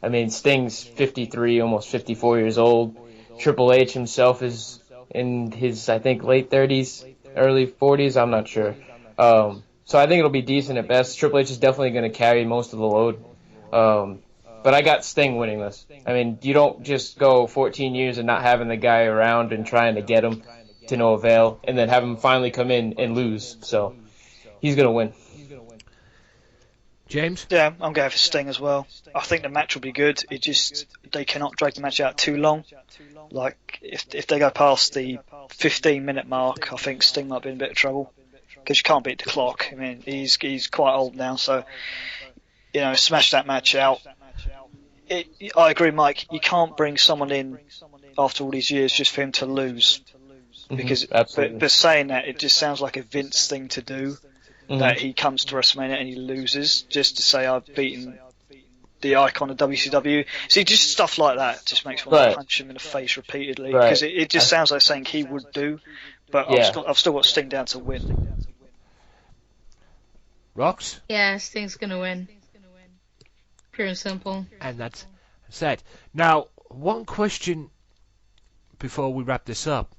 I mean, Sting's 53, almost 54 years old. Triple H himself is in his, I think, late 30s, early 40s. I'm not sure. So I think it'll be decent at best. Triple H is definitely going to carry most of the load. But I got Sting winning this. I mean, you don't just go 14 years and not having the guy around and trying to get him to no avail, and then have him finally come in and lose. So he's going to win. James? Yeah, I'm going for Sting as well. I think the match will be good. They cannot drag the match out too long. Like, if they go past the 15-minute mark, I think Sting might be in a bit of trouble. Because you can't beat the clock. I mean, he's quite old now, so, smash that match out. I agree, Mike. You can't bring someone in after all these years just for him to lose. Because, but saying that, it just sounds like a Vince thing to do. That he comes to WrestleMania and he loses just to say I've beaten the icon of WCW. See, just stuff like that just makes me want to punch him in the face repeatedly because it just sounds like something he would do. But I've still got Sting down to win. Rox? Yeah, Sting's gonna win. Pure and simple. And that's said. Now, one question before we wrap this up.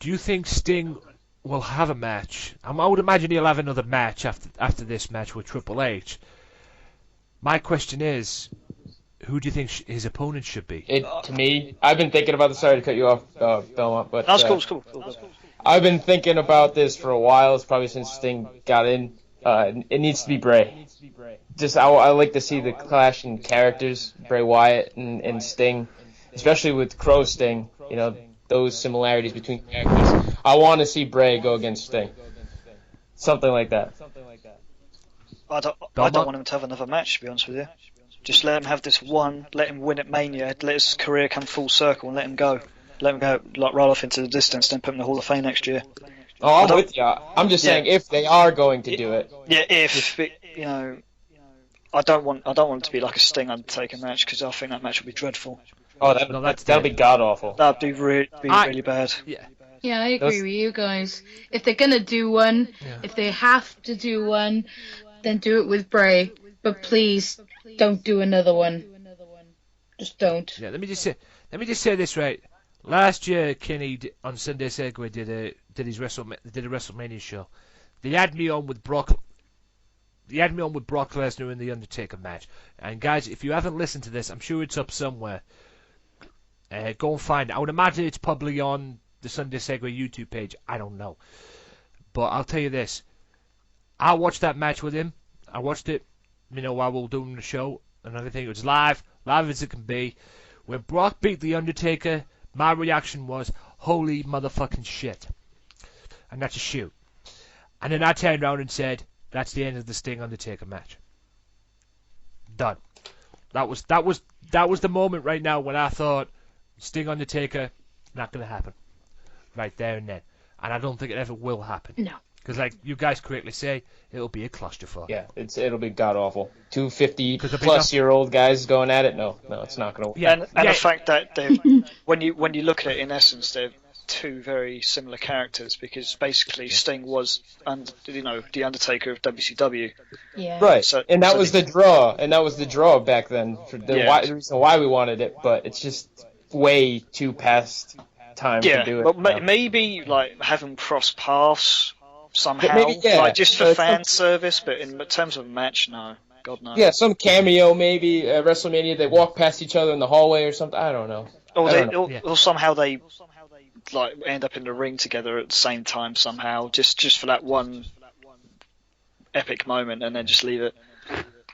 Do you think Sting will have a match? I would imagine he'll have another match after this match with Triple H. My question is, who do you think his opponent should be? To me, I've been thinking about this. Sorry to cut you off, Belmont, but that's cool. I've been thinking about this for a while. It's probably since Sting got in. It needs to be Bray. I like to see the clash in characters, Bray Wyatt and Sting, especially with Crow Sting. Those similarities between characters. I want to see Bray go against Sting. Something like that. I don't want him to have another match, to be honest with you. Just let him have this one, let him win at Mania, let his career come full circle and let him go. Let him go, roll off into the distance, then put him in the Hall of Fame next year. Oh, I'm with you. I'm just saying if they are going to do it. Yeah, I don't want it to be like a Sting Undertaker match because I think that match will be dreadful. Oh, that'll be god awful. That'd be really bad. Yeah, I agree with you guys. If they're gonna do one, if they have to do one, then do it with Bray. But please, don't do another one. Just don't. Yeah, let me just say this right. Last year, Kenny on Sunday Segway did a WrestleMania show. They had me on with Brock. They had me on with Brock Lesnar in the Undertaker match. And guys, if you haven't listened to this, I'm sure it's up somewhere. Go and find it. I would imagine it's probably on the Sunday Segway YouTube page. I don't know. But I'll tell you this. I watched that match with him. I watched it, while we were doing the show and everything. It was live as it can be. When Brock beat The Undertaker, my reaction was, holy motherfucking shit. And that's a shoot. And then I turned around and said, that's the end of the Sting Undertaker match. Done. That was the moment right now when I thought Sting Undertaker, not going to happen. Right there and then. And I don't think it ever will happen. No. Because like you guys correctly say, it'll be a clusterfuck. Yeah, it'll be god awful. 250-plus-year-old guys going at it. No, it's not going to. Yeah. And the fact that when you look at it in essence, they're two very similar characters, because basically Sting was the Undertaker of WCW. Yeah. Right. So- and that so was they- the draw. And that was the draw back then. For the reason why we wanted it, but it's just way too past time to do it. But now. maybe like have them cross paths somehow, Maybe, yeah. like just for fan some- service. But in terms of a match, no, God no. Yeah, some cameo maybe at WrestleMania. They walk past each other in the hallway or something. I don't know. Or somehow they like end up in the ring together at the same time somehow, just for that one epic moment, and then just leave it.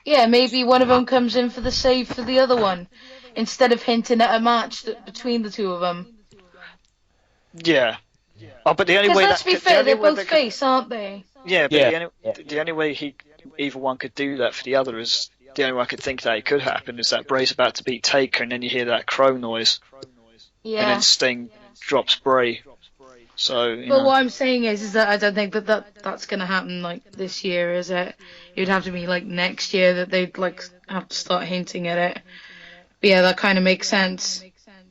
Yeah, maybe one of them comes in for the save for the other one, instead of hinting at a match between the two of them. Yeah. Oh, but the only Because way let's be fair, they're both face, aren't they? Yeah, but Yeah. the only way either one could do that for the other is the only way I could think that it could happen is that Bray's about to beat Taker, and then you hear that crow noise, and Yeah. then Sting drops Bray. So, But what I'm saying is that I don't think that's going to happen like this year, is it? It would have to be like next year that they'd like have to start hinting at it. But yeah, that kind of makes sense.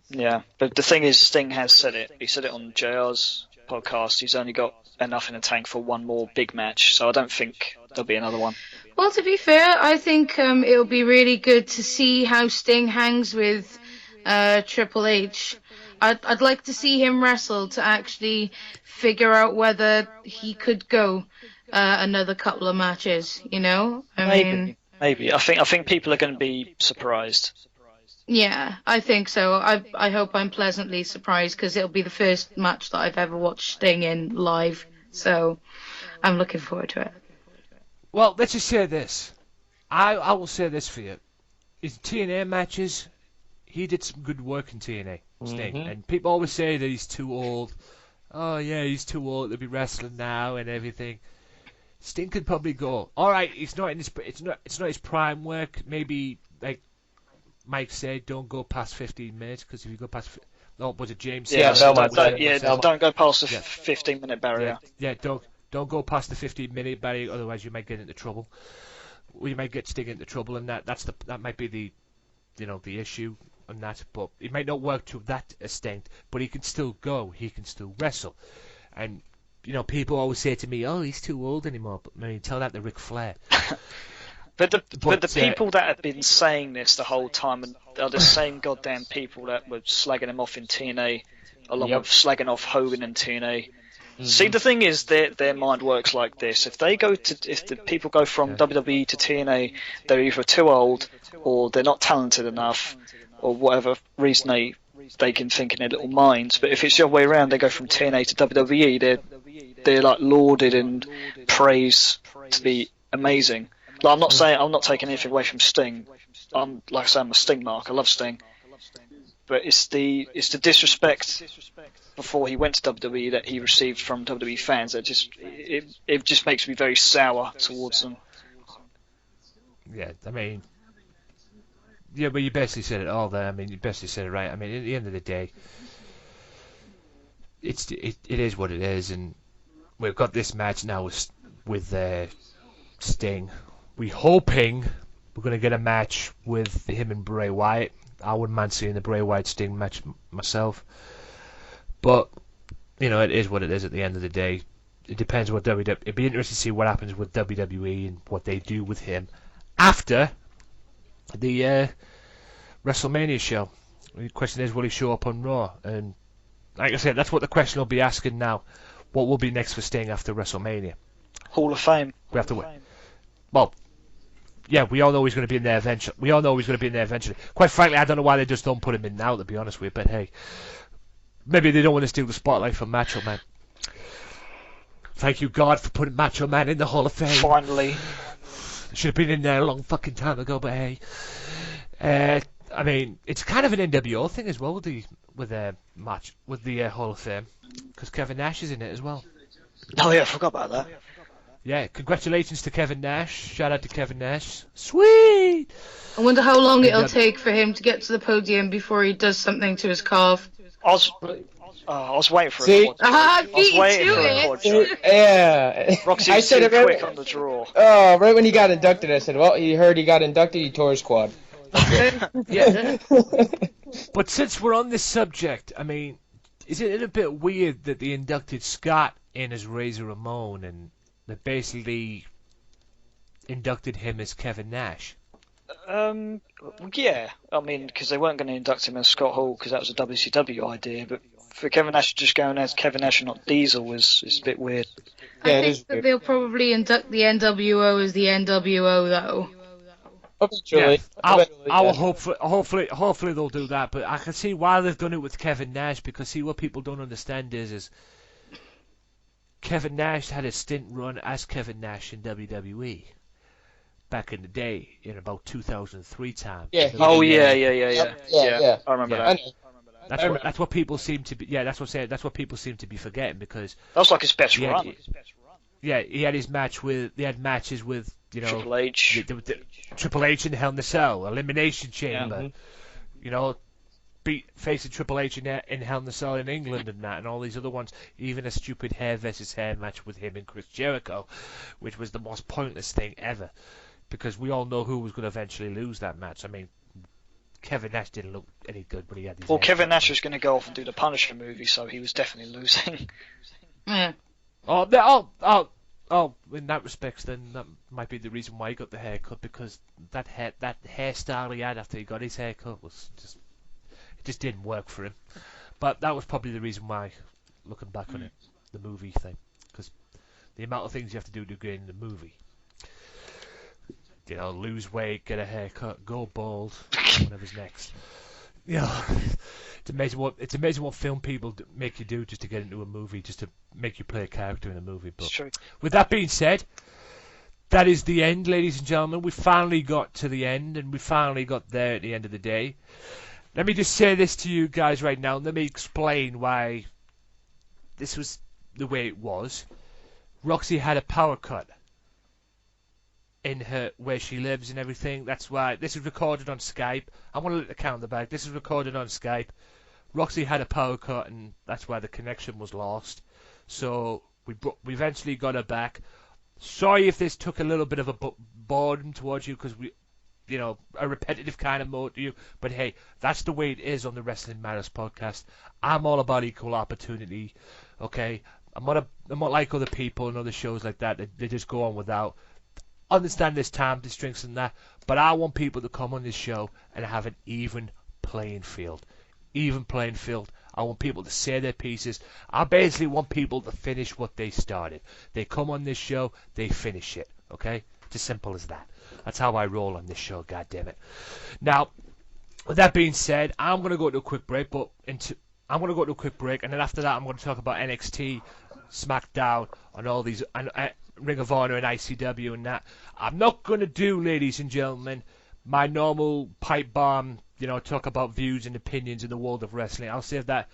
yeah. But the thing is, Sting has said it. He said it on JR's podcast. He's only got enough in the tank for one more big match, so I don't think there'll be another one. Well, to be fair, I think it'll be really good to see how Sting hangs with Triple H. I'd like to see him wrestle to actually figure out whether he could go another couple of matches. You know, Maybe. I think people are going to be surprised. Yeah, I think so. I hope I'm pleasantly surprised, because it'll be the first match that I've ever watched Sting in live. So I'm looking forward to it. Well, let's just say this. I will say this for you. His TNA matches, he did some good work in TNA, Sting. Mhm. And people always say that he's too old. Oh, yeah, he's too old to be wrestling now and everything. Sting could probably go. All right, it's not his prime work. Maybe, like Mike said, don't go past 15 minutes, because if you go past... No, was it James? Yeah, said? Belmont. Don't go past the Yeah. 15-minute barrier. Yeah, don't go past the 15-minute barrier, otherwise you might get into trouble. Or you might get Sting into trouble, and that might be the issue on that. But it might not work to that extent. But he can still go. He can still wrestle. And people always say to me, "Oh, he's too old anymore." But I mean, tell that to Ric Flair. But the people that have been saying this the whole time are the same goddamn people that were slagging him off in TNA, along Yep. with slagging off Hogan in TNA. See, the thing is, their mind works like this. If the people go from WWE to TNA, they're either too old, or they're not talented enough, or whatever reason they can think in their little minds. But if it's the other way around, they go from TNA to WWE, they're like lauded and praised to be amazing. Like, I'm not taking anything away from Sting. I'm a Sting mark. I love Sting. But it's the disrespect before he went to WWE that he received from WWE fans that it just makes me very sour towards them. Yeah, I mean, yeah, but you basically said it all there. I mean, you basically said it right. I mean, at the end of the day, it is what it is, and we've got this match now with Sting. We're hoping we're going to get a match with him and Bray Wyatt. I wouldn't mind seeing the Bray Wyatt Sting match myself. But, it is what it is at the end of the day. It depends what WWE... It'd be interesting to see what happens with WWE and what they do with him after the WrestleMania show. The question is, will he show up on Raw? And like I said, that's what the question will be asking now. What will be next for Sting after WrestleMania? Hall of Fame. We have to wait. Well, yeah, we all know he's going to be in there eventually. Quite frankly, I don't know why they just don't put him in now, to be honest with you. But hey, maybe they don't want to steal the spotlight from Macho Man. Thank you, God, for putting Macho Man in the Hall of Fame. Finally. Should have been in there a long fucking time ago, but hey. I mean, it's kind of an NWO thing as well with the match with the Hall of Fame, because Kevin Nash is in it as well. Oh yeah, I forgot about that. Yeah, congratulations to Kevin Nash. Shout out to Kevin Nash. Sweet! I wonder how long it'll take for him to get to the podium before he does something to his calf. I was waiting for See? a quad. I was waiting for a quad joke. Yeah. Roxy I was said too it right, quick on the draw. Oh, right when he got inducted, I said, well, he heard he got inducted, he tore his quad. Yeah. But since we're on this subject, I mean, isn't it a bit weird that they inducted Scott in as Razor Ramon and they basically inducted him as Kevin Nash? Yeah. I mean, because they weren't going to induct him as Scott Hall because that was a WCW idea, but for Kevin Nash just going as Kevin Nash and not Diesel is a bit weird. Yeah, I think that they'll probably induct the NWO as the NWO, though. Eventually. I'll hopefully they'll do that, but I can see why they've done it with Kevin Nash, because see, what people don't understand is Kevin Nash had a stint run as Kevin Nash in WWE back in the day, in about 2003 time. Yeah. Oh, yeah. I remember that. That's what people seem to be. Yeah, that's what I'm saying. That's what people seem to be forgetting, because That was like his best Yeah, run. yeah, he had his match with. They had matches with, you know, Triple H. the Triple H in Hell in a Cell, Elimination Chamber. You know, facing Triple H in Hell in a Cell in England and that, and all these other ones. Even a stupid hair versus hair match with him and Chris Jericho, which was the most pointless thing ever, because we all know who was going to eventually lose that match. I mean, Kevin Nash didn't look any good when he had his. Well, hair Kevin cut. Nash was going to go off and do the Punisher movie, so he was definitely losing. Yeah. Oh, in that respect, then that might be the reason why he got the haircut, because that hairstyle he had after he got his haircut was just didn't work for him. But that was probably the reason why, looking back on it, the movie thing, because the amount of things you have to do to get in the movie. You know, lose weight, get a haircut, go bald, whatever's next. You know, it's amazing what film people make you do just to get into a movie, just to make you play a character in a movie. But It's true. with that being said, that is the end, ladies and gentlemen. We finally got to the end, and we finally got there at the end of the day. Let me just say this to you guys right now. Let me explain why this was the way it was. Roxy had a power cut in her where she lives and everything. That's why this is recorded on Skype. I want to let the count the back. This is recorded on Skype. Roxy had a power cut, and that's why the connection was lost. So we eventually got her back. Sorry if this took a little bit of a boredom towards you, because we, you know, a repetitive kind of mode to you. But hey, that's the way it is on the Wrestling Matters podcast. I'm all about equal opportunity. Okay, I'm not like other people and other shows like that. They just go on without. Understand this time constraints and that, but I want people to come on this show and have an even playing field. Even playing field. I want people to say their pieces. I basically want people to finish what they started. They come on this show, they finish it. Okay? It's as simple as that. That's how I roll on this show, goddammit. Now, with that being said, I'm going to go to a quick break, and then after that I'm going to talk about NXT, Smackdown, and all these, and Ring of Honor and ICW and that. I'm not going to do, ladies and gentlemen, my normal pipe bomb, you know, talk about views and opinions in the world of wrestling. I'll save that.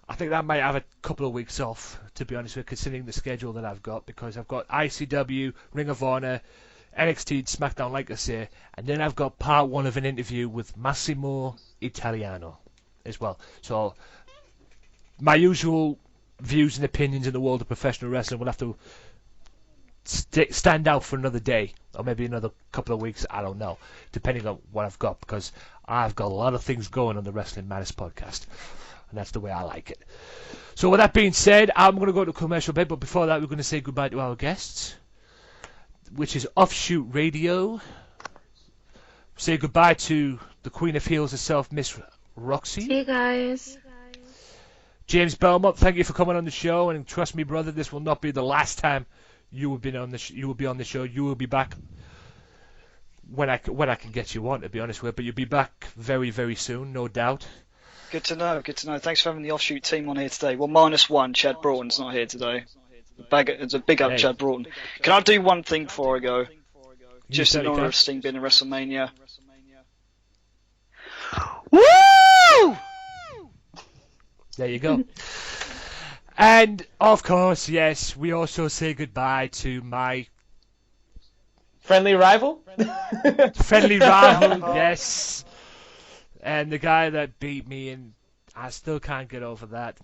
I think that might have a couple of weeks off, to be honest with you, considering the schedule that I've got, because I've got ICW, Ring of Honor, NXT, Smackdown, like I say, and then I've got part one of an interview with Massimo Italiano as well. So my usual views and opinions in the world of professional wrestling will have to stand out for another day, or maybe another couple of weeks, I don't know, depending on what I've got, because I've got a lot of things going on the Wrestling Matters podcast, and that's the way I like it. So with that being said, I'm going to go to a commercial break, but before that we're going to say goodbye to our guests, which is Offshoot Radio. Say goodbye to the Queen of Heels herself, Miss Roxy. See you guys. James Belmont, thank you for coming on the show, and trust me, brother, this will not be the last time you will be on the show. You will be back when I can get you on, to be honest with you. But you'll be back very, very soon, no doubt. Good to know. Thanks for having the Offshoot team on here today. Well, -1, Chad Broughton's not here today. It's a big up, Hey. Chad Broughton. Can I do one thing before I go? Just in certainly honor can. of Sting being in WrestleMania. Woo! There you go. And, of course, yes, we also say goodbye to my Friendly rival? friendly rival, yes. And the guy that beat me, and I still can't get over that.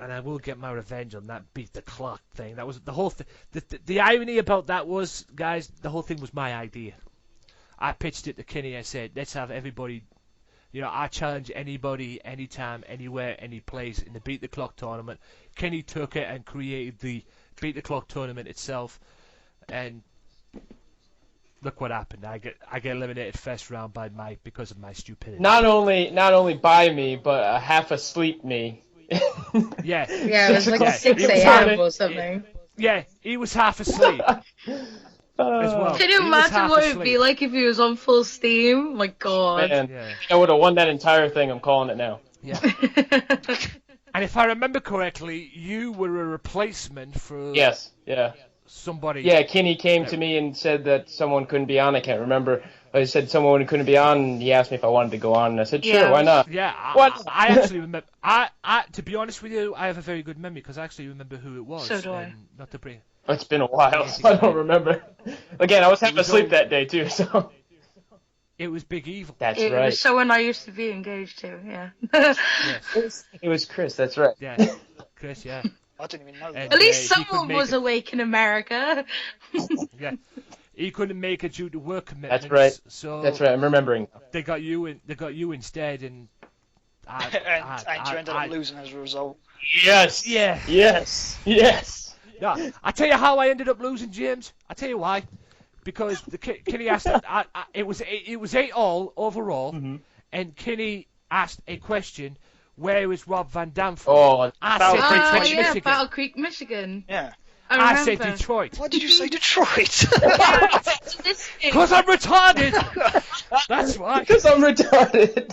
And I will get my revenge on that beat the clock thing. That was the whole thing. The irony about that was, guys, the whole thing was my idea. I pitched it to Kenny. I said, let's have everybody, I challenge anybody, anytime, anywhere, any place in the beat the clock tournament. Kenny took it and created the beat the clock tournament itself. And look what happened. I get eliminated first round by Mike because of my stupidity. Not only by me, but half asleep me. Yeah. Yeah, it was like Yeah, 6 it was a.m. or something. Yeah, he was half asleep as well. Can you He was imagine half what it'd asleep. be like if he was on full steam? My God. Man, Yeah. I would have won that entire thing. I'm calling it now. Yeah. And if I remember correctly, you were a replacement for Yes, yeah. somebody. Yeah, Kenny came to me and said that someone couldn't be on. I can't remember. I said someone couldn't be on, and he asked me if I wanted to go on, and I said, sure, Yeah. why not? Yeah, What? I actually remember. I to be honest with you, I have a very good memory because I actually remember who it was. So do I. And not to bring. It's been a while, so I don't remember. Again, I was half was asleep all- that day, too, so... It was Big Evil. That's It right. was someone I used to be engaged to, yeah. Yes. It was Chris, that's right. Yeah. Chris. Yeah. I didn't even know And, that. At least he couldn't someone make was it. awake in America. Yeah. He couldn't make it due to work commitments. That's right. So That's right, I'm remembering. they got you in. They got you instead, and And you ended up losing as a result. Yes! Yeah. Yes! Yes! No, I tell you how I ended up losing, James. I tell you why. Because the Kenny asked, it was 8-all overall, and Kenny asked a question: where is Rob Van Dam from? Oh, I Battle said Creek, Oh, Detroit, yeah, Michigan. Battle Creek, Michigan. Yeah. I said remember. Detroit. Why did you say Detroit? This thing. Because I'm retarded. That's why. because I'm retarded.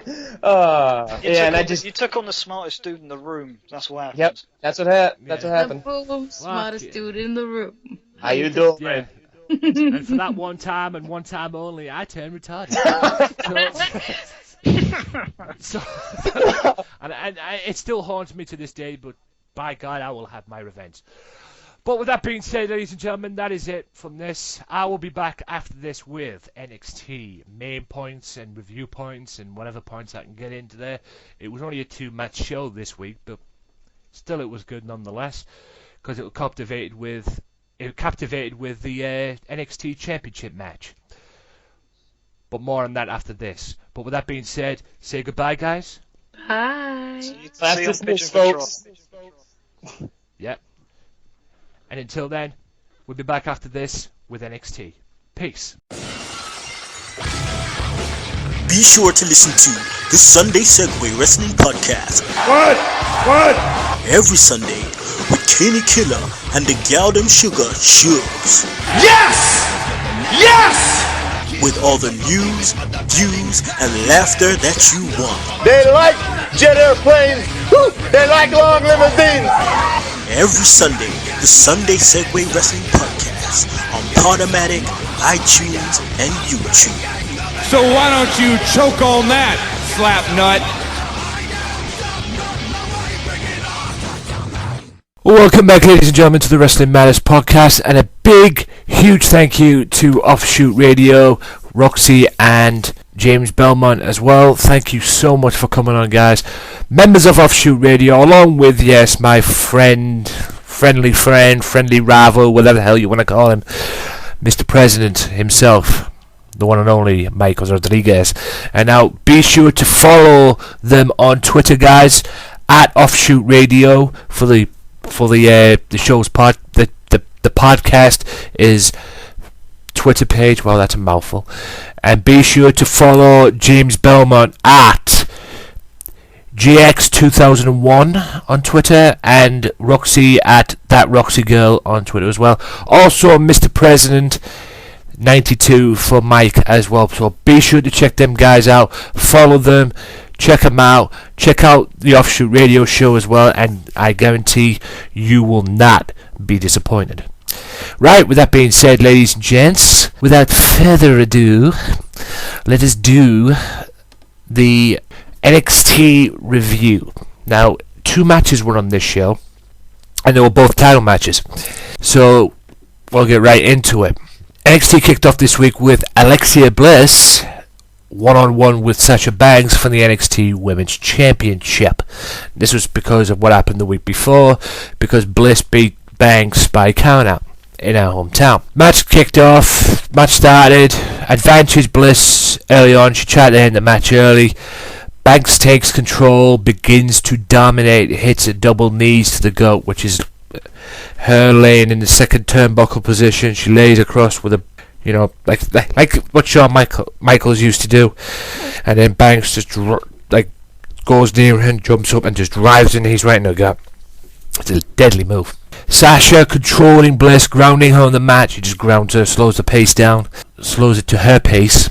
And I just... You took on the smartest dude in the room. That's what happened. Yep, that's what happened. The boom, smartest yeah. dude in the room. How you doing? Yeah. And for that one time and one time only, I turned retarded. So and it still haunts me to this day, but by God, I will have my revenge. But with that being said, ladies and gentlemen, that is it from this. I will be back after this with NXT main points and review points and whatever points I can get into there. It was only a 2-match show this week, but still it was good nonetheless, because it captivated with the NXT Championship match. But more on that after this. But with that being said, say goodbye, guys. Hi. See you That's on just Pitch this, and folks. Yep. And until then, we'll be back after this with NXT. Peace. Be sure to listen to the Sunday Segway Wrestling Podcast. What? Every Sunday with Kenny Killer and the Galdem Sugar Shugs. Yes! Yes! With all the news, views, and laughter that you want. They like jet airplanes. Woo! They like long limousines. Every Sunday, the Sunday Segway Wrestling Podcast on Podomatic, iTunes, and YouTube. So why don't you choke on that, slap nut? Welcome back, ladies and gentlemen, to the Wrestling Matters podcast, and a big, huge thank you to Offshoot Radio, Roxy, and James Belmont as well. Thank you so much for coming on, guys. Members of Offshoot Radio, along with, yes, my friendly rival, whatever the hell you want to call him, Mr. President himself, the one and only Michael Rodriguez. And now, be sure to follow them on Twitter, guys, at Offshoot Radio for the show's the podcast is Twitter page. Well, that's a mouthful. And be sure to follow James Belmont at GX2001 on Twitter, and Roxy at That Roxy Girl on Twitter as well. Also, Mr. President 92 for Mike as well. So be sure to check them guys out. Follow them. Check them out. Check out the Offshoot Radio show as well, and I guarantee you will not be disappointed. Right, with that being said, ladies and gents, without further ado, let us do the NXT review. Now, 2 matches were on this show. and they were both title matches. So we'll get right into it. NXT kicked off this week with Alexa Bliss one-on-one with Sasha Banks for the NXT Women's Championship. This was because of what happened the week before, because Bliss beat Banks by count-out in her hometown. Match kicked off, match started, advantage Bliss early on. She tried to end the match early. Banks takes control, begins to dominate, hits a double knees to the goat, which is her laying in the second turnbuckle position. She lays across with a, like what Shawn Michaels used to do, and then Banks just goes near him, jumps up, and just drives the knees right in the gut. It's a deadly move. Sasha controlling Bliss, grounding her on the mat. She just grounds her, slows the pace down, slows it to her pace.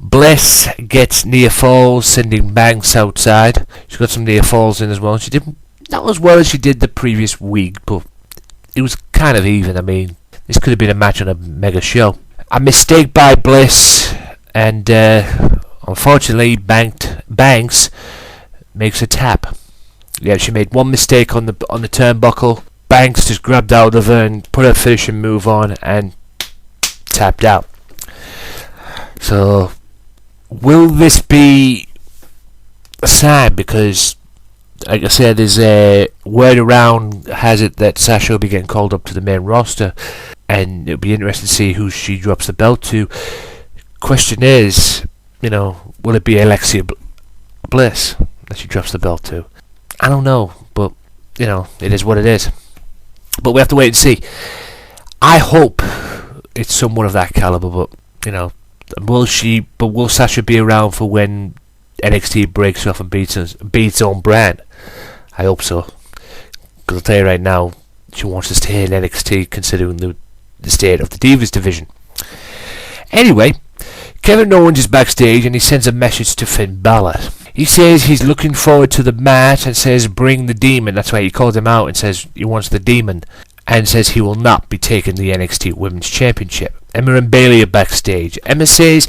Bliss gets near falls, sending Banks outside. She got some near falls in as well. She didn't not as well as she did the previous week, but it was kind of even. I mean, this could have been a match on a mega show. A mistake by Bliss, and unfortunately, Banks makes a tap. Yeah, she made one mistake on the turnbuckle. Banks just grabbed out of her and put her finishing move on and tapped out. So, will this be a sign? Because, like I said, there's a word around has it that Sasha will be getting called up to the main roster, and it'll be interesting to see who she drops the belt to. Question is, will it be Alexa Bliss that she drops the belt to? I don't know, but it is what it is. But we have to wait and see. I hope it's someone of that caliber, but will Sasha be around for when NXT breaks off and beats its own brand? I hope so. Because I'll tell you right now, she wants to stay in NXT considering the state of the Divas division. Anyway, Kevin Owens is backstage and he sends a message to Finn Balor. He says he's looking forward to the match and says bring the demon. That's why he called him out and says he wants the demon, and says he will not be taking the NXT Women's Championship. Emma and Bayley are backstage. Emma says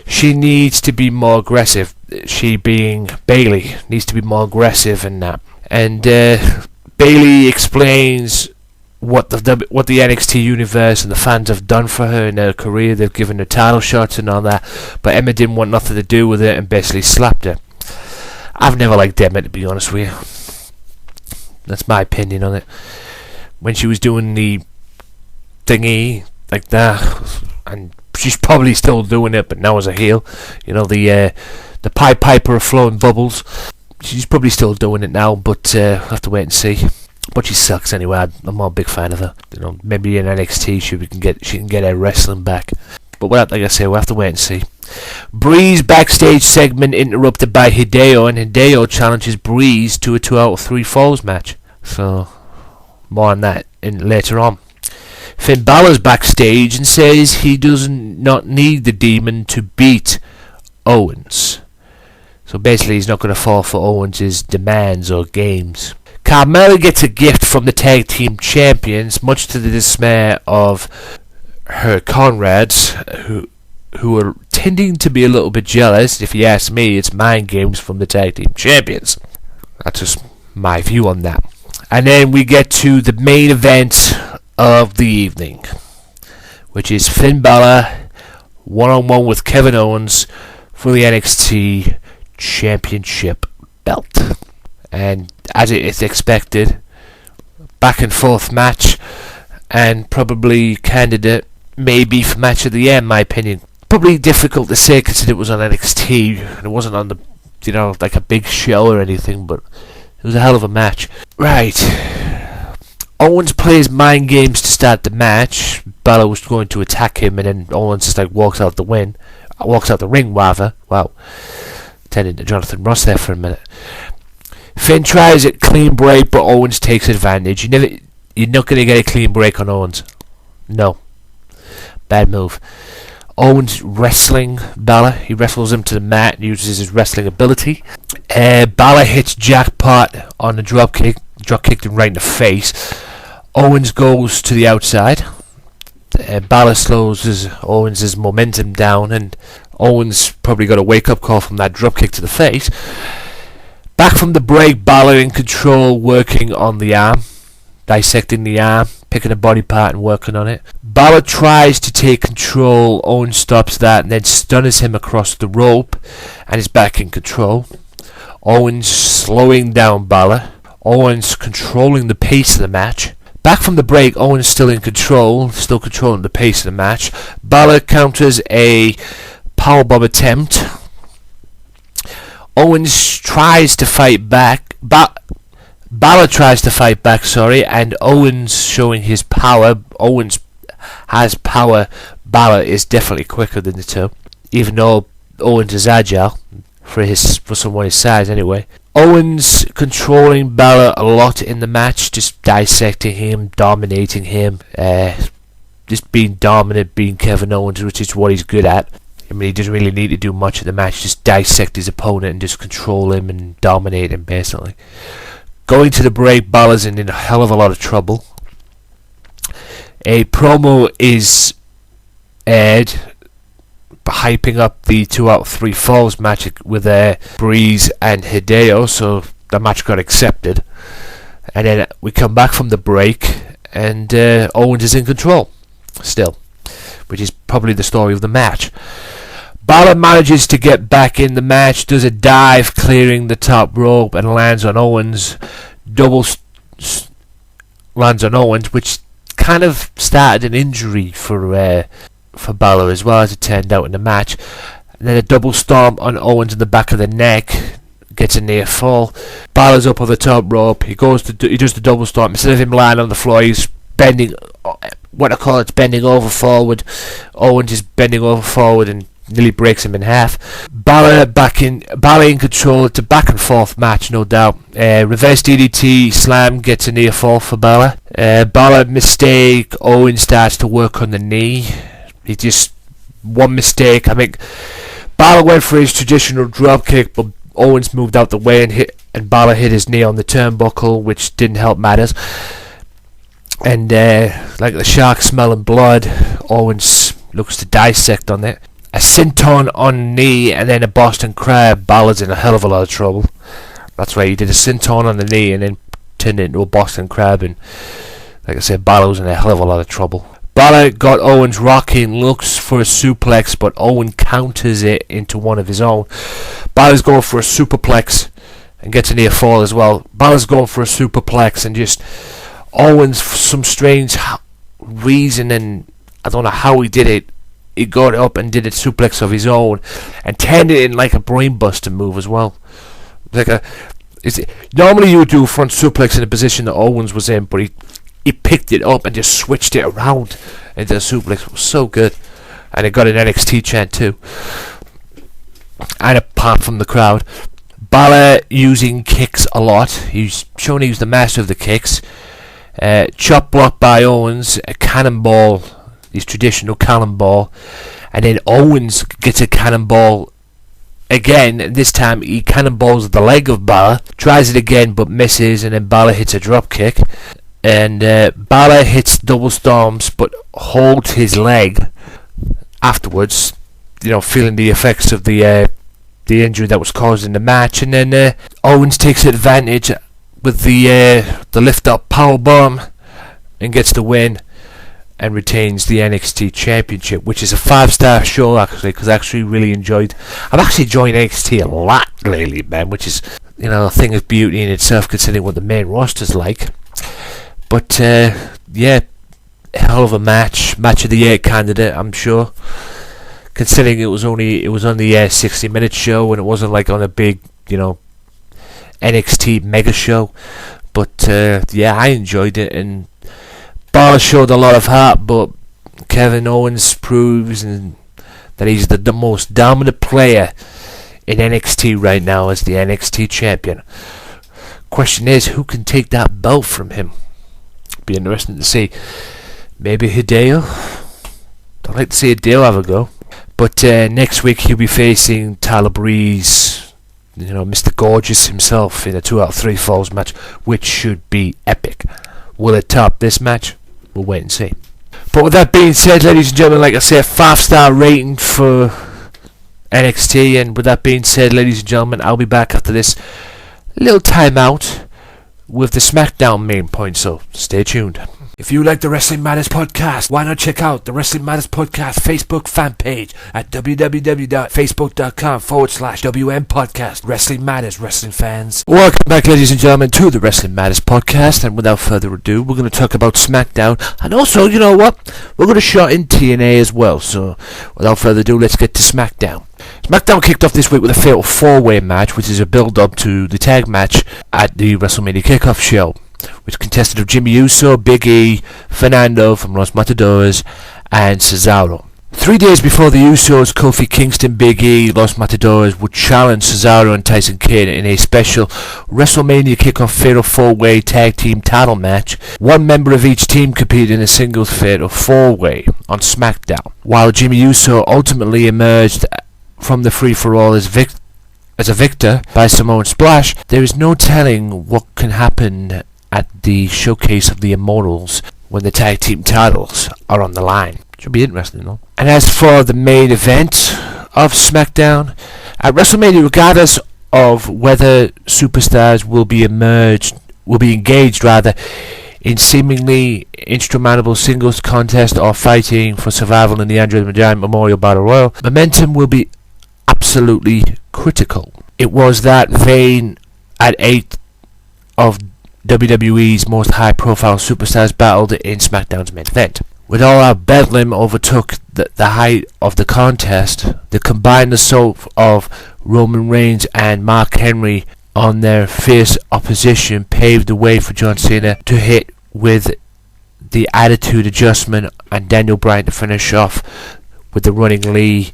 she needs to be more aggressive. She being Bayley needs to be more aggressive in that. And Bayley explains what the NXT universe and the fans have done for her in her career. They've given her title shots and all that, but Emma didn't want nothing to do with it and basically slapped her. I've never liked Emma, to be honest with you. That's my opinion on it. When she was doing the thingy like that, and she's probably still doing it, but now as a heel, the Pied Piper of flowing bubbles. She's probably still doing it now, but we'll have to wait and see. But she sucks anyway. I'm not a big fan of her. Maybe in NXT she can get her wrestling back. But like I say, we'll have to wait and see. Bree's backstage segment interrupted by Hideo, and Hideo challenges Breeze to a 2 out of 3 falls match. So more on that later on. Finn Balor's backstage and says he does not need the demon to beat Owens. So basically he's not going to fall for Owens' demands or games. Carmella gets a gift from the tag team champions, much to the dismay of her comrades, who are tending to be a little bit jealous. If you ask me, it's mind games from the tag team champions. That's just my view on that. And then we get to the main event of the evening, which is Finn Balor one-on-one with Kevin Owens for the NXT Championship belt. And as it is expected, back and forth match, and probably candidate maybe for match of the year, in my opinion. Probably difficult to say considering it was on NXT and it wasn't on the like a big show or anything, but it was a hell of a match. Right, Owens plays mind games to start the match. Balor was going to attack him, and then Owens just walks out the ring rather. Wow, turned into Jonathan Ross there for a minute. Finn tries a clean break, but Owens takes advantage. You're not going to get a clean break on Owens. No. Bad move. Owens wrestling Balor. He wrestles him to the mat and uses his wrestling ability. Balor hits Jackpot on the drop kick. Drop kicked him right in the face. Owens goes to the outside. Balor slows Owens' momentum down, and Owens probably got a wake-up call from that drop kick to the face. Back from the break, Balor in control, working on the arm. dissecting the arm, picking a body part and working on it. Balor tries to take control. Owens stops that and then stuns him across the rope and is back in control. Owens slowing down Balor. Owens controlling the pace of the match. Back from the break, Owens still in control, still controlling the pace of the match. Balor counters a powerbomb attempt. Owens tries to fight back. Balor tries to fight back, and Owens showing his power. Owens has power. Balor is definitely quicker than the two, even though Owens is agile for someone his size anyway. Owens controlling Balor a lot in the match, just dissecting him, dominating him, just being dominant, being Kevin Owens, which is what he's good at. I mean, he doesn't really need to do much in the match, just dissect his opponent and just control him and dominate him, basically. Going to the break, Balor's in a hell of a lot of trouble. A promo is aired hyping up the 2 out of 3 falls match with Breeze and Hideo, so the match got accepted. And then we come back from the break, and Owens is in control still, which is probably the story of the match. Balor manages to get back in the match, does a dive clearing the top rope and lands on Owens. Lands on Owens, which kind of started an injury for Balor as well, as it turned out in the match. And then a double stomp on Owens in the back of the neck, gets a near fall. Balor's up on the top rope. He does the double stomp. Instead of him lying on the floor, he's bending. What I call it's bending over forward. Owens is bending over forward and nearly breaks him in half. Balor in control. It's a back and forth match, no doubt. Reverse DDT slam gets a near fall for Balor. Balor mistake. Owens starts to work on the knee. He just one mistake. I think Balor went for his traditional drop kick, but Owens moved out the way and Balor hit his knee on the turnbuckle, which didn't help matters. And like the shark smelling blood, Owens looks to dissect on it. A senton on knee and then a Boston Crab. Balor's in a hell of a lot of trouble. That's right, he did a senton on the knee and then turned it into a Boston Crab, and like I said, Balor was in a hell of a lot of trouble. Balor got Owens rocking, looks for a suplex, but Owen counters it into one of his own. Balor's going for a superplex and gets a near fall as well. Balor's going for a superplex and just Owens, for some strange reason, and I don't know how he did it, he got up and did a suplex of his own and turned it in like a brainbuster move as well. Normally you would do a front suplex in the position that Owens was in, but he picked it up and just switched it around into a suplex. It was so good. And it got an NXT chant too. And apart from the crowd, Balor using kicks a lot. He's shown he was the master of the kicks. Chop block by Owens, a cannonball, his traditional cannonball, and then Owens gets a cannonball again, and this time he cannonballs the leg of Balor, tries it again but misses, and then Balor hits a drop kick, and Balor hits double stomps but holds his leg afterwards, feeling the effects of the injury that was caused in the match, and then Owens takes advantage with the lift up powerbomb and gets the win and retains the NXT Championship, which is a 5-star show actually, because I actually really enjoyed. I've actually joined NXT a lot lately, man, which is a thing of beauty in itself, considering what the main roster's like. But yeah, hell of a match of the year candidate, I'm sure. Considering it was on the 60-minute show and it wasn't like on a big NXT mega show, but yeah, I enjoyed it, and Balor showed a lot of heart, but Kevin Owens proves that he's the most dominant player in NXT right now as the NXT champion. Question is, who can take that belt from him? Be interesting to see. Maybe Hideo. I'd like to see Hideo have a go. But next week he'll be facing Tyler Breeze, Mr. Gorgeous himself, in a 2 out of 3 falls match, which should be epic. Will it top this match? We'll wait and see. But with that being said, ladies and gentlemen, like I said, 5-star rating for NXT. And with that being said, ladies and gentlemen, I'll be back after this little timeout with the Smackdown main point, so stay tuned. If you like the Wrestling Matters podcast, why not check out the Wrestling Matters podcast Facebook fan page at www.facebook.com/WM podcast. Wrestling Matters, wrestling fans. Welcome back, ladies and gentlemen, to the Wrestling Matters podcast. And without further ado, we're going to talk about Smackdown. And also, you know what? We're going to shot in TNA as well. So without further ado, let's get to Smackdown. Smackdown kicked off this week with a fatal 4-way match, which is a build-up to the tag match at the WrestleMania kickoff show, which consisted of Jimmy Uso, Big E, Fernando from Los Matadores, and Cesaro. 3 days before the Usos, Kofi Kingston, Big E, Los Matadores would challenge Cesaro and Tyson Kidd in a special WrestleMania kickoff fatal 4-way tag team title match. One member of each team competed in a singles fatal 4-way on SmackDown, while Jimmy Uso ultimately emerged from the free-for-all as a victor by Samoan Splash. There is no telling what can happen at the showcase of the Immortals when the tag team titles are on the line. Should be interesting, though. And as for the main event of SmackDown, at WrestleMania, regardless of whether superstars will be engaged in seemingly insurmountable singles contest or fighting for survival in the Andre the Giant Memorial Battle Royal, momentum will be absolutely critical. It was that vein at 8 of WWE's most high-profile superstars battled in SmackDown's main event. With all our bedlam overtook the height of the contest, the combined assault of Roman Reigns and Mark Henry on their fierce opposition paved the way for John Cena to hit with the attitude adjustment and Daniel Bryan to finish off with the running knee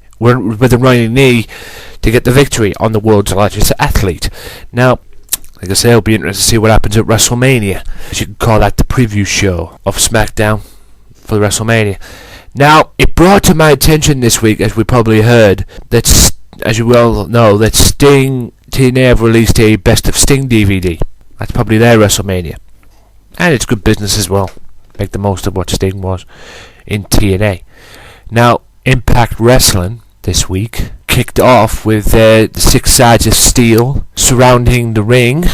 to get the victory on the world's largest athlete. Now, like I say, it'll be interesting to see what happens at WrestleMania. As you can call that the preview show of SmackDown for the WrestleMania. Now, it brought to my attention this week, as we probably heard, that, as you well know, that Sting, TNA have released a Best of Sting DVD. That's probably their WrestleMania. And it's good business as well. Make the most of what Sting was in TNA. Now, Impact Wrestling this week kicked off with the 6 sides of steel surrounding the ring,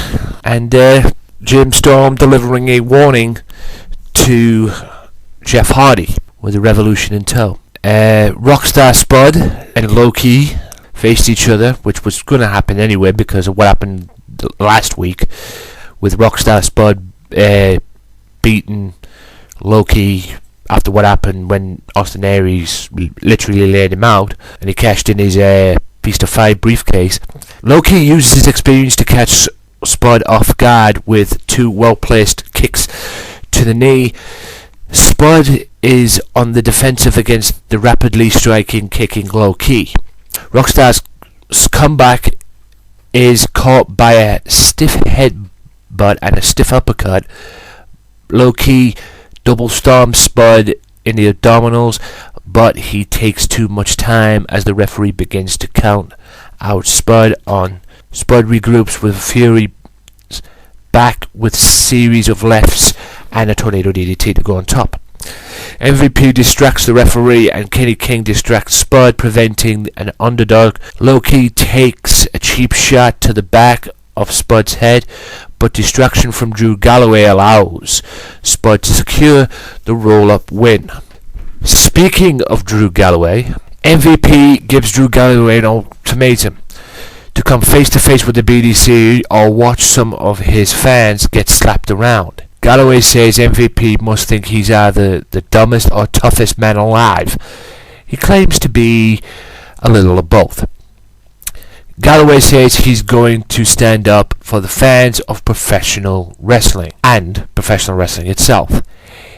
and Jim Storm delivering a warning to Jeff Hardy with a Revolution in tow. Rockstar Spud and Low-Ki faced each other, which was going to happen anyway because of what happened last week with Rockstar Spud beating Low-Ki after what happened when Austin Aries literally laid him out and he cashed in his Beast of Fire briefcase. Low-Ki uses his experience to catch Spud off guard with 2 well-placed kicks to the knee. Spud is on the defensive against the rapidly striking, kicking Low-Ki. Rockstar's comeback is caught by a stiff headbutt and a stiff uppercut. Low-Ki double storms Spud in the abdominals, but he takes too much time as the referee begins to count out Spud on. Spud regroups with Fury back with series of lefts and a tornado DDT to go on top. MVP distracts the referee and Kenny King distracts Spud, preventing an underdog. Low-Ki takes a cheap shot to the back of Spud's head, but distraction from Drew Galloway allows Spud to secure the roll-up win. Speaking of Drew Galloway, MVP gives Drew Galloway an ultimatum to come face-to-face with the BDC or watch some of his fans get slapped around. Galloway says MVP must think he's either the dumbest or toughest man alive. He claims to be a little of both. Galloway says he's going to stand up for the fans of professional wrestling and professional wrestling itself.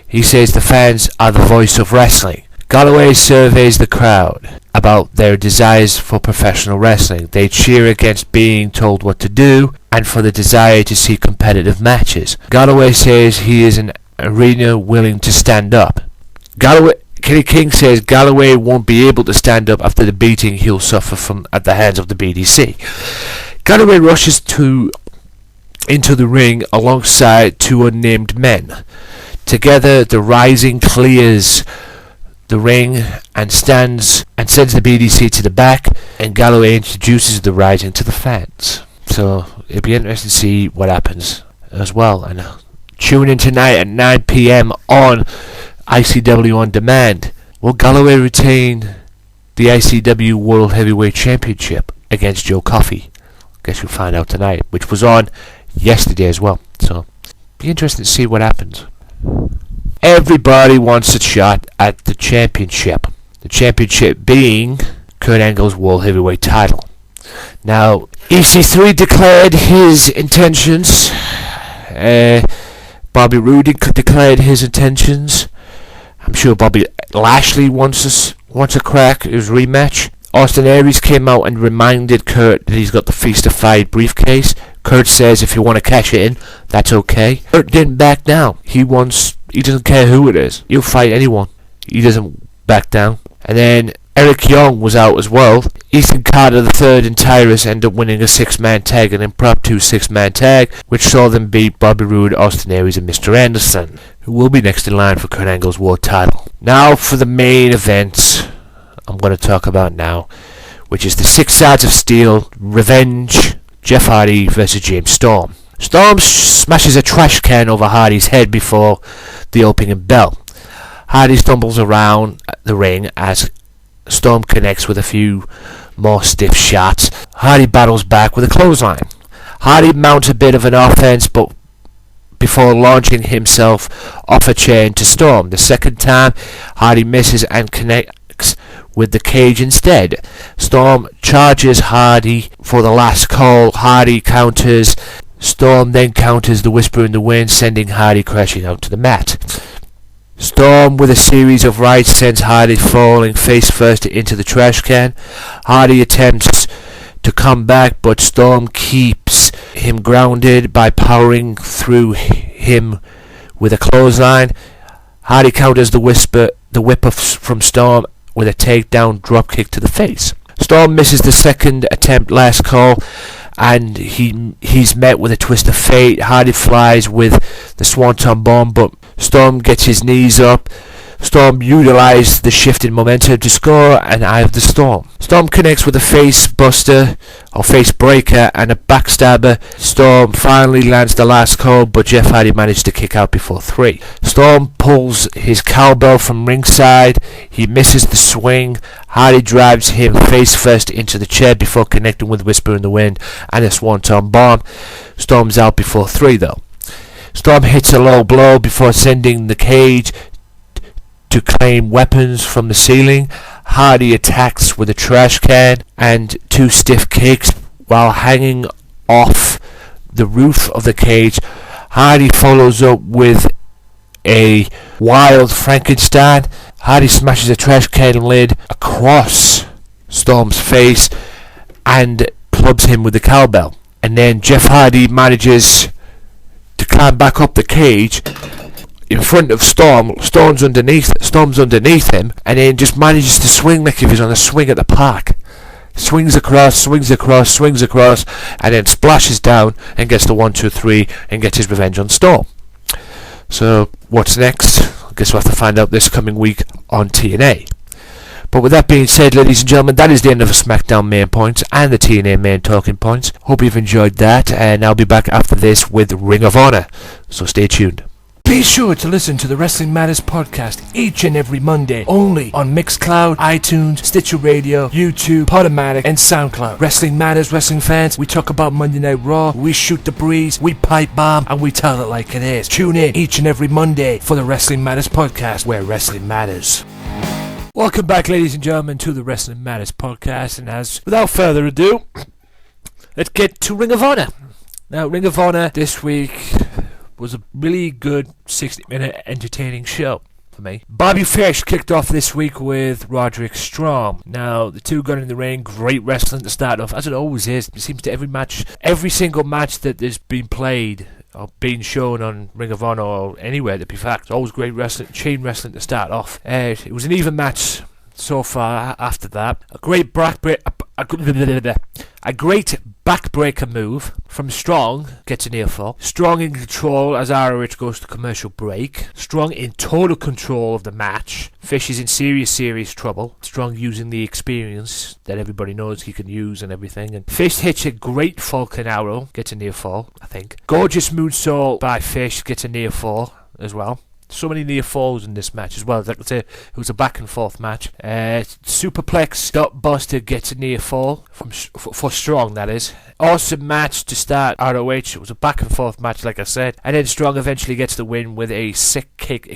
He says the fans are the voice of wrestling. Galloway surveys the crowd about their desires for professional wrestling. They cheer against being told what to do and for the desire to see competitive matches. Galloway says he is an arena willing to stand up. Kenny King says Galloway won't be able to stand up after the beating he'll suffer from at the hands of the BDC. Galloway rushes into the ring alongside 2 unnamed men. Together, the Rising clears the ring and sends the BDC to the back, and Galloway introduces the Rising to the fans. So it'll be interesting to see what happens as well. And tune in tonight at 9 p.m. on ICW On Demand. Will Galloway retain the ICW World Heavyweight Championship against Joe Coffey? Guess you'll find out tonight, which was on yesterday as well. So, be interesting to see what happens. Everybody wants a shot at the championship. The championship being Kurt Angle's World Heavyweight title. Now, EC3 declared his intentions. Bobby Roode declared his intentions. I'm sure Bobby Lashley wants a crack at his rematch. Austin Aries came out and reminded Kurt that he's got the Feast of Fight briefcase. Kurt says if you want to cash it in, that's okay. Kurt didn't back down. He doesn't care who it is. He'll fight anyone. He doesn't back down. And then Eric Young was out as well. Ethan Carter III and Tyrus ended up winning a 6-man tag, an impromptu 6-man tag, which saw them beat Bobby Roode, Austin Aries, and Mr. Anderson, who will be next in line for Kurt Angle's world title. Now for the main event I'm going to talk about now, which is the 6 Sides of Steel Revenge, Jeff Hardy versus James Storm. Storm smashes a trash can over Hardy's head before the opening bell. Hardy stumbles around the ring as Storm connects with a few more stiff shots. Hardy battles back with a clothesline. Hardy mounts a bit of an offense, but before launching himself off a chair into Storm. The second time, Hardy misses and connects with the cage instead. Storm charges Hardy for the last call. Hardy counters. Storm then counters the Whisper in the Wind, sending Hardy crashing out to the mat. Storm, with a series of rights, sends Hardy falling face first into the trash can. Hardy attempts to come back, but Storm keeps him grounded by powering through him with a clothesline. Hardy counters the whip from Storm with a takedown dropkick to the face. Storm misses the second attempt, last call, and he's met with a twist of fate. Hardy flies with the Swanton Bomb, but Storm gets his knees up. Storm utilizes the shift in momentum to score and eye of the Storm. Storm connects with a face buster or face breaker and a backstabber. Storm finally lands the last call, but Jeff Hardy managed to kick out before 3. Storm pulls his cowbell from ringside. He misses the swing. Hardy drives him face first into the chair before connecting with Whisper in the Wind and a Swanton Bomb. Storm's out before 3 though. Storm hits a low blow before sending the cage to claim weapons from the ceiling. Hardy attacks with a trash can and 2 stiff kicks while hanging off the roof of the cage. Hardy follows up with a wild Frankenstein. Hardy smashes a trash can lid across Storm's face and clubs him with the cowbell. And then Jeff Hardy manages to climb back up the cage in front of Storm. Storm's underneath him, and then just manages to swing like if he's on a swing at the park. Swings across, and then splashes down and gets the 1, 2, 3 and gets his revenge on Storm. So what's next? I guess we'll have to find out this coming week on TNA. But with that being said, ladies and gentlemen, that is the end of the Smackdown main points and the TNA main talking points. Hope you've enjoyed that, and I'll be back after this with Ring of Honor. So stay tuned. Be sure to listen to the Wrestling Matters podcast each and every Monday, only on Mixcloud, iTunes, Stitcher Radio, YouTube, Podomatic, and SoundCloud. Wrestling Matters, wrestling fans, we talk about Monday Night Raw, we shoot the breeze, we pipe bomb, and we tell it like it is. Tune in each and every Monday for the Wrestling Matters podcast, where wrestling matters. Welcome back, ladies and gentlemen, to the Wrestling Matters podcast, and without further ado, let's get to Ring of Honor. Now, Ring of Honor this week was a really good 60-minute entertaining show for me. Bobby Fish kicked off this week with Roderick Strong. Now, the two got in the ring, great wrestling to start off, as it always is. It seems to every single match that has been played or being shown on Ring of Honor or anywhere, to be fact, always great wrestling, chain wrestling to start off. It was an even match so far after that. A great A great backbreaker move from Strong, gets a near fall. Strong in control as ROH goes to commercial break. Strong in total control of the match. Fish is in serious trouble. Strong using the experience that everybody knows he can use and everything. And Fish hits a great Falcon Arrow, gets a near fall, I think. Gorgeous moonsault by Fish, gets a near fall as well. So many near falls in this match as well. Like I say, it was a back and forth match. Superplex Dot Buster gets a near fall for Strong, that is. Awesome match to start ROH. It was a back and forth match, like I said. And then Strong eventually gets the win with a sick kick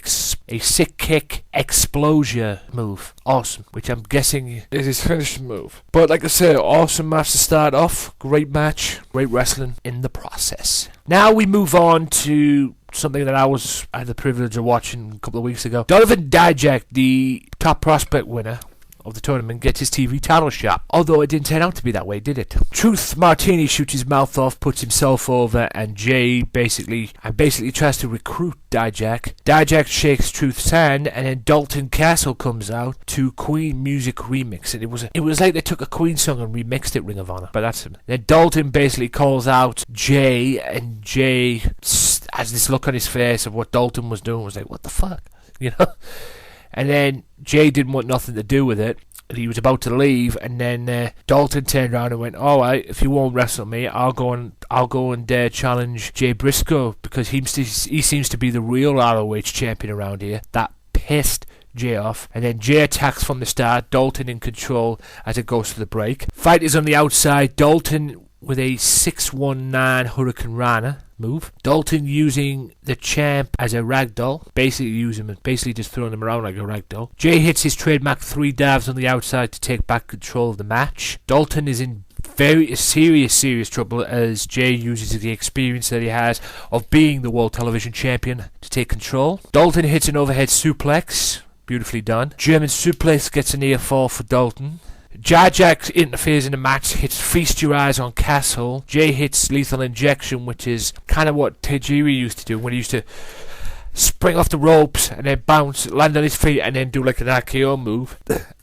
explosion move. Awesome, which I'm guessing is his finishing move. But like I said, awesome match to start off. Great match, great wrestling in the process. Now we move on to something that I had the privilege of watching a couple of weeks ago. Donovan Dijak, the top prospect winner of the tournament, gets his TV title shot. Although it didn't turn out to be that way, did it? Truth Martini shoots his mouth off, puts himself over, and Jay basically tries to recruit Dijak. Dijak shakes Truth's hand, and then Dalton Castle comes out to Queen Music remix. And it was like they took a Queen song and remixed it, Ring of Honor. But that's him. Then Dalton basically calls out Jay, and Jay has this look on his face of what Dalton was doing. Was like, what the fuck? You know? And then Jay didn't want nothing to do with it. He was about to leave, and then Dalton turned around and went, "All right, if you won't wrestle me, I'll go and challenge Jay Briscoe, because he seems to be the real ROH champion around here." That pissed Jay off, and then Jay attacks from the start. Dalton in control as it goes to the break. Fight is on the outside. Dalton with a 619 Hurricane Rana move. Dalton using the champ as a ragdoll, basically just throwing him around like a ragdoll. Jay hits his trademark 3 dives on the outside to take back control of the match. Dalton is in very serious trouble as Jay uses the experience that he has of being the World Television Champion to take control. Dalton hits an overhead suplex, beautifully done. German suplex gets a near fall for Dalton. Dijak interferes in the match, hits Feast Your Eyes on Castle. Jay hits Lethal Injection, which is kind of what Tajiri used to do when he used to spring off the ropes and then bounce, land on his feet, and then do like an RKO move.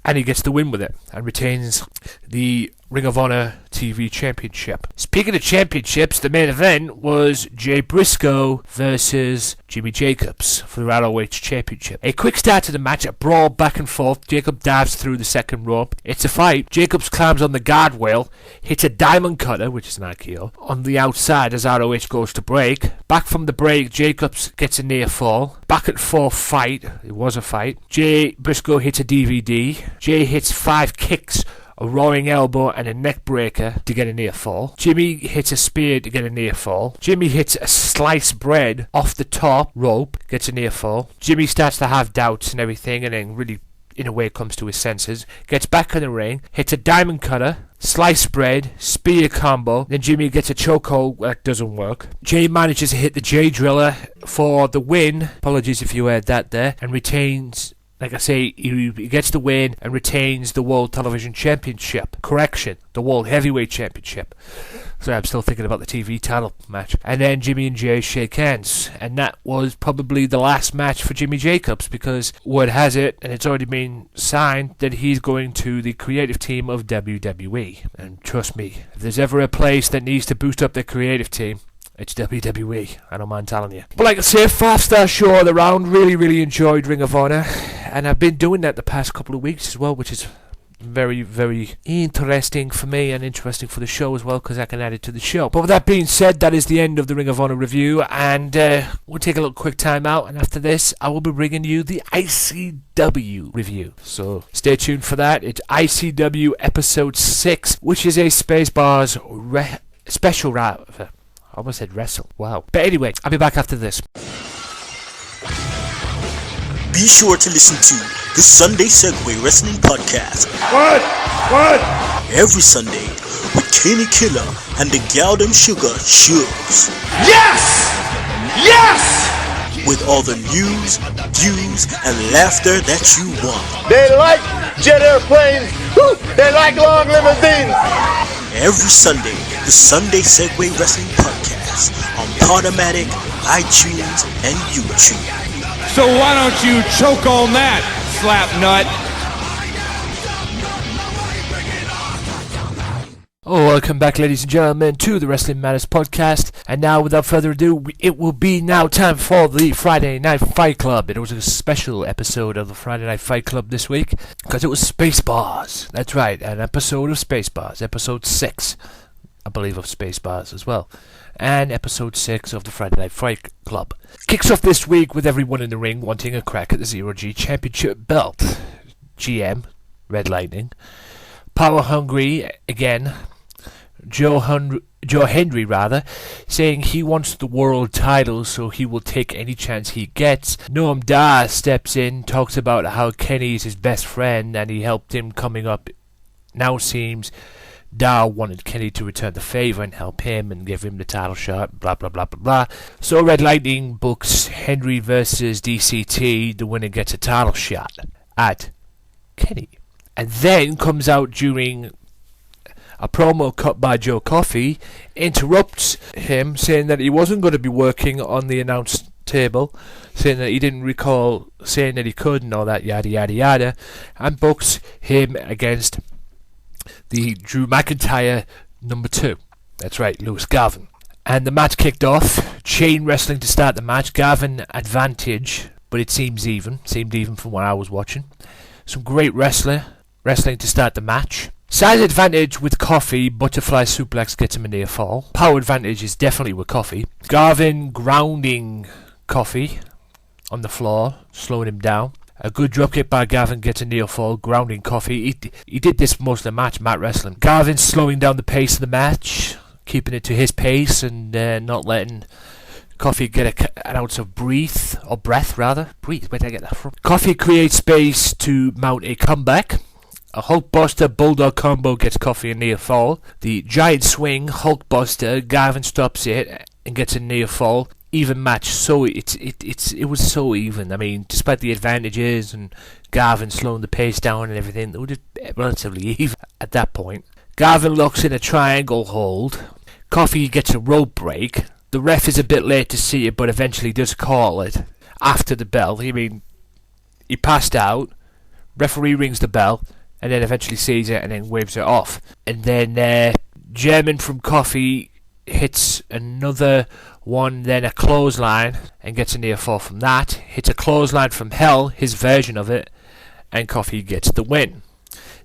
And he gets the win with it and retains the Ring of Honor TV Championship. Speaking of championships, the main event was Jay Briscoe versus Jimmy Jacobs for the ROH Championship. A quick start to the match, a brawl back and forth. Jacob dives through the second rope. It's a fight. Jacobs climbs on the guardrail, hits a diamond cutter, which is an RKO, on the outside as ROH goes to break. Back from the break, Jacobs gets a near fall. Back and forth fight. It was a fight. Jay Briscoe hits a DVD. Jay hits 5 kicks, a roaring elbow and a neck breaker to get a near fall. Jimmy hits a spear to get a near fall. Jimmy hits a sliced bread off the top rope, gets a near fall. Jimmy starts to have doubts and everything, and then really, in a way, comes to his senses. Gets back in the ring, hits a diamond cutter, sliced bread, spear combo. Then Jimmy gets a chokehold that doesn't work. Jay manages to hit the J Driller for the win. Apologies if you heard that there. And retains... Like I say, he gets the win and retains the World Television Championship. Correction, the World Heavyweight Championship. Sorry, I'm still thinking about the TV title match. And then Jimmy and Jay shake hands. And that was probably the last match for Jimmy Jacobs, because word has it, and it's already been signed, that he's going to the creative team of WWE. And trust me, if there's ever a place that needs to boost up their creative team, it's WWE, I don't mind telling you. But like I say, 5-star show all around. Really enjoyed Ring of Honor. And I've been doing that the past couple of weeks as well, which is very interesting for me and interesting for the show as well, because I can add it to the show. But with that being said, that is the end of the Ring of Honor review, and we'll take a little quick time out, and after this I will be bringing you the ICW review. So stay tuned for that. It's ICW episode 6, which is a Spacebar's special route. I almost said wrestle. Wow. But anyway, I'll be back after this. Be sure to listen to the Sunday Segway Wrestling Podcast. What? Every Sunday with Kenny Killer and the Galdem Sugar Shubs. Yes! With all the news, views, and laughter that you want. They like jet airplanes. Woo! They like long limousines. Every Sunday, the Sunday Segway Wrestling Podcast on Podomatic, iTunes, and YouTube. So why don't you choke on that, slap nut? Oh, welcome back, ladies and gentlemen, to the Wrestling Matters podcast. And now, without further ado, it will be now time for the Friday Night Fight Club. It was a special episode of the Friday Night Fight Club this week, because it was Spaceballs. That's right, an episode of Spaceballs. Episode 6, I believe, of Spaceballs as well. And episode 6 of the Friday Night Fight Club. Kicks off this week with everyone in the ring wanting a crack at the Zero-G Championship belt. GM, Red Lightning. Power Hungry, again. Joe Hendry, saying he wants the world title, so he will take any chance he gets. Noam Dar steps in, talks about how Kenny is his best friend and he helped him coming up. Now seems Dar wanted Kenny to return the favor and help him and give him the title shot, blah blah blah blah blah. So Red Lightning books Hendry versus DCT. The winner gets a title shot at Kenny. And then comes out during a promo cut by Joe Coffey, interrupts him, saying that he wasn't going to be working on the announce table, saying that he didn't recall saying that he could and all that, yada yada yada, and books him against the Drew McIntyre number 2. That's right, Lewis Garvin. And the match kicked off. Chain wrestling to start the match. Garvin advantage, but it seemed even from what I was watching. Some great wrestling to start the match. Size advantage with Coffey. Butterfly suplex gets him a near fall. Power advantage is definitely with Coffey. Garvin grounding Coffey on the floor, slowing him down. A good dropkick by Garvin gets a near fall, grounding Coffey. He did this most of the match, mat wrestling. Garvin slowing down the pace of the match, keeping it to his pace and not letting Coffey get an ounce of breath. Where did I get that from? Coffey creates space to mount a comeback. A Hulkbuster Bulldog combo gets Coffey a near fall. The giant swing, Hulkbuster, Garvin stops it and gets a near fall. Even match, so it was so even. I mean, despite the advantages and Garvin slowing the pace down and everything, it was relatively even at that point. Garvin locks in a triangle hold. Coffey gets a rope break. The ref is a bit late to see it, but eventually does call it after the bell. I mean, he passed out. Referee rings the bell. And then eventually sees it and then waves it off. And then German from Coffey hits another one, then a clothesline, and gets a near fall from that. Hits a clothesline from Hell, his version of it, and Coffey gets the win.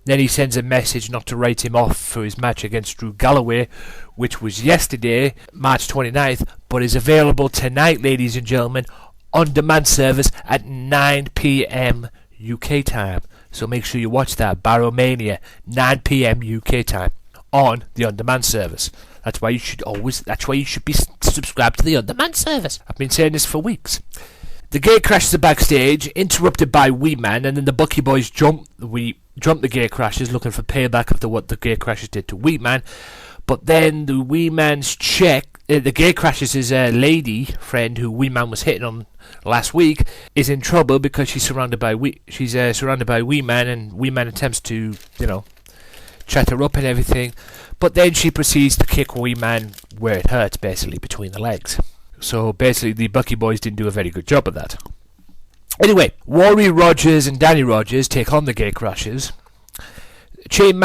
Then he sends a message not to write him off for his match against Drew Galloway, which was yesterday, March 29th, but is available tonight, ladies and gentlemen, on demand service at 9 p.m. UK time. So make sure you watch that, Barrowmania, 9 p.m. UK time, on the on-demand service. That's why you should be subscribed to the on-demand service. I've been saying this for weeks. The gate crashes are backstage, interrupted by Wee Man, and then the Bucky Boys jump the gate crashes, looking for payback after what the gate crashes did to Wee Man. But then the Wee Man's the gate crashes' lady friend, who Wee Man was hitting on last week, is in trouble because she's surrounded by Wee Man, and Wee Man attempts to, chat her up and everything. But then she proceeds to kick Wee Man where it hurts, basically between the legs. So basically, the Bucky Boys didn't do a very good job of that. Anyway, Warrior Rogers and Danny Rogers take on the gate crashers. Chain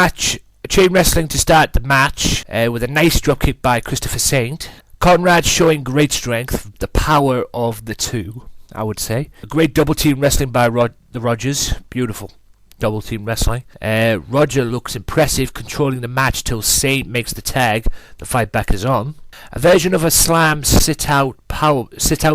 wrestling to start the match with a nice dropkick by Christopher Saint. Conrad showing great strength, the power of the two, I would say. A great double team wrestling by the Rogers. Beautiful double team wrestling. Roger looks impressive, controlling the match till Saint makes the tag. The fight back is on. A version of a slam sit out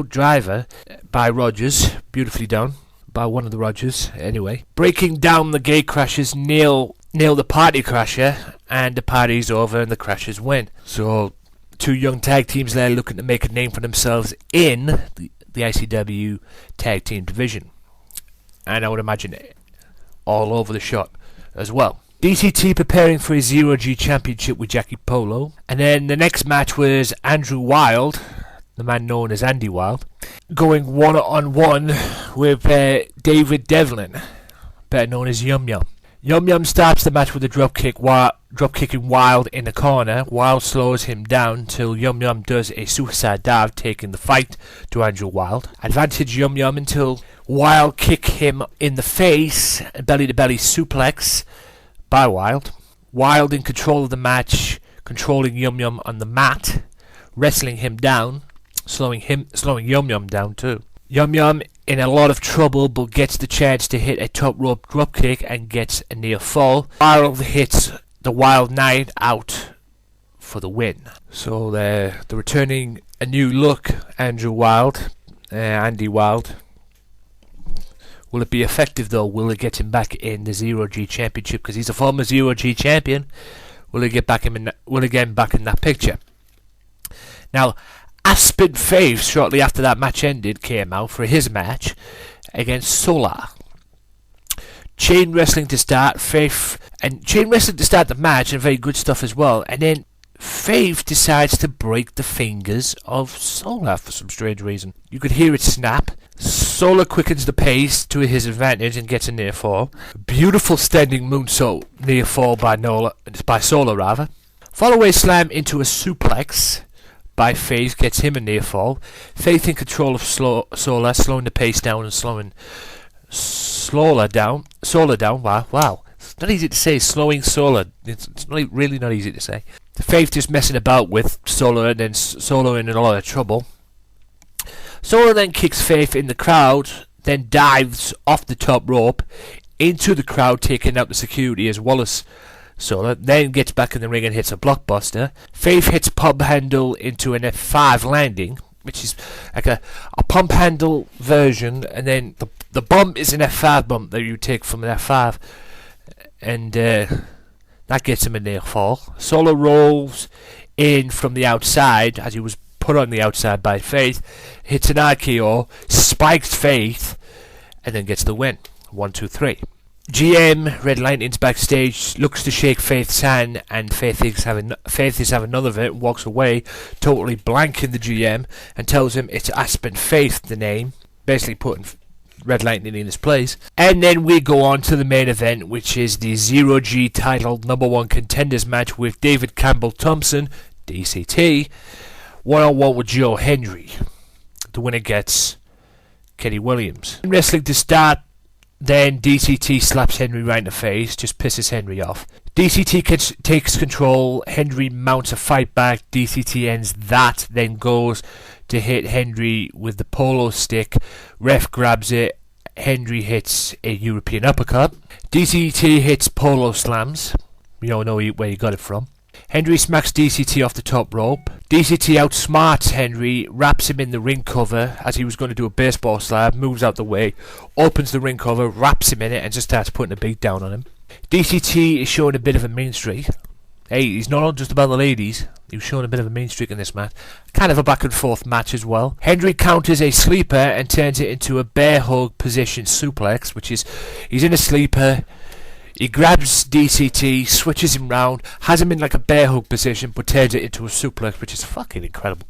driver by Rogers, beautifully done by one of the Rogers. Anyway, breaking down the gate crashers, nail the party crasher, and the party's over and the crashers win. So two young tag teams there looking to make a name for themselves in the ICW tag team division, and I would imagine all over the shop as well. DCT preparing for his Zero-G Championship with Jackie Polo. And then the next match was Andrew Wild, the man known as Andy Wild, going one-on-one with David Devlin, better known as Yum Yum. Yum Yum starts the match with a dropkicking Wild in the corner. Wild slows him down till Yum Yum does a suicide dive, taking the fight to Andrew Wild. Advantage Yum Yum until Wild kick him in the face, belly-to-belly suplex by Wild. Wilde in control of the match, controlling Yum Yum on the mat, wrestling him down, slowing Yum Yum down too. Yum Yum in a lot of trouble, but gets the chance to hit a top rope dropkick and gets a near fall. Wilde hits the Wild Knight out for the win. So they're returning a new look, Andy Wilde. Will it be effective though? Will it get him back in the Zero G Championship? Because he's a former Zero G champion. Will it get back him in? Will it get him back in that picture? Now, Aspen Faith, shortly after that match ended, came out for his match against Solar. Chain wrestling to start the match, and very good stuff as well. And then Faith decides to break the fingers of Solar for some strange reason. You could hear it snap. Solar quickens the pace to his advantage and gets a near fall. Beautiful standing moonsault near fall by Solar. Follow-away slam into a suplex by Faith gets him a near fall. Faith in control of Solar, slowing the pace down and slowing Solar down. Wow. It's not easy to say, slowing Solar. It's really not easy to say. Faith just messing about with Solar, and then Solar in a lot of trouble. Solar then kicks Faith in the crowd, then dives off the top rope into the crowd, taking out the security as well as Solar, then gets back in the ring and hits a blockbuster. Faith hits pump handle into an F5 landing, which is like a pump handle version, and then the bump is an F5 bump that you take from an F5, and that gets him a near fall. Solar rolls in from the outside, as he was put on the outside by Faith, hits an RKO, spikes Faith, and then gets the win. 1, 2, 3. GM Red Lightning's backstage, looks to shake Faith's hand, and Faith is having none of it, walks away, totally blanking the GM, and tells him it's Aspen Faith, the name, basically putting Red Lightning in his place. And then we go on to the main event, which is the Zero G titled #1 contenders match with David Campbell Thompson, DCT, one-on-one with Joe Hendry. The winner gets Kenny Williams. Wrestling to start. Then DCT slaps Henry right in the face, just pisses Henry off. DCT takes control, Henry mounts a fight back, DCT ends that, then goes to hit Henry with the polo stick, ref grabs it, Henry hits a European uppercut. DCT hits polo slams, we don't know where he got it from. Henry smacks DCT off the top rope. DCT outsmarts Henry, wraps him in the ring cover as he was going to do a baseball slap, moves out the way, opens the ring cover, wraps him in it, and just starts putting a beat down on him. DCT is showing a bit of a mean streak. Hey, he's not just about the ladies. He was showing a bit of a mean streak in this match. Kind of a back and forth match as well. Henry counters a sleeper and turns it into a bear hug position suplex, which is, he's in a sleeper. He grabs DCT, switches him round, has him in like a bear hug position, but turns it into a suplex, which is fucking incredible.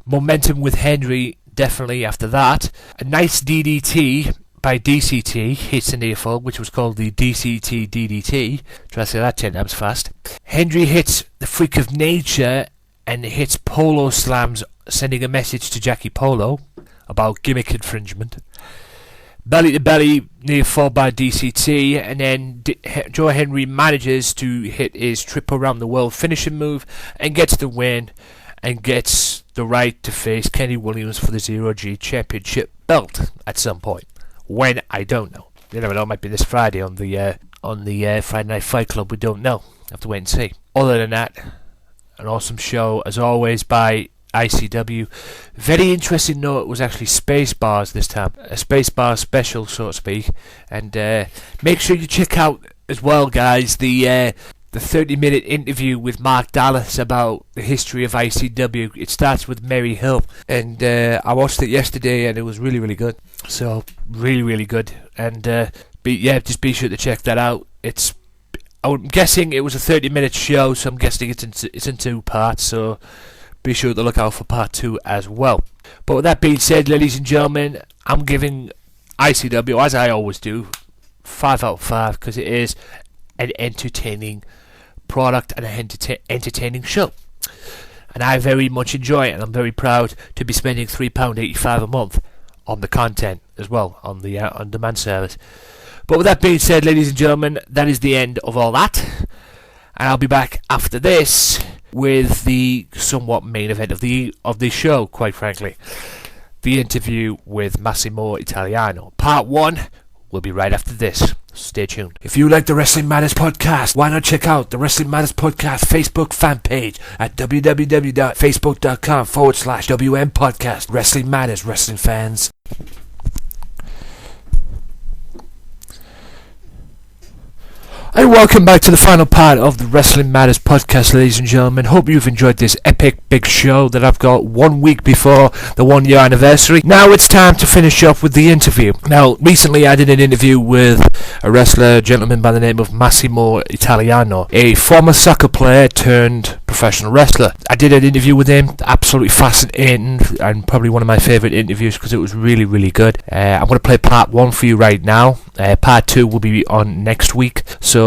Momentum with Henry, definitely after that. A nice DDT by DCT hits a near fall, which was called the DCT DDT. Try to say that 10 times fast. Henry hits the Freak of Nature and hits polo slams, sending a message to Jackie Polo about gimmick infringement. Belly to belly, near fall by DCT, and then Joe Henry manages to hit his trip around the world finishing move and gets the win and gets the right to face Kenny Williams for the Zero G Championship belt at some point. When, I don't know. You never know, it might be this Friday on the Friday Night Fight Club, we don't know. Have to wait and see. Other than that, an awesome show as always by ICW. Very interesting note, it was actually Spacebar's this time, a Spacebar special, so to speak. And make sure you check out as well, guys, the 30-minute interview with Mark Dallas about the history of ICW. It starts with Mary Hill, and I watched it yesterday, and it was really, really good. So really, really good. And just be sure to check that out. I'm guessing it was a 30-minute show, so I'm guessing it's in 2 parts. So be sure to look out for part 2 as well. But with that being said, ladies and gentlemen, I'm giving ICW, as I always do, 5 out of 5, because it is an entertaining product and an entertaining show. And I very much enjoy it, and I'm very proud to be spending £3.85 a month on the content as well, on the on-demand service. But with that being said, ladies and gentlemen, that is the end of all that. And I'll be back after this with the somewhat main event of the show, quite frankly. The interview with Massimo Italiano. Part 1 will be right after this. Stay tuned. If you like the Wrestling Matters podcast, why not check out the Wrestling Matters podcast Facebook fan page at www.facebook.com/WM podcast. Wrestling Matters, wrestling fans. And welcome back to the final part of the Wrestling Matters podcast, ladies and gentlemen. Hope you've enjoyed this epic big show that I've got 1 week before the 1 year anniversary. Now it's time to finish up with the interview. Now, recently I did an interview with a wrestler, gentleman by the name of Massimo Italiano, a former soccer player turned professional wrestler. I did an interview with him, absolutely fascinating, and probably one of my favourite interviews because it was really, really good. I'm going to play part 1 for you right now. Part 2 will be on next week. So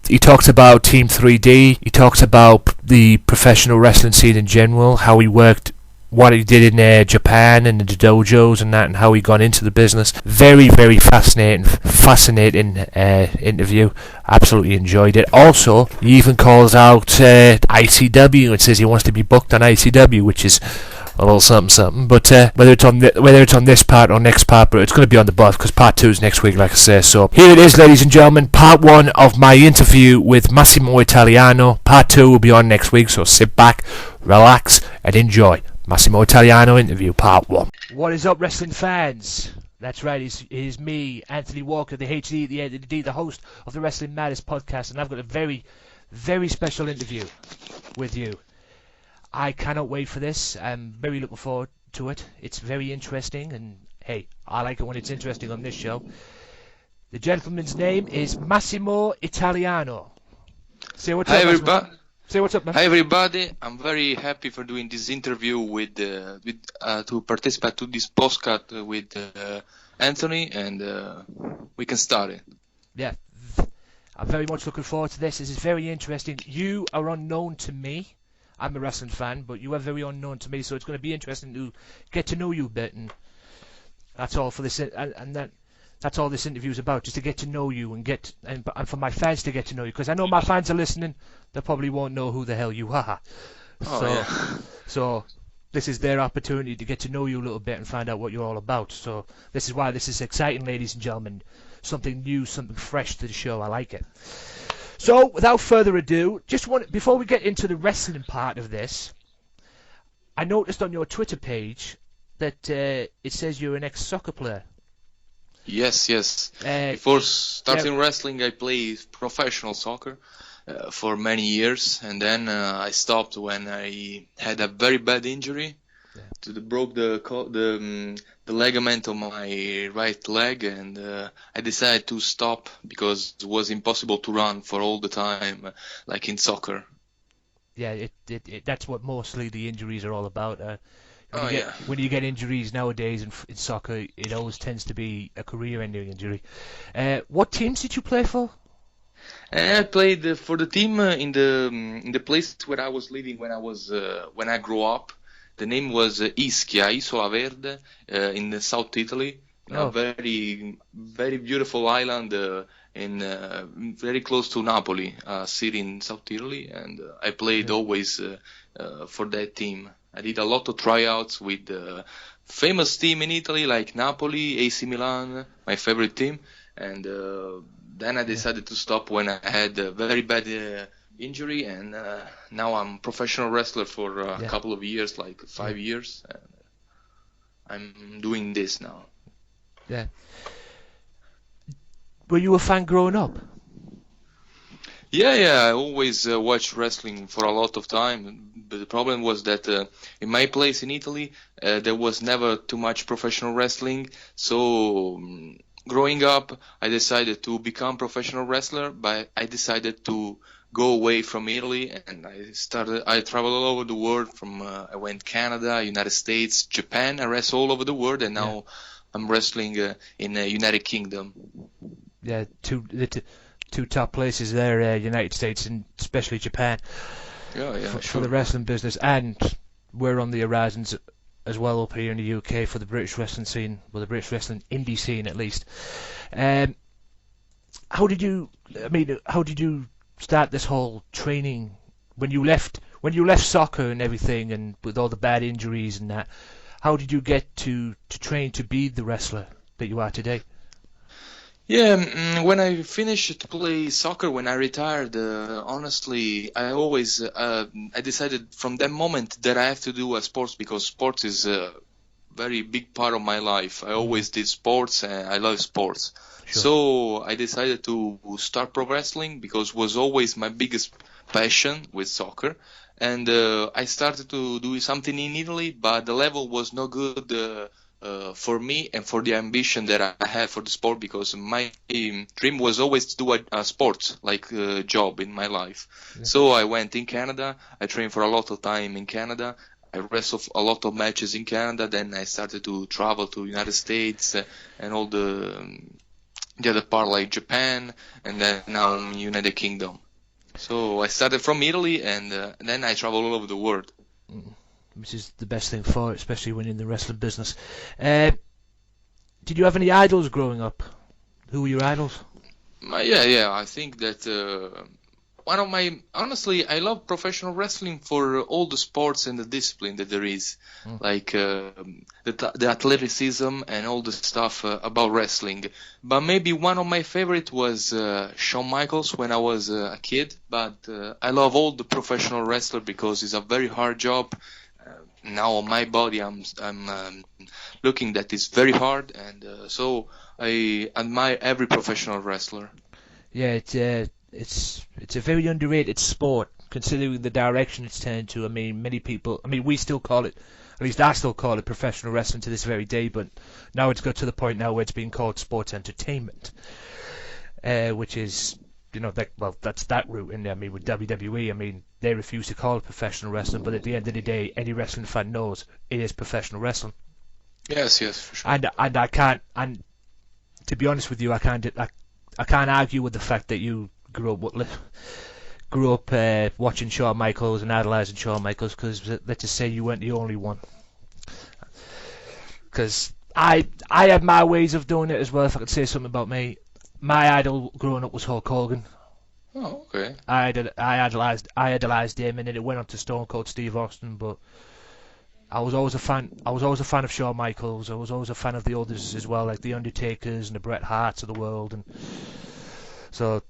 he talks about Team 3D, he talks about the professional wrestling scene in general, how he worked, what he did in Japan and the dojos and that, and how he got into the business. Very, very fascinating interview. Absolutely enjoyed it. Also, he even calls out ICW and says he wants to be booked on ICW, which is a little something. But whether it's on this part or next part, but it's going to be on the both because part 2 is next week, like I say. So here it is, ladies and gentlemen, part 1 of my interview with Massimo Italiano. Part 2 will be on next week, so sit back, relax, and enjoy. Massimo Italiano interview, part 1. What is up, wrestling fans? That's right, it is me, Anthony Walker, the HD, the D, the host of the Wrestling Matters podcast, and I've got a very, very special interview with you. I cannot wait for this. I'm very looking forward to it. It's very interesting, and hey, I like it when it's interesting on this show. The gentleman's name is Massimo Italiano. Say what's up, everybody. Say what's up, man. Hi everybody, I'm very happy for doing this interview with to participate to this podcast with Anthony, and we can start it. Yeah, I'm very much looking forward to this. This is very interesting. You are unknown to me. I'm a wrestling fan, but you are very unknown to me, so it's going to be interesting to get to know you a bit, and that's all for this, that's all this interview is about, just to get to know you and for my fans to get to know you, because I know my fans are listening. They probably won't know who the hell you are. So this is their opportunity to get to know you a little bit and find out what you're all about. So this is why this is exciting, ladies and gentlemen. Something new, something fresh to the show. I like it. So without further ado, before we get into the wrestling part of this, I noticed on your Twitter page that it says you're an ex-soccer player. Yes. Before starting wrestling, I played professional soccer for many years, and then I stopped when I had a very bad injury. Broke the ligament of my right leg, and I decided to stop because it was impossible to run for all the time, like in soccer. Yeah, that's what mostly the injuries are all about. When you get injuries nowadays in soccer, it always tends to be a career-ending injury. What teams did you play for? I played for the team in the place where I was living when I grew up. The name was Ischia, Isola Verde, in South Italy. A very, very beautiful island very close to Napoli, a city in South Italy, and I played always for that team. I did a lot of tryouts with famous team in Italy like Napoli, AC Milan, my favorite team, and then I decided to stop when I had a very bad injury, and now I'm a professional wrestler for a couple of years, like 5 years, and I'm doing this now. Yeah. Were you a fan growing up? Yeah, I always watched wrestling for a lot of time, but the problem was that in my place in Italy, there was never too much professional wrestling, so growing up, I decided to become a professional wrestler, but I decided to go away from Italy, and I traveled all over the world. I went Canada, United States, Japan. I wrestled all over the world, and now I'm wrestling in the United Kingdom. Yeah, two top places there, United States and especially Japan. For the wrestling business, and we're on the horizons as well up here in the UK for the British wrestling scene, well, the British wrestling indie scene at least. how did you start this whole training when you left soccer and everything, and with all the bad injuries and that? How did you get to train to be the wrestler that you are today? Yeah, when I finished to play soccer, when I retired, honestly, I always I decided from that moment that I have to do a sports, because sports is a very big part of my life. I always did sports and I love sports. Sure. So I decided to start pro wrestling because it was always my biggest passion with soccer. And I started to do something in Italy, but the level was no good for me and for the ambition that I had for the sport, because my dream was always to do a sport, like a job in my life. Yeah. So I went in Canada. I trained for a lot of time in Canada. I wrestled a lot of matches in Canada. Then I started to travel to United States and all the other part, like Japan, and then now I'm in United Kingdom. So I started from Italy, and then I travel all over the world. Which is the best thing for it, especially when you're in the wrestling business. Did you have any idols growing up? Who were your idols? Yeah. I think that one of my... Honestly, I love professional wrestling for all the sports and the discipline that there is. Like the athleticism and all the stuff about wrestling. But maybe one of my favorite was Shawn Michaels when I was a kid. But I love all the professional wrestler because it's a very hard job. Now on my body, I'm looking that it's very hard, and so I admire every professional wrestler. Yeah, it's a very underrated sport, considering the direction it's turned to. I mean, many people. I mean, we still call it, at least I still call it professional wrestling to this very day. But now it's got to the point now where it's being called sports entertainment, which is, that's that route in there. I mean, with WWE, I mean, they refuse to call it professional wrestling, but at the end of the day, any wrestling fan knows it is professional wrestling. Yes, for sure. And I can't, and to be honest with you, I can't argue with the fact that you grew up watching Shawn Michaels and idolizing Shawn Michaels, because let's just say you weren't the only one. Because I have my ways of doing it as well. If I could say something about me. My idol growing up was Hulk Hogan. Oh, okay. I idolized him, and then it went on to Stone Cold Steve Austin. But I was always a fan. I was always a fan of Shawn Michaels. I was always a fan of the others as well, like the Undertakers and the Bret Harts of the world. And so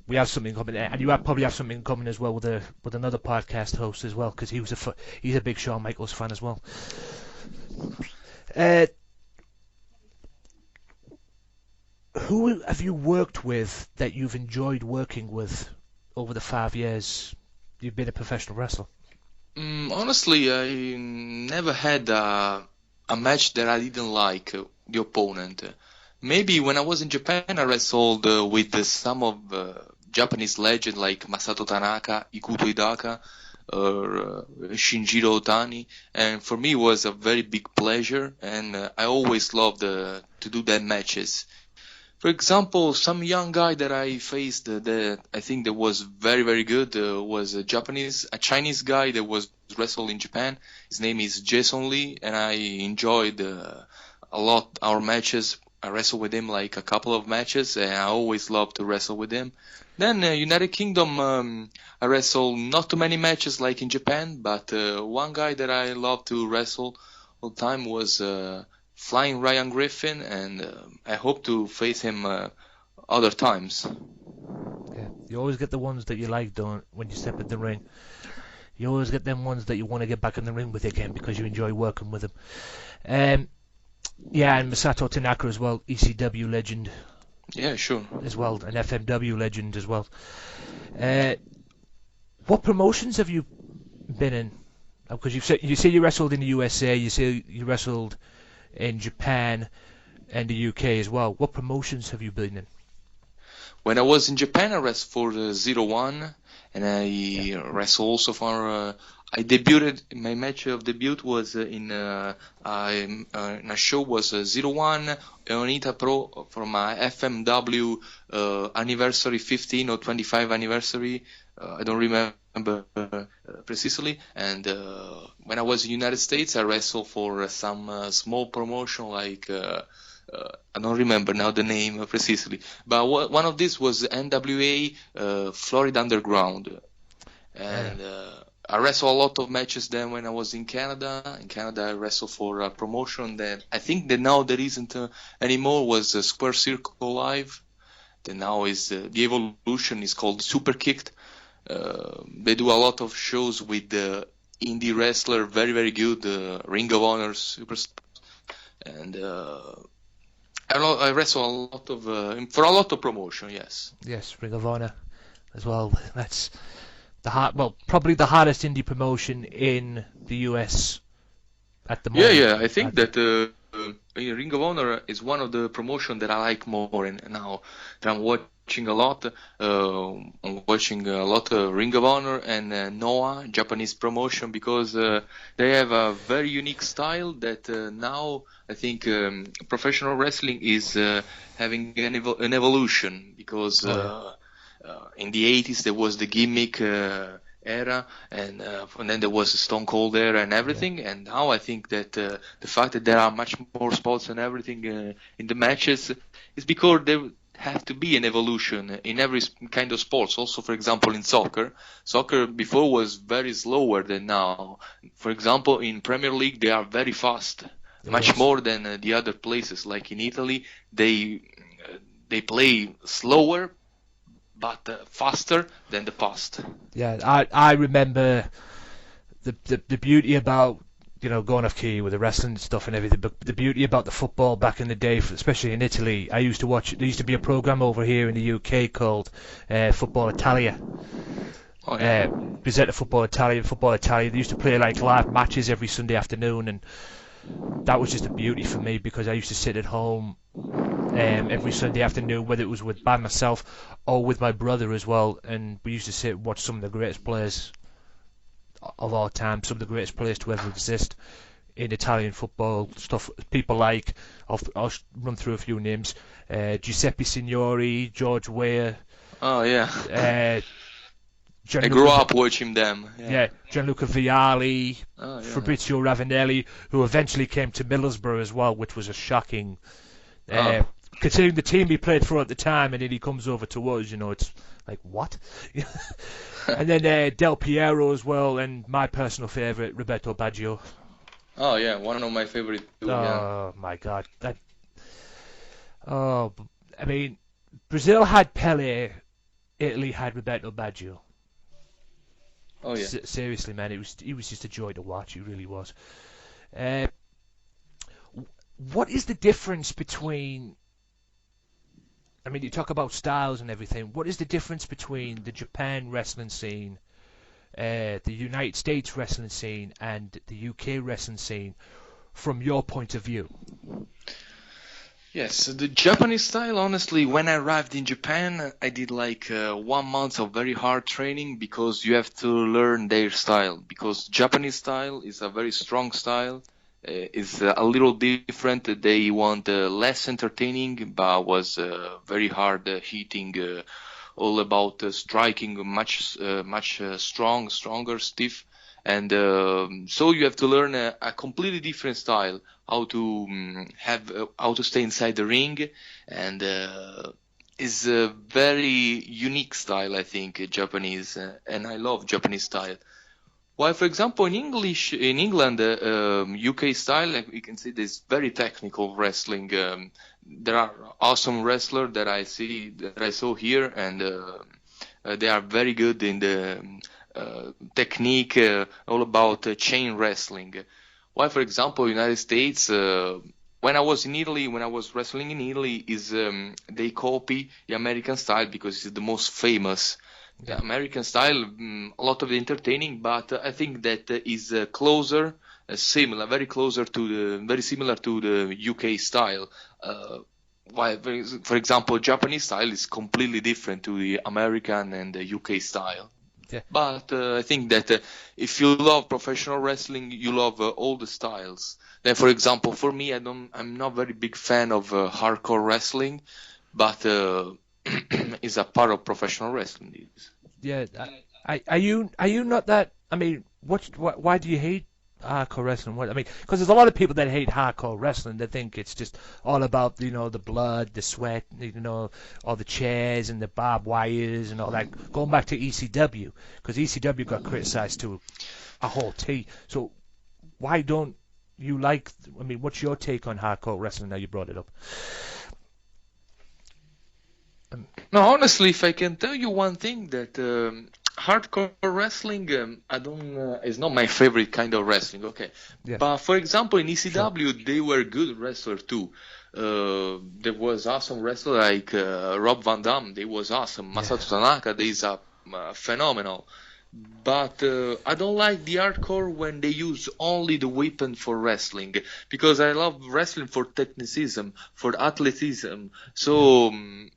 we have something in common, and you probably have something in common as well with another podcast host as well, because he's a big Shawn Michaels fan as well. Who have you worked with that you've enjoyed working with over the 5 years you've been a professional wrestler? Honestly, I never had a match that I didn't like the opponent. Maybe when I was in Japan, I wrestled with some of Japanese legends like Masato Tanaka, Ikuto Hidaka, or Shinjiro Otani, and for me it was a very big pleasure, and I always loved to do that matches. For example, some young guy that I faced that I think that was very, very good was a Chinese guy that was wrestled in Japan. His name is Jason Lee, and I enjoyed a lot our matches. I wrestled with him like a couple of matches, and I always loved to wrestle with him. Then United Kingdom, I wrestled not too many matches like in Japan, but one guy that I loved to wrestle all the time was Flying Ryan Griffin, and I hope to face him other times. Yeah, you always get the ones that you like, don't, when you step in the ring. You always get them ones that you want to get back in the ring with again because you enjoy working with them. Yeah, and Masato Tanaka as well, ECW legend. Yeah, sure. As well, an FMW legend as well. What promotions have you been in? Because you say you wrestled in the USA, you say you wrestled in Japan and the UK as well. What promotions have you been in? When I was in Japan, I wrestled for 01, and I wrestled also for... I debuted, my match of debut was in a show was 01 Onita Pro for my FMW anniversary 15 or 25 anniversary. I don't remember precisely. And when I was in the United States, I wrestled for some small promotion like I don't remember now the name precisely, but one of these was NWA Florida Underground, and I wrestled a lot of matches then when I was in Canada. In Canada, I wrestled for a promotion that I think that now there isn't anymore, was Square Circle Live. Then now is the evolution is called Super Kicked. They do a lot of shows with indie wrestler, very, very good, Ring of Honor superstars. And I wrestle a lot of for a lot of promotion. Yes, Ring of Honor as well. That's probably the hardest indie promotion in the US at the moment. Yeah. I think that Ring of Honor is one of the promotion that I like more, and now that I'm watching a lot. I'm watching a lot of Ring of Honor and Noah, Japanese promotion, because they have a very unique style that now I think professional wrestling is having an evolution, because in the 80s there was the gimmick era, and then there was the Stone Cold era and everything, and now I think that the fact that there are much more spots and everything in the matches is because there have to be an evolution in every kind of sports. Also, for example, in soccer before was very slower than now. For example, in Premier League they are very fast, much more than the other places. Like in Italy, they play slower but faster than the past. Yeah, I remember the beauty about, going off key with the wrestling stuff and everything, but the beauty about the football back in the day, especially in Italy. I used to watch. There used to be a program over here in the UK called Football Italia. Oh, yeah. Presenter Football Italia. They used to play like live matches every Sunday afternoon, and that was just a beauty for me, because I used to sit at home every Sunday afternoon, whether it was by myself or with my brother as well, and we used to sit and watch some of the greatest players of all time, some of the greatest players to ever exist in Italian football. Stuff, people like, I'll run through a few names: Giuseppe Signori, George Weah. Oh yeah. I grew up watching them. Yeah, Gianluca Vialli, Fabrizio Ravanelli, who eventually came to Middlesbrough as well, which was a shocking. Considering the team he played for at the time, and then he comes over to us, it's like, what? And then Del Piero as well, and my personal favourite, Roberto Baggio. Oh yeah, one of my favorite too. Oh my God, I mean, Brazil had Pelé, Italy had Roberto Baggio. Oh yeah. Seriously, man, he was just a joy to watch. He really was. What is the difference between? I mean, you talk about styles and everything. What is the difference between the Japan wrestling scene, the United States wrestling scene, and the UK wrestling scene, from your point of view? Yes, the Japanese style, honestly, when I arrived in Japan, I did like 1 month of very hard training, because you have to learn their style. Because Japanese style is a very strong style. It's a little different. They want less entertaining, but was very hard hitting, all about striking, much stronger, stiff. And so you have to learn a completely different style, how to stay inside the ring, and is a very unique style, I think, Japanese, and I love Japanese style. While, for example, in England, UK style, like we can see, there's very technical wrestling. There are awesome wrestlers that I saw here, and they are very good in the technique, all about chain wrestling. While, for example, United States, when I was wrestling in Italy, they copy the American style because it's the most famous. The American style, a lot of entertaining, but I think that is very similar to the UK style. While, for example, Japanese style is completely different to the American and the UK style. Yeah. But I think that if you love professional wrestling, you love all the styles. Then, for example, for me, I'm not very big fan of hardcore wrestling, but is a part of professional wrestling. Yeah, are you not that? I mean, why do you hate hardcore wrestling. What I mean, because there's a lot of people that hate hardcore wrestling. They think it's just all about the blood, the sweat, all the chairs and the barbed wires and all that. Going back to ECW, because ECW got criticized to a whole T. So why don't you like? I mean, what's your take on hardcore wrestling? Now you brought it up. No, honestly, if I can tell you one thing, that hardcore wrestling, is not my favorite kind of wrestling. Okay, Yeah. but for example, in ECW, they were good wrestlers too. There was awesome wrestler like Rob Van Dam. They was awesome. Masato Tanaka, they is phenomenal. But I don't like the hardcore when they use only the weapon for wrestling, because I love wrestling for technicism, for athleticism. So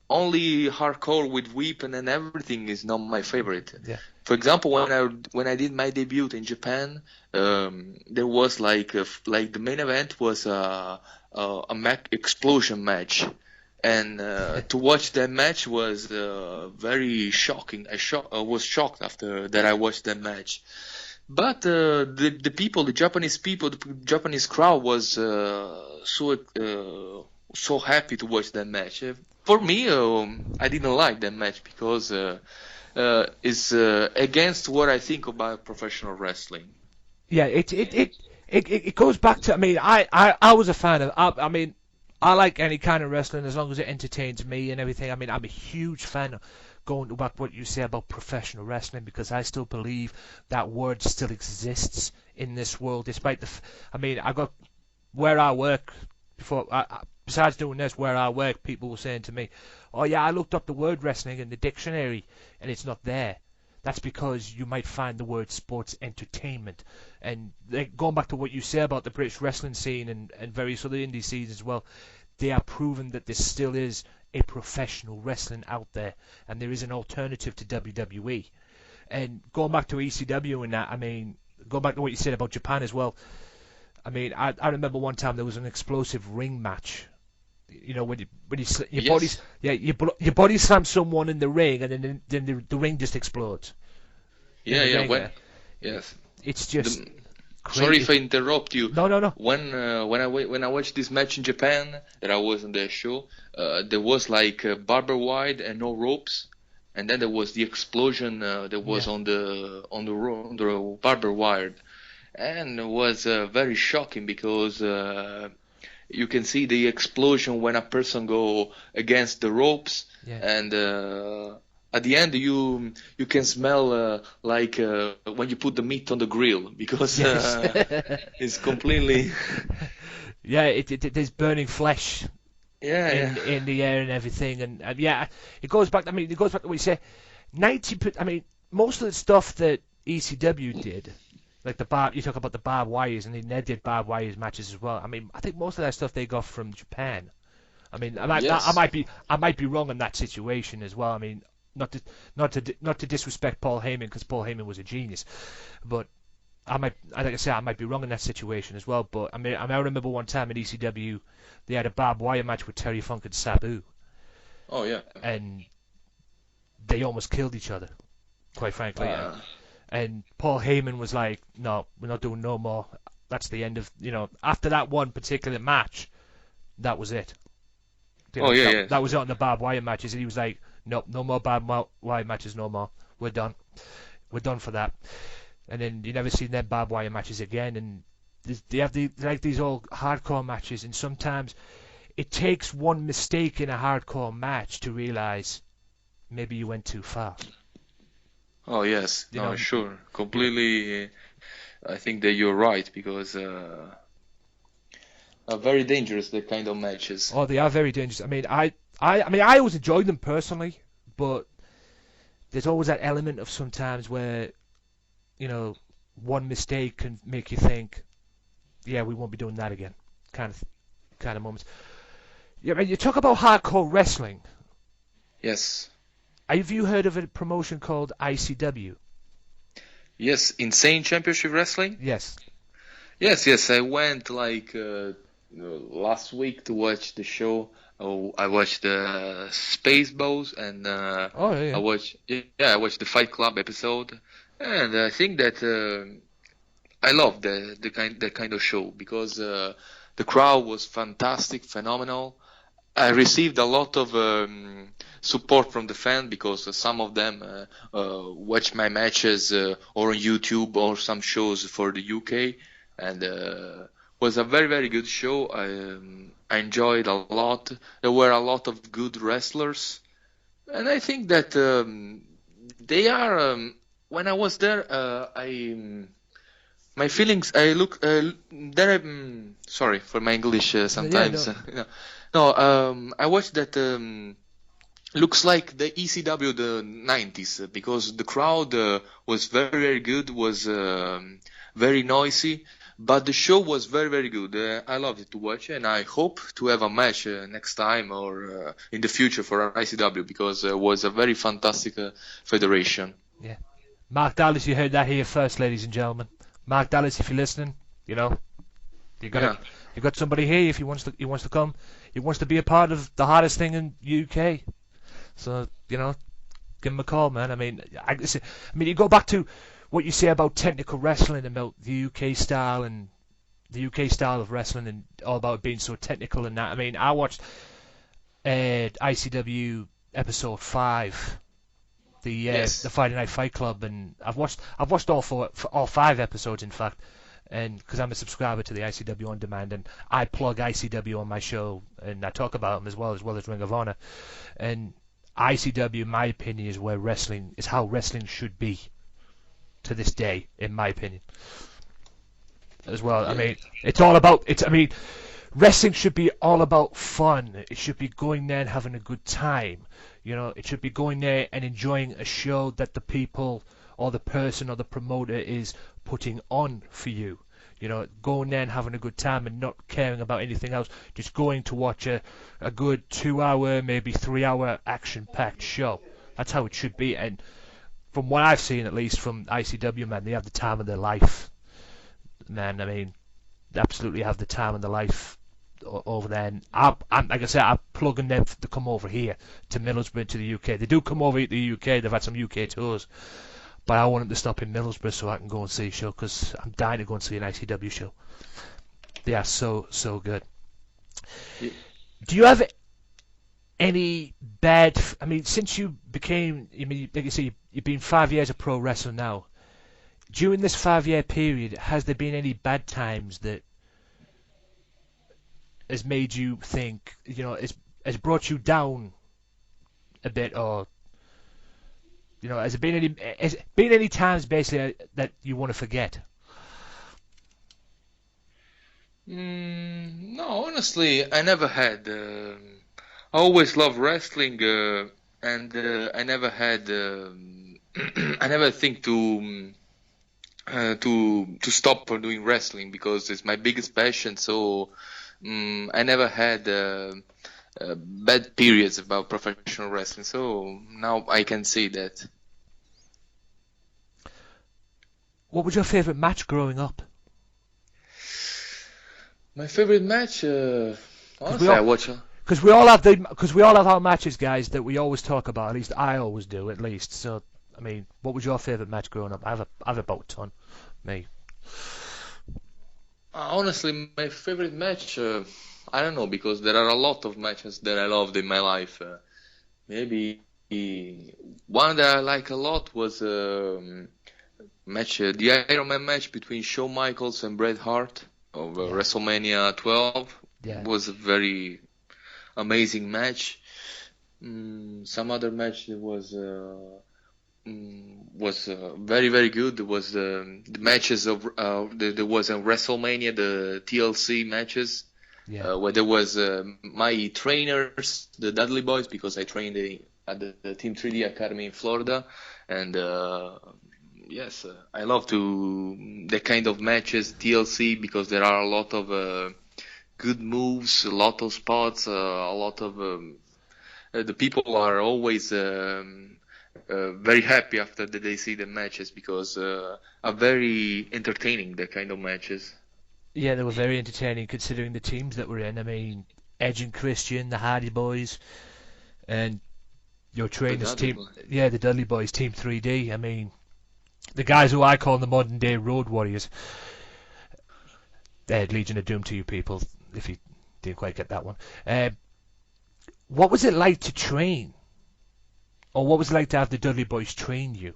only hardcore with weapon and everything is not my favorite. Yeah. For example, when I did my debut in Japan, there was like the main event was a explosion match. And to watch that match was very shocking. I was shocked after that I watched that match. But the people, the Japanese people, the Japanese crowd was so happy to watch that match. For me, I didn't like that match because it's against what I think about professional wrestling. Yeah, it goes back to. I mean, I was a fan of. I mean, I like any kind of wrestling as long as it entertains me and everything. I mean, I'm a huge fan of going back what you say about professional wrestling, because I still believe that word still exists in this world, despite I mean, I got where I work before. Besides doing this, where I work, people were saying to me, "Oh yeah, I looked up the word wrestling in the dictionary, and it's not there." That's because you might find the word sports entertainment. And going back to what you say about the British wrestling scene and various other indie scenes as well, they are proving that there still is a professional wrestling out there, and there is an alternative to WWE. And going back to ECW and that, I mean, going back to what you said about Japan as well, I mean, I remember one time there was an explosive ring match. You know, when your body slams someone in the ring, and then the ring just explodes. Yes. It's just. Sorry if I interrupt you. No. When I watched this match in Japan, that I was on the show, there was like barbed wire and no ropes, and then there was the explosion that was on the barbed wire, and it was very shocking because. You can see the explosion when a person go against the ropes, and at the end you can smell like when you put the meat on the grill, because it's completely there's burning flesh in the air and everything, and it goes back. I mean, it goes back to what you say. I mean, most of the stuff that ECW did. Like you talk about the barbed wires, and they did barbed wires matches as well. I mean, I think most of that stuff they got from Japan. I mean, I might be wrong in that situation as well. I mean, not to disrespect Paul Heyman, because Paul Heyman was a genius, but I might be wrong in that situation as well. But I mean, I remember one time in ECW they had a barbed wire match with Terry Funk and Sabu. Oh yeah. And they almost killed each other, quite frankly. And Paul Heyman was like, "No, we're not doing no more. That's the end of, after that one particular match, that was it." That was it on the barbed wire matches, and he was like, "Nope, no more barbed wire matches, no more. We're done. We're done for that." And then you never seen them barbed wire matches again. And they have these old hardcore matches, and sometimes it takes one mistake in a hardcore match to realize maybe you went too far. Oh yes, sure, completely. I think that you're right, because are very dangerous, the kind of matches. Oh, they are very dangerous. I mean, I always enjoy them personally, but there's always that element of sometimes where, one mistake can make you think, yeah, we won't be doing that again, kind of moments. Yeah, I mean, you talk about hardcore wrestling. Yes. Have you heard of a promotion called ICW? Yes, Insane Championship Wrestling? Yes. Yes, I went last week to watch the show. I watched the Spaceballs, and I watched the Fight Club episode, and I think that I love that kind of show because the crowd was fantastic, phenomenal. I received a lot of support from the fans because some of them watch my matches or on YouTube or some shows for the UK, and was a very, very good show. I enjoyed a lot. There were a lot of good wrestlers, and I think that they are. When I was there, my feelings. I look there. Sorry for my English sometimes. Yeah, I watched that. Looks like the ECW the 90s because the crowd was very, very good. Was very noisy. But the show was very, very good. I loved it to watch, and I hope to have a match next time or in the future for ICW because it was a very fantastic federation. Yeah. Mark Dallas, you heard that here first, ladies and gentlemen. Mark Dallas, if you're listening, you got somebody here if he wants to come. He wants to be a part of the hardest thing in UK. So, give him a call, man. I mean, you go back to what you say about technical wrestling, about the UK style and the UK style of wrestling and all about being so technical and that. I mean, I watched ICW episode 5, the Friday Night Fight Club, and I've watched all 5 episodes, in fact, and because I'm a subscriber to the ICW On Demand, and I plug ICW on my show, and I talk about them as well as Ring of Honor, and ICW, in my opinion, is how wrestling should be to this day, in my opinion, as well. I mean, it's all about wrestling should be all about fun. It should be going there and having a good time. It should be going there and enjoying a show that the people or the person or the promoter is putting on for you. Going there and having a good time and not caring about anything else. Just going to watch a good 2-hour, maybe 3-hour action-packed show. That's how it should be. And from what I've seen, at least from ICW, man, they have the time of their life. Man, I mean, they absolutely have the time of their life over there. And I'm like I said, I'm plugging them to come over here to Middlesbrough, to the UK. They do come over to the UK. They've had some UK tours. But I want them to stop in Middlesbrough so I can go and see a show because I'm dying to go and see an ICW show. They are so good. Yeah. Do you have any bad... I mean, since you became... like you say, you've been 5 years of pro wrestling now. During this 5-year period, has there been any bad times that has made you think, has brought you down a bit, or... has there been any times basically that you want to forget? No, honestly, I never had. I always loved wrestling, and I never had. I never think to stop from doing wrestling because it's my biggest passion. So I never had. Bad periods about professional wrestling, so now I can say that. What was your favorite match growing up? My favorite match, honestly, I watch. Because we all have our matches, guys, that we always talk about. At least I always do, at least. So, I mean, what was your favorite match growing up? I have about a ton. Me. Honestly, my favorite match. I don't know, because there are a lot of matches that I loved in my life. Maybe one that I like a lot was the Iron Man match between Shawn Michaels and Bret Hart of WrestleMania 12. Yeah. It was a very amazing match. Some other match that was very, very good. There was the matches of there was a WrestleMania, the TLC matches. Yeah. Where there was my trainers, the Dudley Boys, because I trained at the Team 3D Academy in Florida, and yes, I love the kind of matches, TLC, because there are a lot of good moves, a lot of spots, a lot of the people are always very happy after they see the matches because are very entertaining, the kind of matches. Yeah, they were very entertaining considering the teams that were in. I mean, Edge and Christian, the Hardy Boys, and your trainers team. Yeah, the Dudley Boys, Team 3D. I mean, the guys who I call the modern day Road Warriors. Legion of Doom to you people, if you didn't quite get that one. What was it like to train? Or what was it like to have the Dudley Boys train you?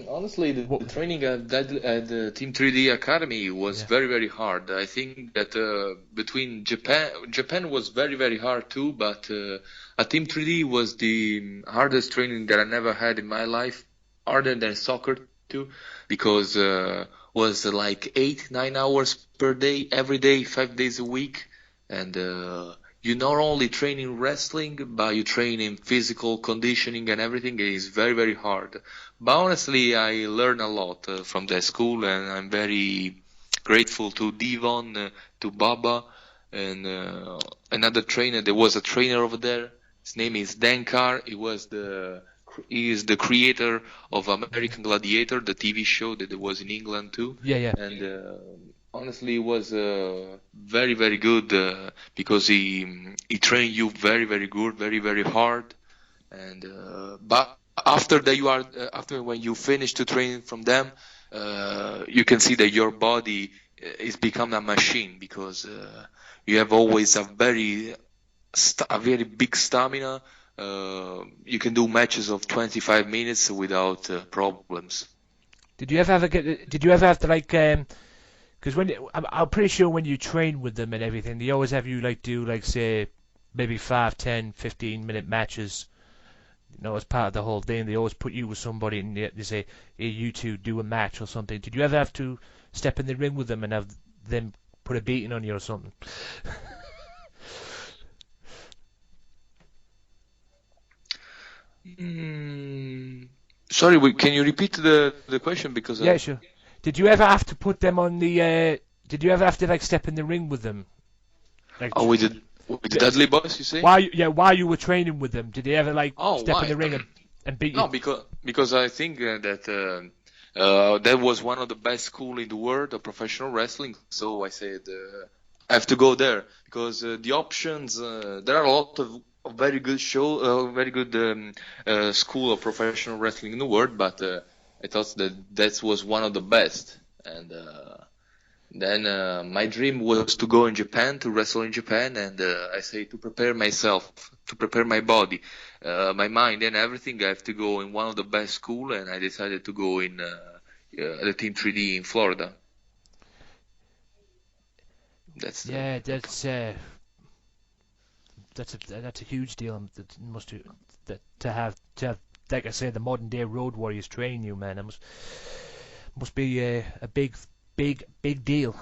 Honestly, the training at the Team 3D Academy was very, very hard. I think that between Japan was very, very hard too, but at Team 3D was the hardest training that I never had in my life, harder than soccer too, because was like 8-9 hours per day, every day, 5 days a week, and you not only train in wrestling, but you train in physical conditioning and everything. It is very, very hard. But honestly, I learned a lot from that school, and I'm very grateful to Devon, to Baba, and another trainer. There was a trainer over there. His name is Dan Carr. He is the creator of American Gladiator, the TV show that was in England too. Yeah. And honestly, it was very, very good because he trained you very, very good, very, very hard. And but after that, after when you finish to train from them, you can see that your body is become a machine, because you have always a very big stamina. You can do matches of 25 minutes without problems. Did you ever have to like? Because I'm pretty sure when you train with them and everything, they always have you like do like say maybe 5, 10, 15-minute matches. You know, as part of the whole thing, they always put you with somebody and they say, "Hey, you two do a match or something." Did you ever have to step in the ring with them and have them put a beating on you or something? Sorry, can you repeat the question? Because yeah, sure. Did you ever have to put them on the? Did you ever have to like step in the ring with them? Like, with the Dudley Boys, you say? While you were training with them, did they ever like step in the ring and beat you? No, because I think that that was one of the best school in the world of professional wrestling. So I said I have to go there, because the options there are a lot of very good very good school of professional wrestling in the world, but I thought that was one of the best. And then my dream was to go in Japan, to wrestle in Japan, and I say to prepare myself, to prepare my body, my mind and everything, I have to go in one of the best school, and I decided to go in the Team 3D in Florida. That's a huge deal. To have like I say, the modern day Road Warriors train you, man. It must be a big deal.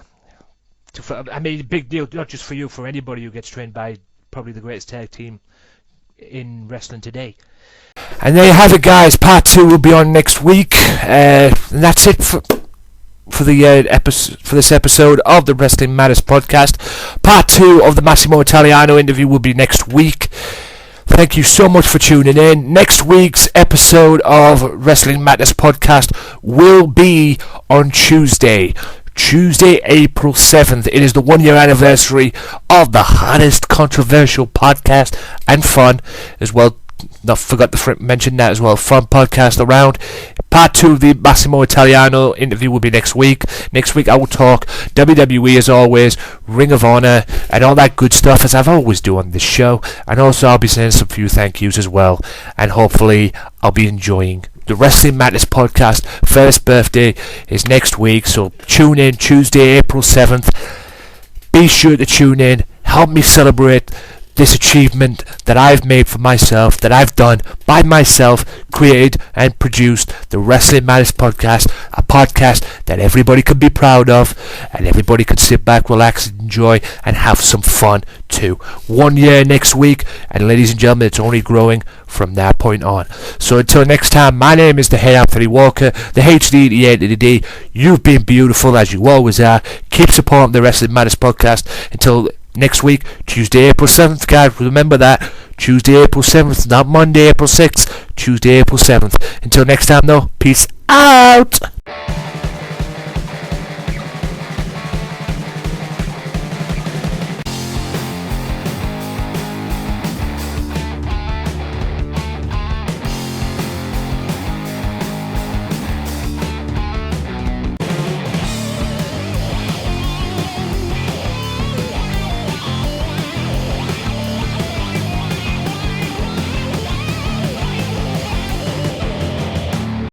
I mean, big deal not just for you, for anybody who gets trained by probably the greatest tag team in wrestling today. And there you have it, guys. Part 2 will be on next week, and that's it for this episode of the Wrestling Matters podcast. Part 2 of the Massimo Italiano interview will be next week. Thank you so much for tuning in. Next week's episode of Wrestling Matters podcast will be on Tuesday, April 7th. It is the 1-year anniversary of the hottest controversial podcast and fun as well. I forgot to mention that as well. Fun podcast around. Part 2 of the Massimo Italiano interview will be next week. Next week I will talk WWE as always, Ring of Honor, and all that good stuff as I've always do on this show. And also I'll be saying some few thank yous as well. And hopefully I'll be enjoying the Wrestling Matters podcast. First birthday is next week, so tune in Tuesday, April 7th. Be sure to tune in. Help me celebrate this achievement that I've made for myself, that I've done by myself, created and produced the Wrestling Matters podcast, a podcast that everybody can be proud of and everybody can sit back, relax, and enjoy and have some fun too. 1 year next week, and ladies and gentlemen, it's only growing from that point on. So until next time, my name is the Hey Anthony Walker, the HD, the A to the D. You've been beautiful as you always are. Keep supporting the Wrestling Matters podcast until next week, Tuesday, April 7th, guys. Remember that. Tuesday, April 7th, not Monday, April 6th. Tuesday, April 7th. Until next time, though, peace out.